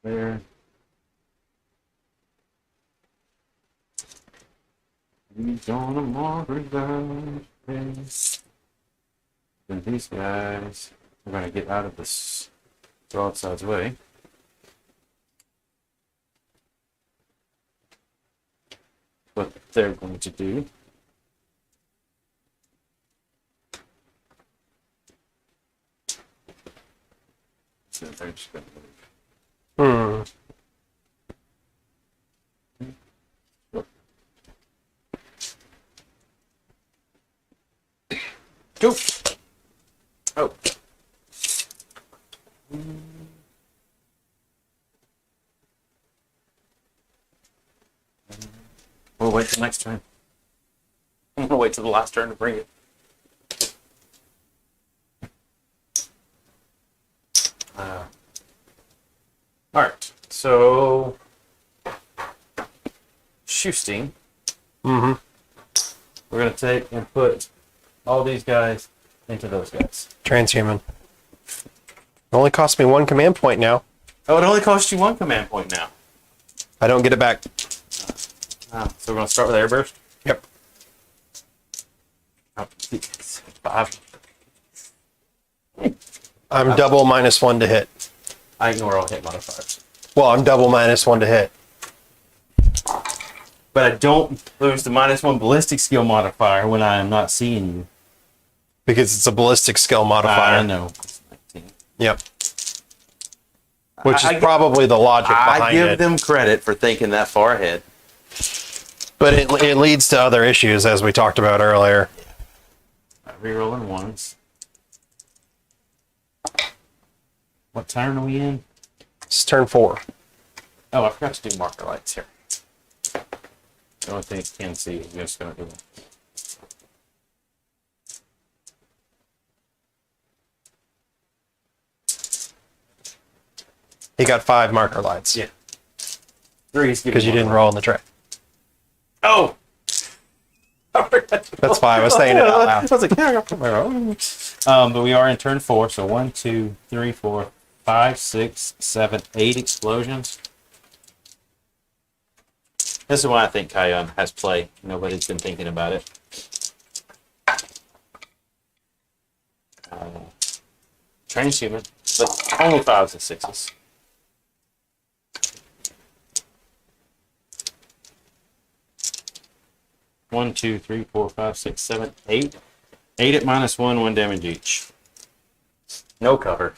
There. He's on a marvelous place. And these guys are going to get out of this broadside's way. What they're going to do. So they're just going to move. Go. Oh. We'll wait till next turn. I'm gonna wait till the last turn to bring it. All right, so Shoestein. Mm-hmm. We're gonna take and put all these guys into those guys. Transhuman. It only cost me 1 command point now. Oh, it only costs you 1 command point now. I don't get it back. So we're gonna start with Airburst. Yep. Oh, 5. I'm double -1 to hit. I ignore all hit modifiers. Well, I'm double -1 to hit. But I don't lose the -1 ballistic skill modifier when I am not seeing you. Because it's a ballistic skill modifier. I know. It's 19. Yep. Which is probably the logic behind I give it. them credit for thinking that far ahead. But it leads to other issues, as we talked about earlier. Rerolling ones. What turn are we in? It's turn 4. Oh, I forgot to do marker lights here. The only thing you can see is just going to do it. He got 5 marker lights. Yeah. 3 Because you didn't roll on the tray. Oh! That's why I was saying it out loud. I was like, yeah, I got my own. But we are in turn 4, so 1, 2, 3, 4, 5, 6, 7, 8 explosions. This is why I think Kion has play. Nobody's been thinking about it. Transhuman, but only 5s and 6s. One, 2, 3, 4, 5, 6, 7, 8. 8 at -1, 1 damage each. No cover.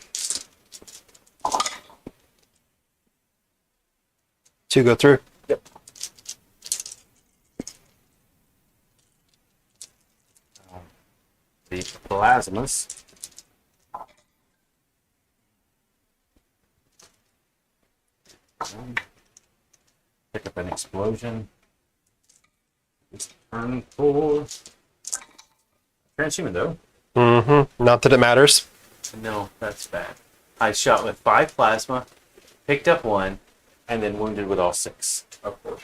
2 go through. Yep. The plasmas. Pick up an explosion. It's turn 4. Transhuman though. Mm-hmm. Not that it matters. No, that's bad. I shot with 5 plasma, picked up 1, and then wounded with all 6. Of course.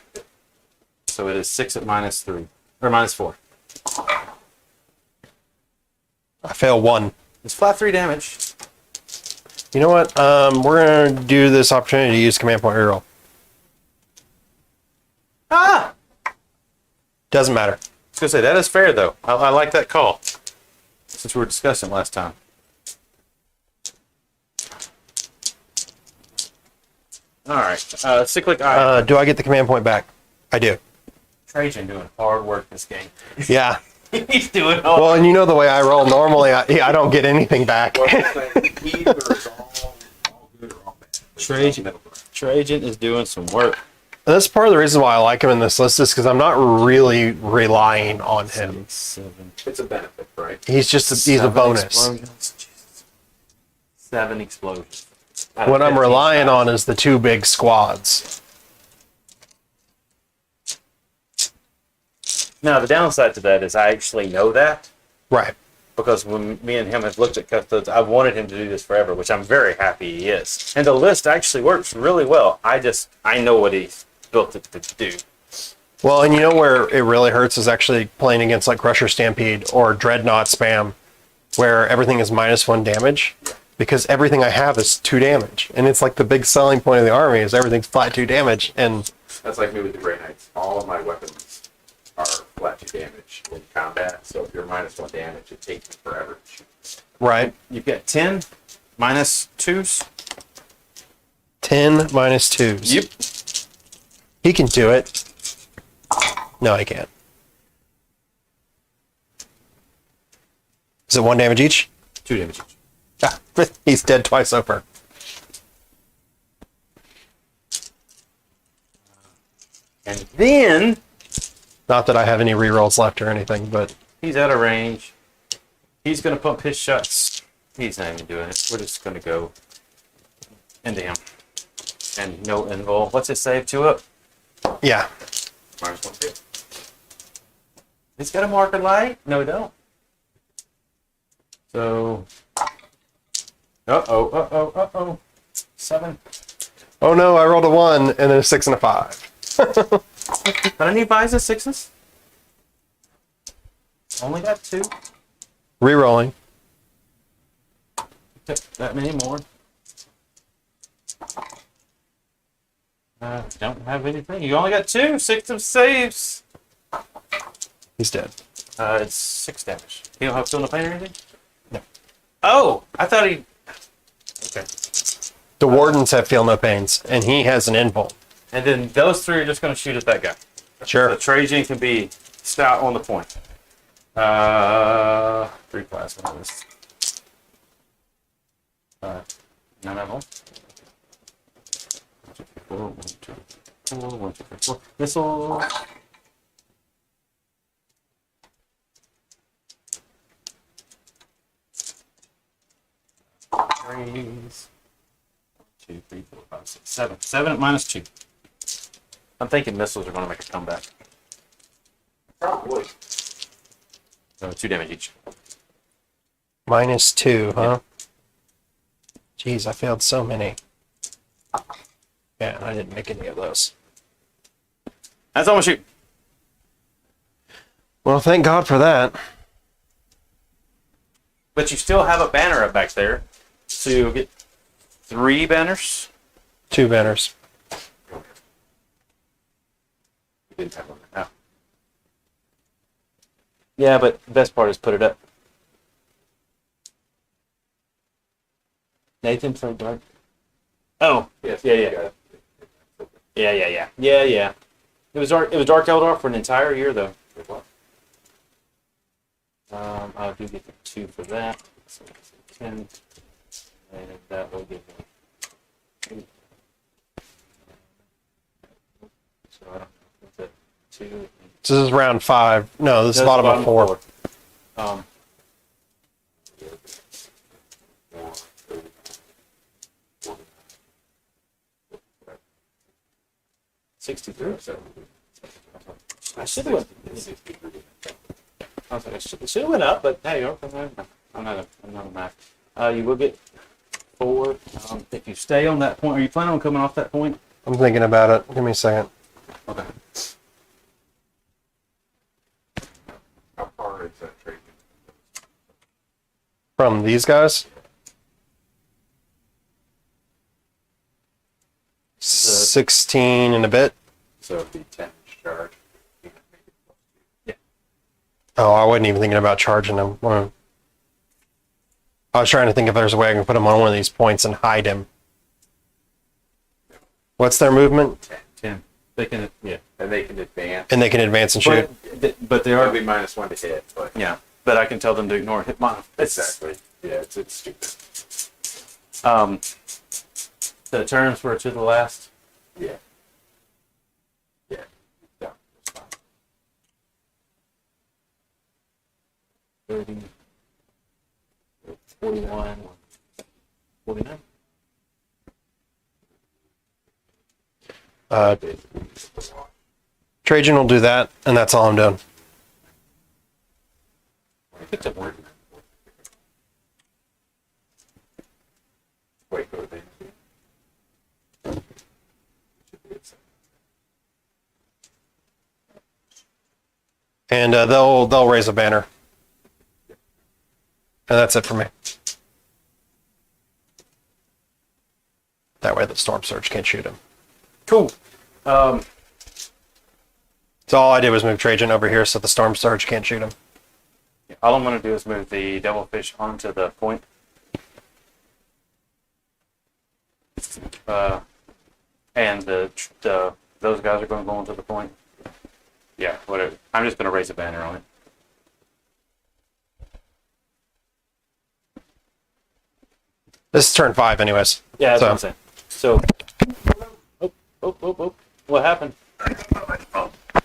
So it is 6 at -3 or -4. I fail 1. It's flat 3 damage. You know what? We're gonna do this opportunity to use command point reroll. Ah! Doesn't matter. I was gonna say that is fair though. I like that call. Since we were discussing last time. All right. Cyclic eye. Do I get the command point back? I do. Trajan doing hard work this game. Yeah. He's doing hard. Well, and you know the way I roll normally, I don't get anything back. Either is all good or all bad. Trajan is doing some work. That's part of the reason why I like him in this list is because I'm not really relying on him. 7. It's a benefit, right? He's a bonus. Explosions. 7 explosions. What I'm relying on is the 2 big squads. Now, the downside to that is I actually know that Right. because when me and him have looked at Custodes, I've wanted him to do this forever, which I'm very happy he is. And the list actually works really well. I know what he's built it to do. Well, and you know where it really hurts is actually playing against like Crusher Stampede or Dreadnought Spam, where everything is -1 damage, because everything I have is 2 damage. And it's like the big selling point of the army is everything's flat 2 damage. And That's like me with the Grey Knights. All of my weapons are flat 2 damage in combat, so if you're -1 damage, it takes me forever to shoot. right, You've got 10 -2s. 10 -2s. Yep. He can do it. No, he can't. Is it 1 damage each? 2 damage each. Ah, he's dead twice over. And then Not that I have any rerolls left or anything, but he's out of range. He's going to pump his shots. He's not even doing it. We're just going to go into him. And no invul. What's it save? 2 up. yeah. -1 hit. He's got a marker light. No, we don't. So. Uh-oh. 7. Oh no, I rolled a 1 and then a 6 and a 5. Got any 5s and 6s? Only got 2. Rerolling. Took that many more. Don't have anything. You only got 2. 6 of saves. He's dead. It's 6 damage. He don't have fill no pain or anything? No. Oh, I thought he. Okay. The wardens have feel no pains, and he has an invul. And then those 3 are just going to shoot at that guy. Sure. The Trajan can be stout on the point. 3 plasmas. None of them. 1, 2, 3, 4. 1, 2, 3, 4. Missile. Threes. 2, 3, 4, 5, 6, 7. 7 at -2. I'm thinking missiles are going to make a comeback. Probably. So 2 damage each. -2, huh? Jeez, I failed so many. Yeah, I didn't make any of those. That's all I'm gonna shoot. Well, thank God for that. But you still have a banner up back there. So you'll get 3 banners. 2 banners. You didn't have one. Oh. Yeah, but the best part is put it up. Nathan from Dark. Oh, Yes. Yeah. you got it. Yeah. It was Dark Eldar for an entire year though. It was. I do get the 2 for that. So that's 10. And that will give me 2. So I don't know. What's that? 2. So this is round 5. No, this is That's bottom of 4. Um, 63. I should have went. I was like, I should have went up, but hey, I'm not a Mac. You will get 4. If you stay on that point, are you planning on coming off that point? I'm thinking about it. Give me a second. Okay. How far is that trade? From these guys? 16 and a bit. So it'd be 10 charge. Oh, I wasn't even thinking about charging him. I was trying to think if there's a way I can put him on one of these points and hide him. What's their movement? 10. They can, yeah. And they can advance. And they can advance and shoot. But they It'll are, be -1 to hit, but yeah. But I can tell them to ignore hit mon. exactly. Yeah, it's stupid. The turns were to the last. Yeah. Yeah. Yeah. That's fine. 30, 41, 49. Trajan will do that, and that's all I'm doing. It's a word. Wait, go to the And they'll raise a banner. And that's it for me. That way the Storm Surge can't shoot him. Cool. So all I did was move Trajan over here so the Storm Surge can't shoot him. All I'm going to do is move the Devilfish onto the point. And those guys are going to go onto the point. Yeah, whatever. I'm just going to raise a banner on it. This is turn 5 anyways. Yeah, that's So- what I'm saying. So, oh. What happened?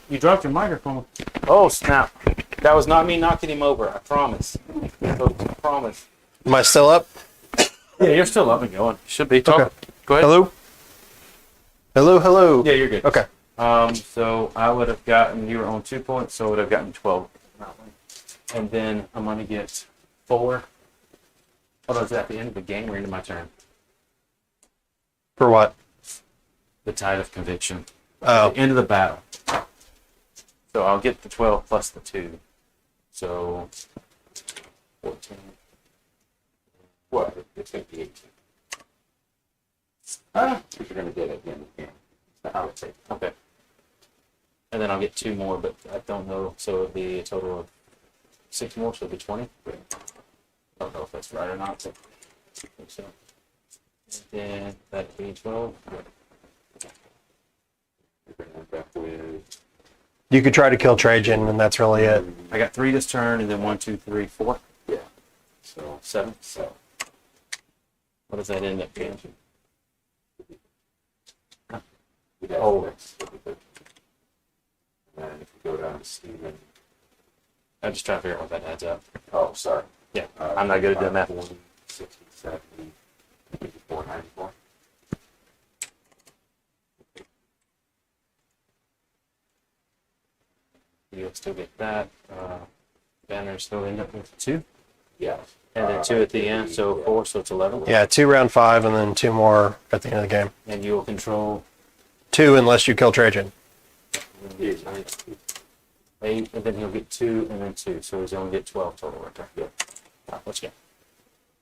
You dropped your microphone. Oh, snap. That was not me knocking him over. I promise. Folks, I promise. Am I still up? Yeah, you're still up and going. Should be. Talk. Okay. Go ahead. Hello? Hello? Yeah, you're good. Okay. So I would have gotten, you were on 2 points, so I would have gotten 12. And then I'm going to get 4. Oh, is that at the end of the game or into my turn? For what? The Tide of Conviction. Oh, The end of the battle. So I'll get the 12 plus the 2. So 14. What? It's going to be 18. Ah, Because you're going to get it at the end of the game. okay. And then I'll get 2 more, but I don't know. So it'll be a total of 6 more, so it'll be 20. I don't know if that's right or not, but I think so. And then that'd be 12. You're going to end up with you could try to kill Trajan, and that's really it. I got 3 this turn, and then 1, 2, 3, 4, yeah. So 7. so What does that end up being? you'd have Oh. next. And if you go down to Steven. I'm just trying to figure out what that adds up. Oh, sorry. Yeah, I'm not good at doing math. 40, 60, 70, 54, 94. You'll still get that. Banner still end up with 2. Yeah. And then 2 at the end, so 4, so it's 11. Yeah, 2 round 5, and then 2 more at the end of the game. And you will control 2 unless you kill Trajan. 8, and then he'll get 2, and then 2. So he's going to get 12 total right there. Yeah. Let's go.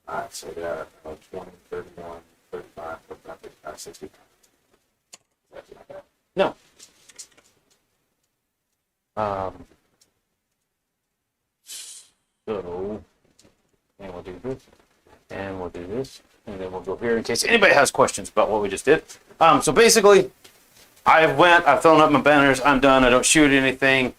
All right, so that 20, 31, 35, 45, 55, 60. That's not bad. No. So, and we'll do this, and we'll do this, and then we'll go here in case anybody has questions about what we just did. So basically, I've thrown up my banners, I'm done, I don't shoot anything.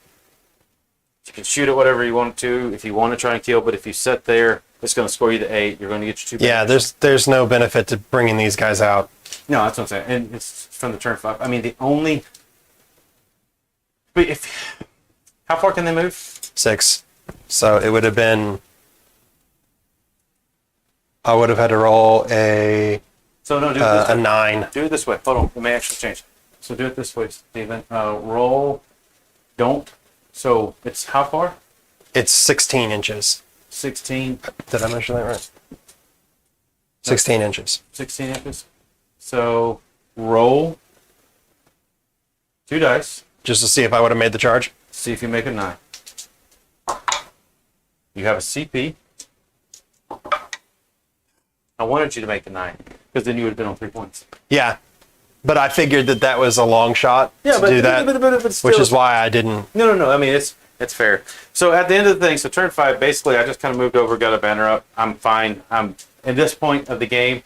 You can shoot at whatever you want to if you want to try and kill, but if you sit there, it's going to score you to 8, you're going to get your 2 Yeah, there's no benefit to bringing these guys out. No, that's what I'm saying. And it's from the turn 5. I mean, the only. But how far can they move? 6. So it would have been. I would have had to roll a So no, do it this a way. 9. Do it this way. Hold on. It may actually change. So do it this way, Steven. Roll. Don't. So it's how far? It's 16 inches. 16. Did I measure that right? 16 inches. 16 inches. So roll 2 dice. Just to see if I would have made the charge. See if you make a 9. You have a CP. I wanted you to make the 9 because then you would have been on 3 points. Yeah. But I figured that was a long shot to do that, but still, which is why I didn't. No. I mean, it's fair. So at the end of the thing, so turn 5, basically, I just kind of moved over, got a banner up. I'm fine. I'm at this point of the game.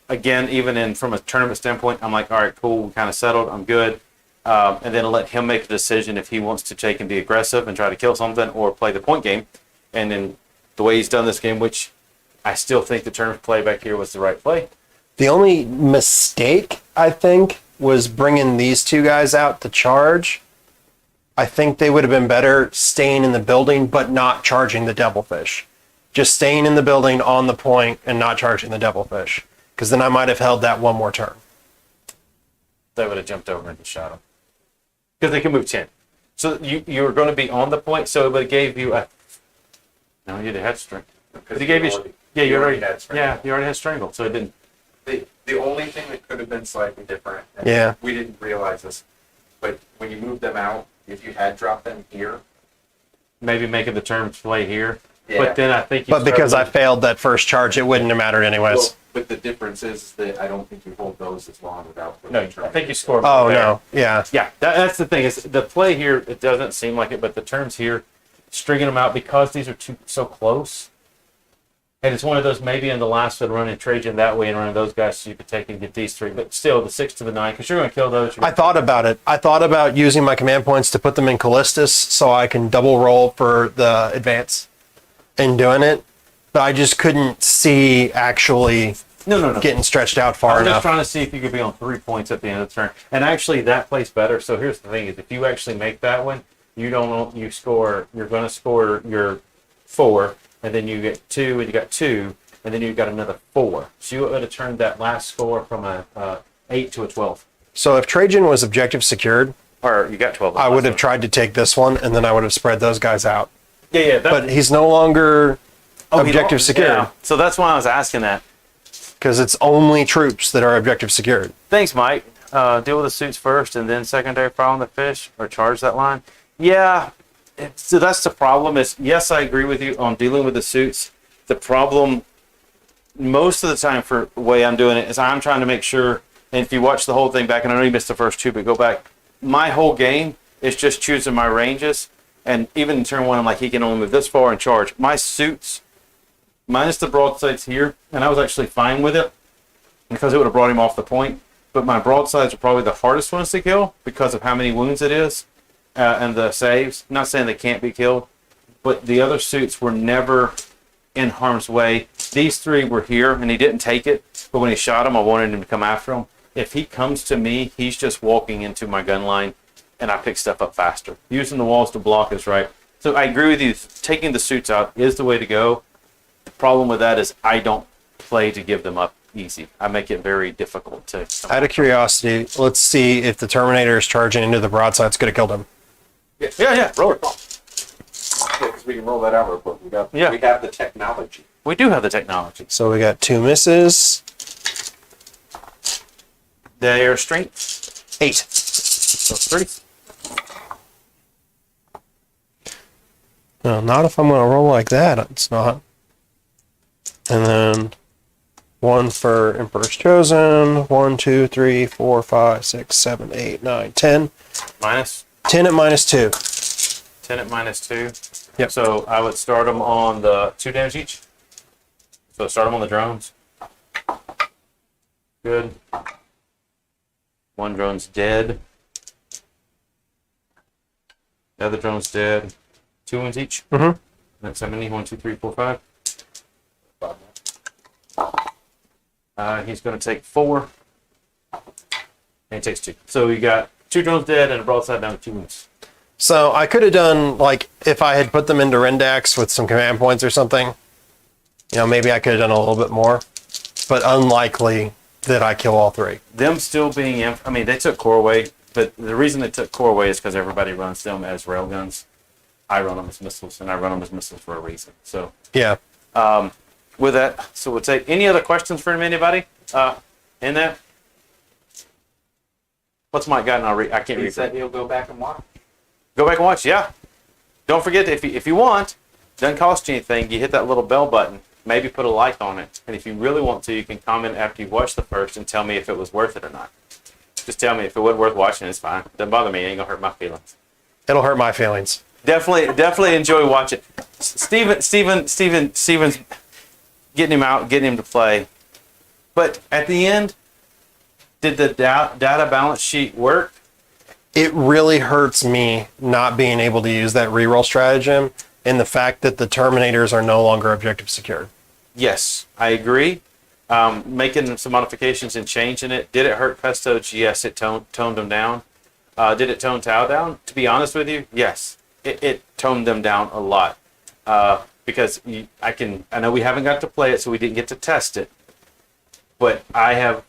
Again, even from a tournament standpoint, I'm like, all right, cool. We kind of settled. I'm good. And then let him make a decision if he wants to take and be aggressive and try to kill something or play the point game. And then the way he's done this game, which I still think the tournament play back here was the right play. The only mistake, I think, was bringing these two guys out to charge. I think they would have been better staying in the building, but not charging the devilfish. Just staying in the building on the point and not charging the devilfish. Because then I might have held that one more turn. They would have jumped over and shot him. Because they can move 10. So you were going to be on the point, so it would have gave you a... No, you'd have had strangle. But he gave you... Yeah, you already had strangle. Yeah, you already had strangle, so it didn't... The only thing that could have been slightly different, and Yeah. we didn't realize this, but when you moved them out, if you had dropped them here, Maybe making the turn play here. Yeah. But then I think you But because I failed that first charge, it wouldn't have mattered anyways. well, but the difference is that I don't think you hold those as long without. No, I think you score. Oh, there. no. Yeah. Yeah, that's the thing. Is the play here, it doesn't seem like it, but the turns here, stringing them out because these are so close. And it's one of those, maybe in the last one, running Trajan that way and running those guys so you could take and get these 3. But still, the 6 to the 9, because you're going to kill those. I thought about it. I thought about using my command points to put them in Callistus so I can double roll for the advance and doing it. But I just couldn't see actually No. getting stretched out I far was just enough. trying to see if you could be on 3 points at the end of the turn. And actually, that plays better. So here's the thing: is if you actually make that one, you don't. You score. You're going to score your 4, and then you get 2, and you got 2, and then you got another 4. So you would have turned that last score from a 8 to a 12, So if Trajan was objective secured, or you got 12. I would have tried to take this one and then I would have spread those guys out. Yeah. But he's no longer objective secured Yeah. So that's why I was asking that. because it's only troops that are objective secured. Thanks, Mike. Deal with the suits first, and then secondary fire on the fish, or charge that line. Yeah. So that's the problem. Is yes, I agree with you on dealing with the suits. The problem, most of the time, for the way I'm doing it, is I'm trying to make sure. And if you watch the whole thing back, and I know you missed the first 2, but go back. My whole game is just choosing my ranges, and even in turn 1, I'm like, he can only move this far and charge. My suits, minus the broadsides here, and I was actually fine with it because it would have brought him off the point. But my broadsides are probably the hardest ones to kill because of how many wounds it is and the saves. I'm not saying they can't be killed, but the other suits were never in harm's way. These 3 were here, and he didn't take it. But when he shot him, I wanted him to come after him. If he comes to me, he's just walking into my gun line, and I pick stuff up faster. Using the walls to block is right. So I agree with you. Taking the suits out is the way to go. The problem with that is I don't play to give them up easy. I make it very difficult to... Out of curiosity, let's see if the Terminator is charging into the broadsides. Could have killed him. Yeah. Roll it. Because we can roll that out, but we Yeah. have the technology. We do have the technology. So we got 2 misses. Their strength. 8. So 3. No, not if I'm going to roll like that. It's not. And then 1 for Emperor's Chosen. 1, 2, 3, 4, 5, 6, 7, 8, 9, 10. Minus 10 at -2. 10 at -2. Yep. So I would start them on the 2 damage each. So start them on the drones. Good. 1 drone's dead. The other drone's dead. 2 wounds each. Mhm. That's 70. 1, 2, 3, 4, 5. He's going to take 4. And he takes 2. So you got 2 drones dead and a broadside down to 2 wounds. So I could have done, like, if I had put them into Rendax with some command points or something, you know, maybe I could have done a little bit more. But unlikely that I kill all 3. Them still being, I mean, they took core away, but the reason they took core away is because everybody runs them as railguns. I run them as missiles, and I run them as missiles for a reason. So, Yeah. with that, so we'll take any other questions from anybody in that? What's Mike got? And I can't He read said that. he'll go back and watch. Go back and watch, yeah. Don't forget, if you want, doesn't cost you anything, you hit that little bell button, maybe put a like on it. And if you really want to, you can comment after you've watched the first and tell me if it was worth it or not. Just tell me if it wasn't worth watching. It's fine. Doesn't bother me. It ain't gonna hurt my feelings. It'll hurt my feelings. Definitely enjoy watching. Steven's getting him out, getting him to play. But at the end, did the data balance sheet work? It really hurts me not being able to use that reroll stratagem and the fact that the Terminators are no longer objective secured. Yes, I agree. Making some modifications and changing it. Did it hurt Custodes? Yes, it toned them down. Did it tone Tau down? To be honest with you, yes. It toned them down a lot. Because I know we haven't got to play it, so we didn't get to test it. But I have,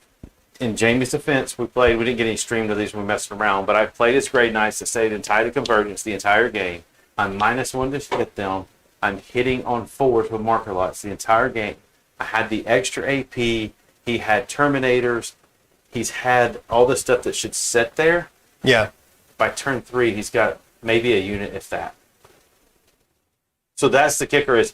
in Jamie's defense, we didn't get any stream of these when we messed around, but I played as Grey Knights that stayed in tied convergence the entire game. I'm -1 to hit them. I'm hitting on 4s with marker lots the entire game. I had the extra AP. He had Terminators. He's had all the stuff that should sit there. Yeah. By turn 3, he's got maybe a unit, if that. So that's the kicker is,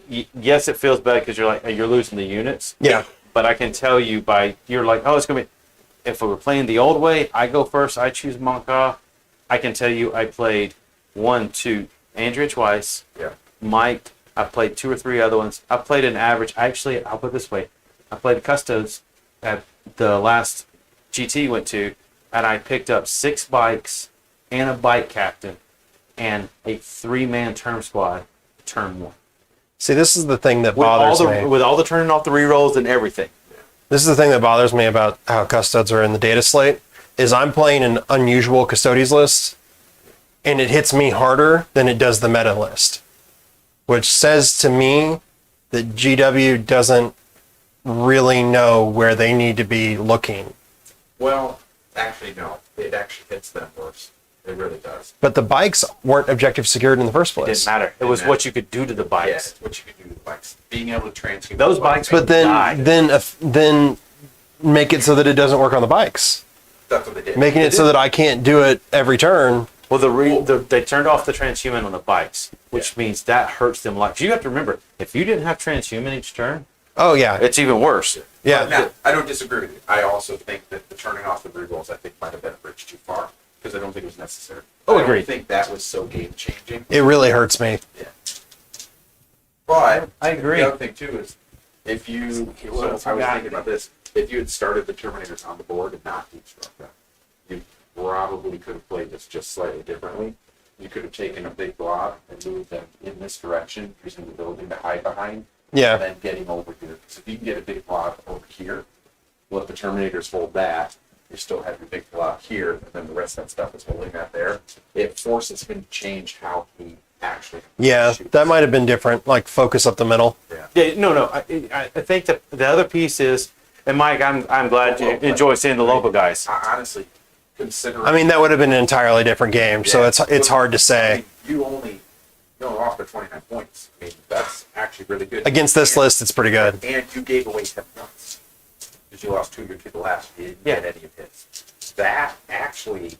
yes, it feels bad because you're like, you're losing the units. Yeah. But I can tell you you're like, oh, it's going to be, if we were playing the old way, I go first, I choose Monka. I can tell you I played Andrea twice. Yeah. Mike, I played 2 or 3 other ones. I played an average. Actually, I'll put it this way. I played a Custodes at the last GT went to, and I picked up 6 bikes and a bike captain and a 3-man term squad turn 1. See, this is the thing that bothers me. With all the turning off the rerolls and everything. This is the thing that bothers me about how Custodes are in the data slate, is I'm playing an unusual Custodes list, and it hits me harder than it does the meta list, which says to me that GW doesn't really know where they need to be looking. Well, actually, no. It actually hits them worse. It really does. But the bikes weren't objective secured in the first It place. didn't matter. It was what you could do to the Yeah, bikes. it's what you can do with the bikes. Being able to transfer Those bikes But then make it so that it doesn't work on the bikes. That's what they did. Making it so that I can't do it every turn. Well, they turned off the transhuman on the bikes, which means that hurts them. Like, you have to remember, if you didn't have transhuman each turn, Oh yeah, it's even worse. yeah. Now, I don't disagree with you. I also think that the turning off the rerolls, I think, might have been a bridge too far because I don't think it was necessary. Oh, I agreed. don't think that was so game changing. It really hurts me. Yeah. But I agree. The other thing too is if you, I was thinking about this. If you had started the Terminators on the board and not destruct them, you probably could have played this just slightly differently. You could have taken a big blob and moved them in this direction, using the building to hide behind, Yeah. and then getting over here. Because if you can get a big blob over here, let the Terminators hold that. You still have your big blob here, and then the rest of that stuff is holding that there. It forces him to change how he actually Yeah, shoots. that might have been different. Like focus up the middle. Yeah, no. I think that the other piece is, and Mike, I'm glad you enjoy seeing the local guys. I honestly consider. I mean, that would have been an entirely different game. So it's hard to say. You only lost by 29 points. I mean, that's actually really good. Against this And- list, it's pretty good. And you gave away 10 points. Because you lost 2 of your people last. You didn't Yeah. get any of his. That actually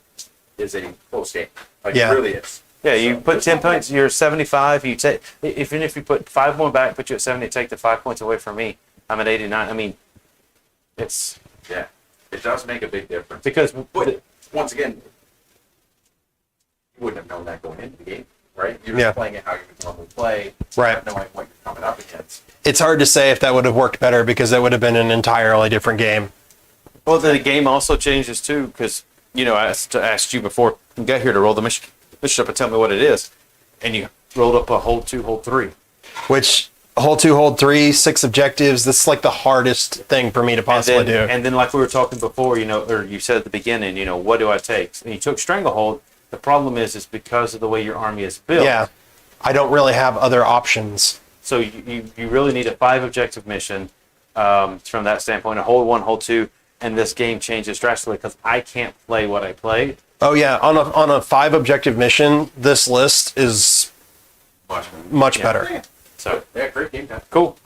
is a close game. Like, Yeah. it really is. Yeah, you So, put there's 10 no points, you're 75. You take, even if you put 5 more back, put you at 70, take the 5 points away from me. I'm at 89. I mean, it's Yeah. It does make a big difference. because But once again, you wouldn't have known that going into the game, right? You're Yeah. just playing it how you would normally play, Right. not knowing what you're coming up against. It's hard to say if that would have worked better because that would have been an entirely different game. well, the game also changes too. Because I asked you before you got here to roll the mission up and tell me what it is, and you rolled up a hold 2, hold 3. Which hold 2, hold 3, 6 objectives. This is like the hardest thing for me to possibly do. And then, like we were talking before, or you said at the beginning, what do I take? And you took Stranglehold. The problem is because of the way your army is built. Yeah, I don't really have other options. So you really need a 5 objective mission from that standpoint. A hold 1, hold 2, and this game changes drastically because I can't play what I played. Oh yeah, on a 5 objective mission, this list is much better. So Yeah, great game time. cool.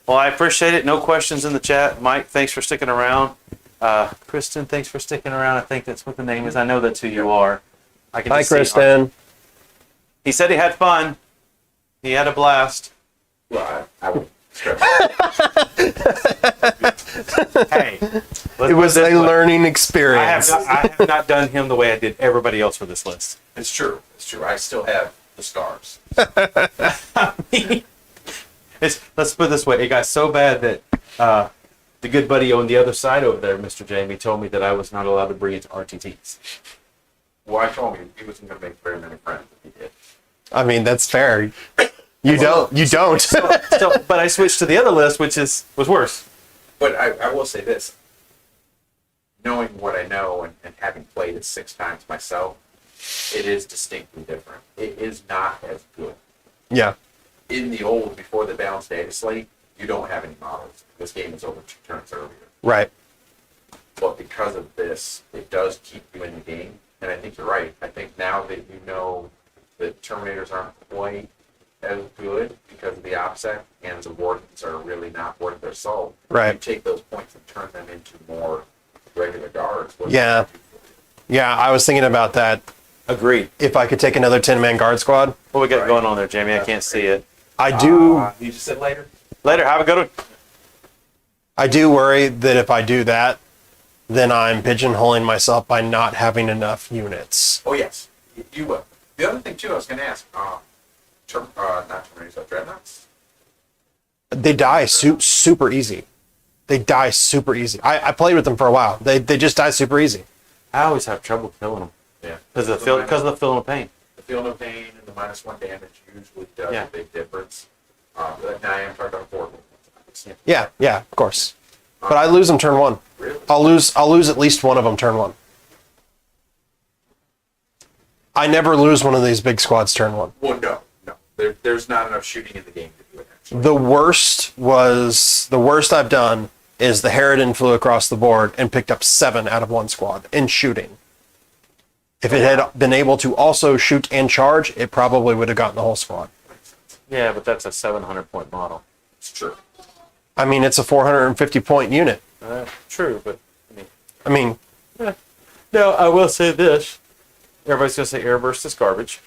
Well, I appreciate it. No questions in the chat. Mike, thanks for sticking around. Kristen, thanks for sticking around. I think that's what the name is. I know that's who you are. I can Hi, just see it. Kristen. He said he had fun. He had a blast. Well, I would stress. Hey, It was this a way. learning I experience. have not done him the way I did everybody else for this list. It's true. It's true. I still have the scars. Let's put it this way. It got so bad that the good buddy on the other side over there, Mr. Jamie, told me that I was not allowed to bring it to RTTs. Well, I told him he wasn't going to make very many friends if he did. I mean, that's fair. You don't. You don't. But I switched to the other list, which was worse. But I will say this. Knowing what I know and having played it 6 times myself, it is distinctly different. It is not as good. Yeah. In the old, before the balanced data slate, you don't have any models. This game is over 2 turns earlier. Right. But because of this, it does keep you in the game. And I think you're right. I think now that you know that Terminators aren't quite as good because of the OPSEC and the Wardens are really not worth their salt, Right. you take those points and turn them into more regular guards. Yeah. Yeah, I was thinking about that. Agreed. If I could take another 10-man guard squad, What we got Right. going on there, Jamie? I can't see it. I do. You just said later? Later, have a good one. I do worry that if I do that, then I'm pigeonholing myself by not having enough units. Oh, yes. You will. The other thing, too, I was going to ask, not Terminators, but Dreadnoughts? They die super easy. They die super easy. I played with them for a while. They just die super easy. I always have trouble killing them Yeah. because of the feeling of pain. The Feel No Pain and the -1 damage usually does Yeah. a big difference. But now I am talking about 4. Yeah, of course. But I lose them turn 1. Really? I'll lose at least one of them turn 1. I never lose one of these big squads turn 1. Well, no. There's not enough shooting in the game to do it, actually. The worst I've done is the Harridan flew across the board and picked up 7 out of 1 squad in shooting. If it had been able to also shoot and charge, it probably would have gotten the whole squad. Yeah, but that's a 700-point model. It's true. I mean, it's a 450-point unit. True, but I mean, no, I will say this. Everybody's going to say Airburst is garbage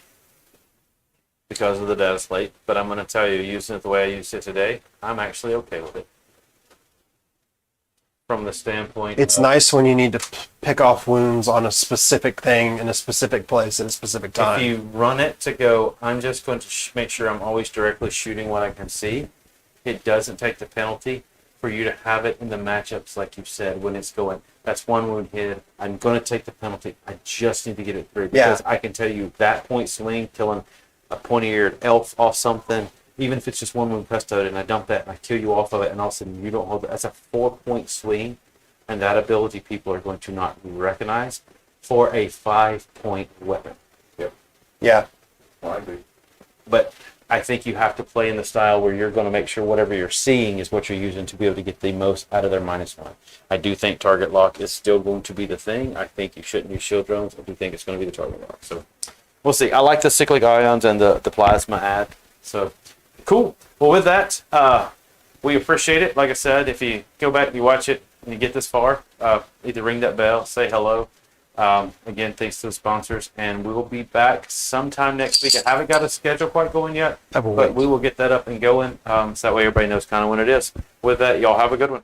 because of the data slate, but I'm going to tell you, using it the way I used it today, I'm actually okay with it. From the standpoint it's of, nice when you need to pick off wounds on a specific thing in a specific place at a specific time. if you run it to go, I'm just going to make sure I'm always directly shooting what I can see. It doesn't take the penalty for you to have it in the matchups, like you said, when it's going, that's 1 wound hit. I'm going to take the penalty. I just need to get it through because Yeah. I can tell you that point swing, killing a pointy-eared elf off something, even if it's just 1 wound custode, and I dump that and I kill you off of it, and all of a sudden you don't hold it. That's a 4-point swing, and that ability people are going to not recognize for a 5-point weapon. Yep. Yeah. Well, I agree. But I think you have to play in the style where you're going to make sure whatever you're seeing is what you're using to be able to get the most out of their -1. I do think target lock is still going to be the thing. I think you shouldn't use shield drones. I do think it's going to be the target lock. So we'll see. I like the cyclic ions and the plasma ad. So cool. Well, with that, we appreciate it. Like I said, if you go back and you watch it and you get this far, either ring that bell, say hello. Again, thanks to the sponsors, and we will be back sometime next week. I haven't got a schedule quite going yet, I will but wait. we will get that up and going, so that way everybody knows kind of when it is. With that, y'all have a good one.